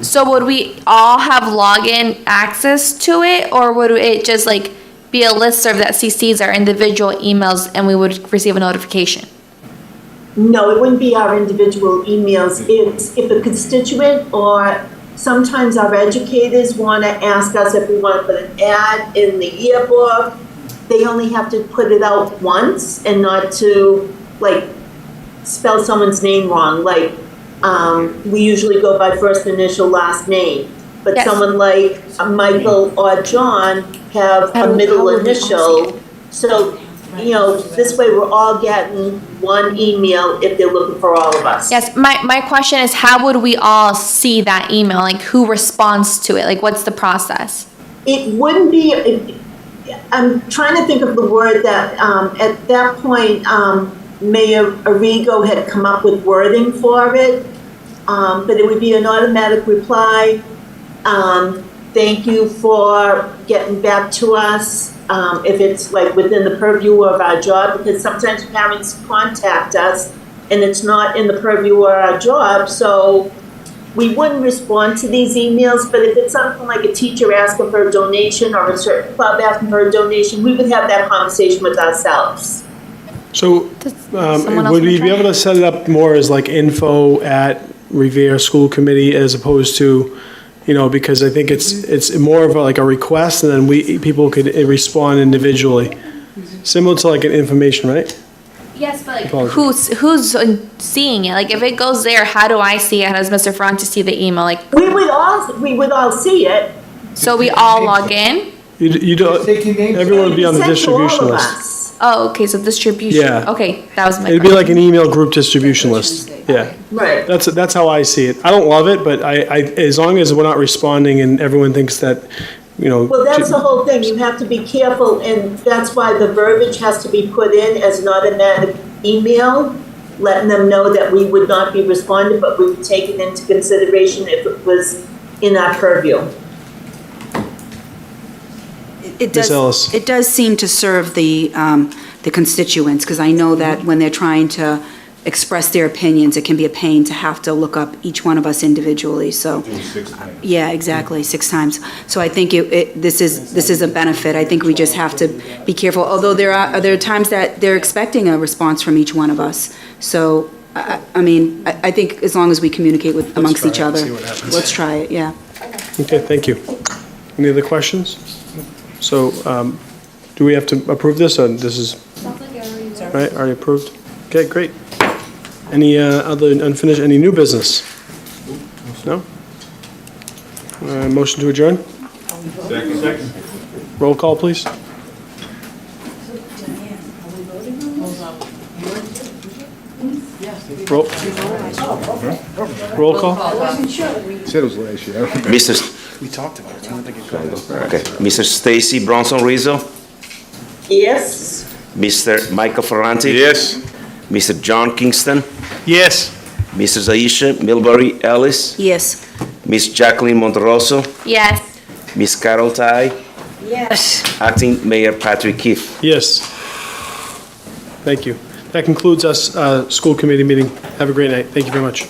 So would we all have login access to it, or would it just like be a listserv that CCs our individual emails and we would receive a notification? No, it wouldn't be our individual emails. It's if a constituent or sometimes our educators want to ask us if we want to put an ad in the yearbook. They only have to put it out once and not to like spell someone's name wrong. Like we usually go by first initial, last name. But Yes. someone like Michael or John have a middle initial. So this way we're all getting one email if they're looking for all of us. Yes, my question is, how would we all see that email? Like, who responds to it? Like, what's the process? It wouldn't be, I'm trying to think of the word that, at that point, Mayor Arrigo had come up with wording for it, but it would be an automatic reply. Thank you for getting back to us, if it's like within the purview of our job, because sometimes parents contact us and it's not in the purview of our job, so we wouldn't respond to these emails, but if it's something like a teacher asking for a donation or a certain club asking for a donation, we would have that conversation with ourselves. So, someone else would we wanna be try? able to set it up more as like info at Revere School Committee as opposed to, because I think it's more of like a request and then people could respond individually. Similar to like an information, right? Yes, but like, Apologies. who's seeing it? Like, if it goes there, how do I see it? How does Mr. Ferranti see the email? Like, We would all see it. so we all log in? You don't, everyone would be on the Sent to all distribution of list. us. Oh, okay, so distribution. Yeah. Okay, that was my It'd be question. like an email group distribution list, yeah. Right. That's how I see it. I don't love it, but as long as we're not responding and everyone thinks that, Well, that's the whole thing. You have to be careful, and that's why the verbiage has to be put in as an automatic email, letting them know that we would not be responding, but we would take it into consideration if it was in our purview. It Ms. Ellis. does, it does seem to serve the constituents, because I know that when they're trying to express their opinions, it can be a pain to have to look up each one of us individually, so. Yeah, exactly, 6 times. So I think this is a benefit. I think we just have to be careful, although there are times that they're expecting a response from each one of us. So, I think as long as we communicate amongst each try it and other. see what happens. Let's try it, yeah. Okay, thank you. Any other questions? So, do we have to approve this, or this is, right, already approved? Okay, great. Any other unfinished, any new business? No? Motion to adjourn? Second. Roll call, please. Roll call? Said it was last year. I don't remember. Mr. We talked about it, I don't think it goes. Okay, Mr. Stacy Bronson Rizzo, Yes? Mr. Michael Ferranti. Yes. Mr. John Kingston, Yes. Mrs. Aisha Milbury Ellis, Yes. Miss Jacqueline Monterosso, Yes. Miss Carol Tai, Yes. Acting Mayor Patrick Keefe. Yes. Thank you. That concludes us, school committee meeting. Have a great night. Thank you very much.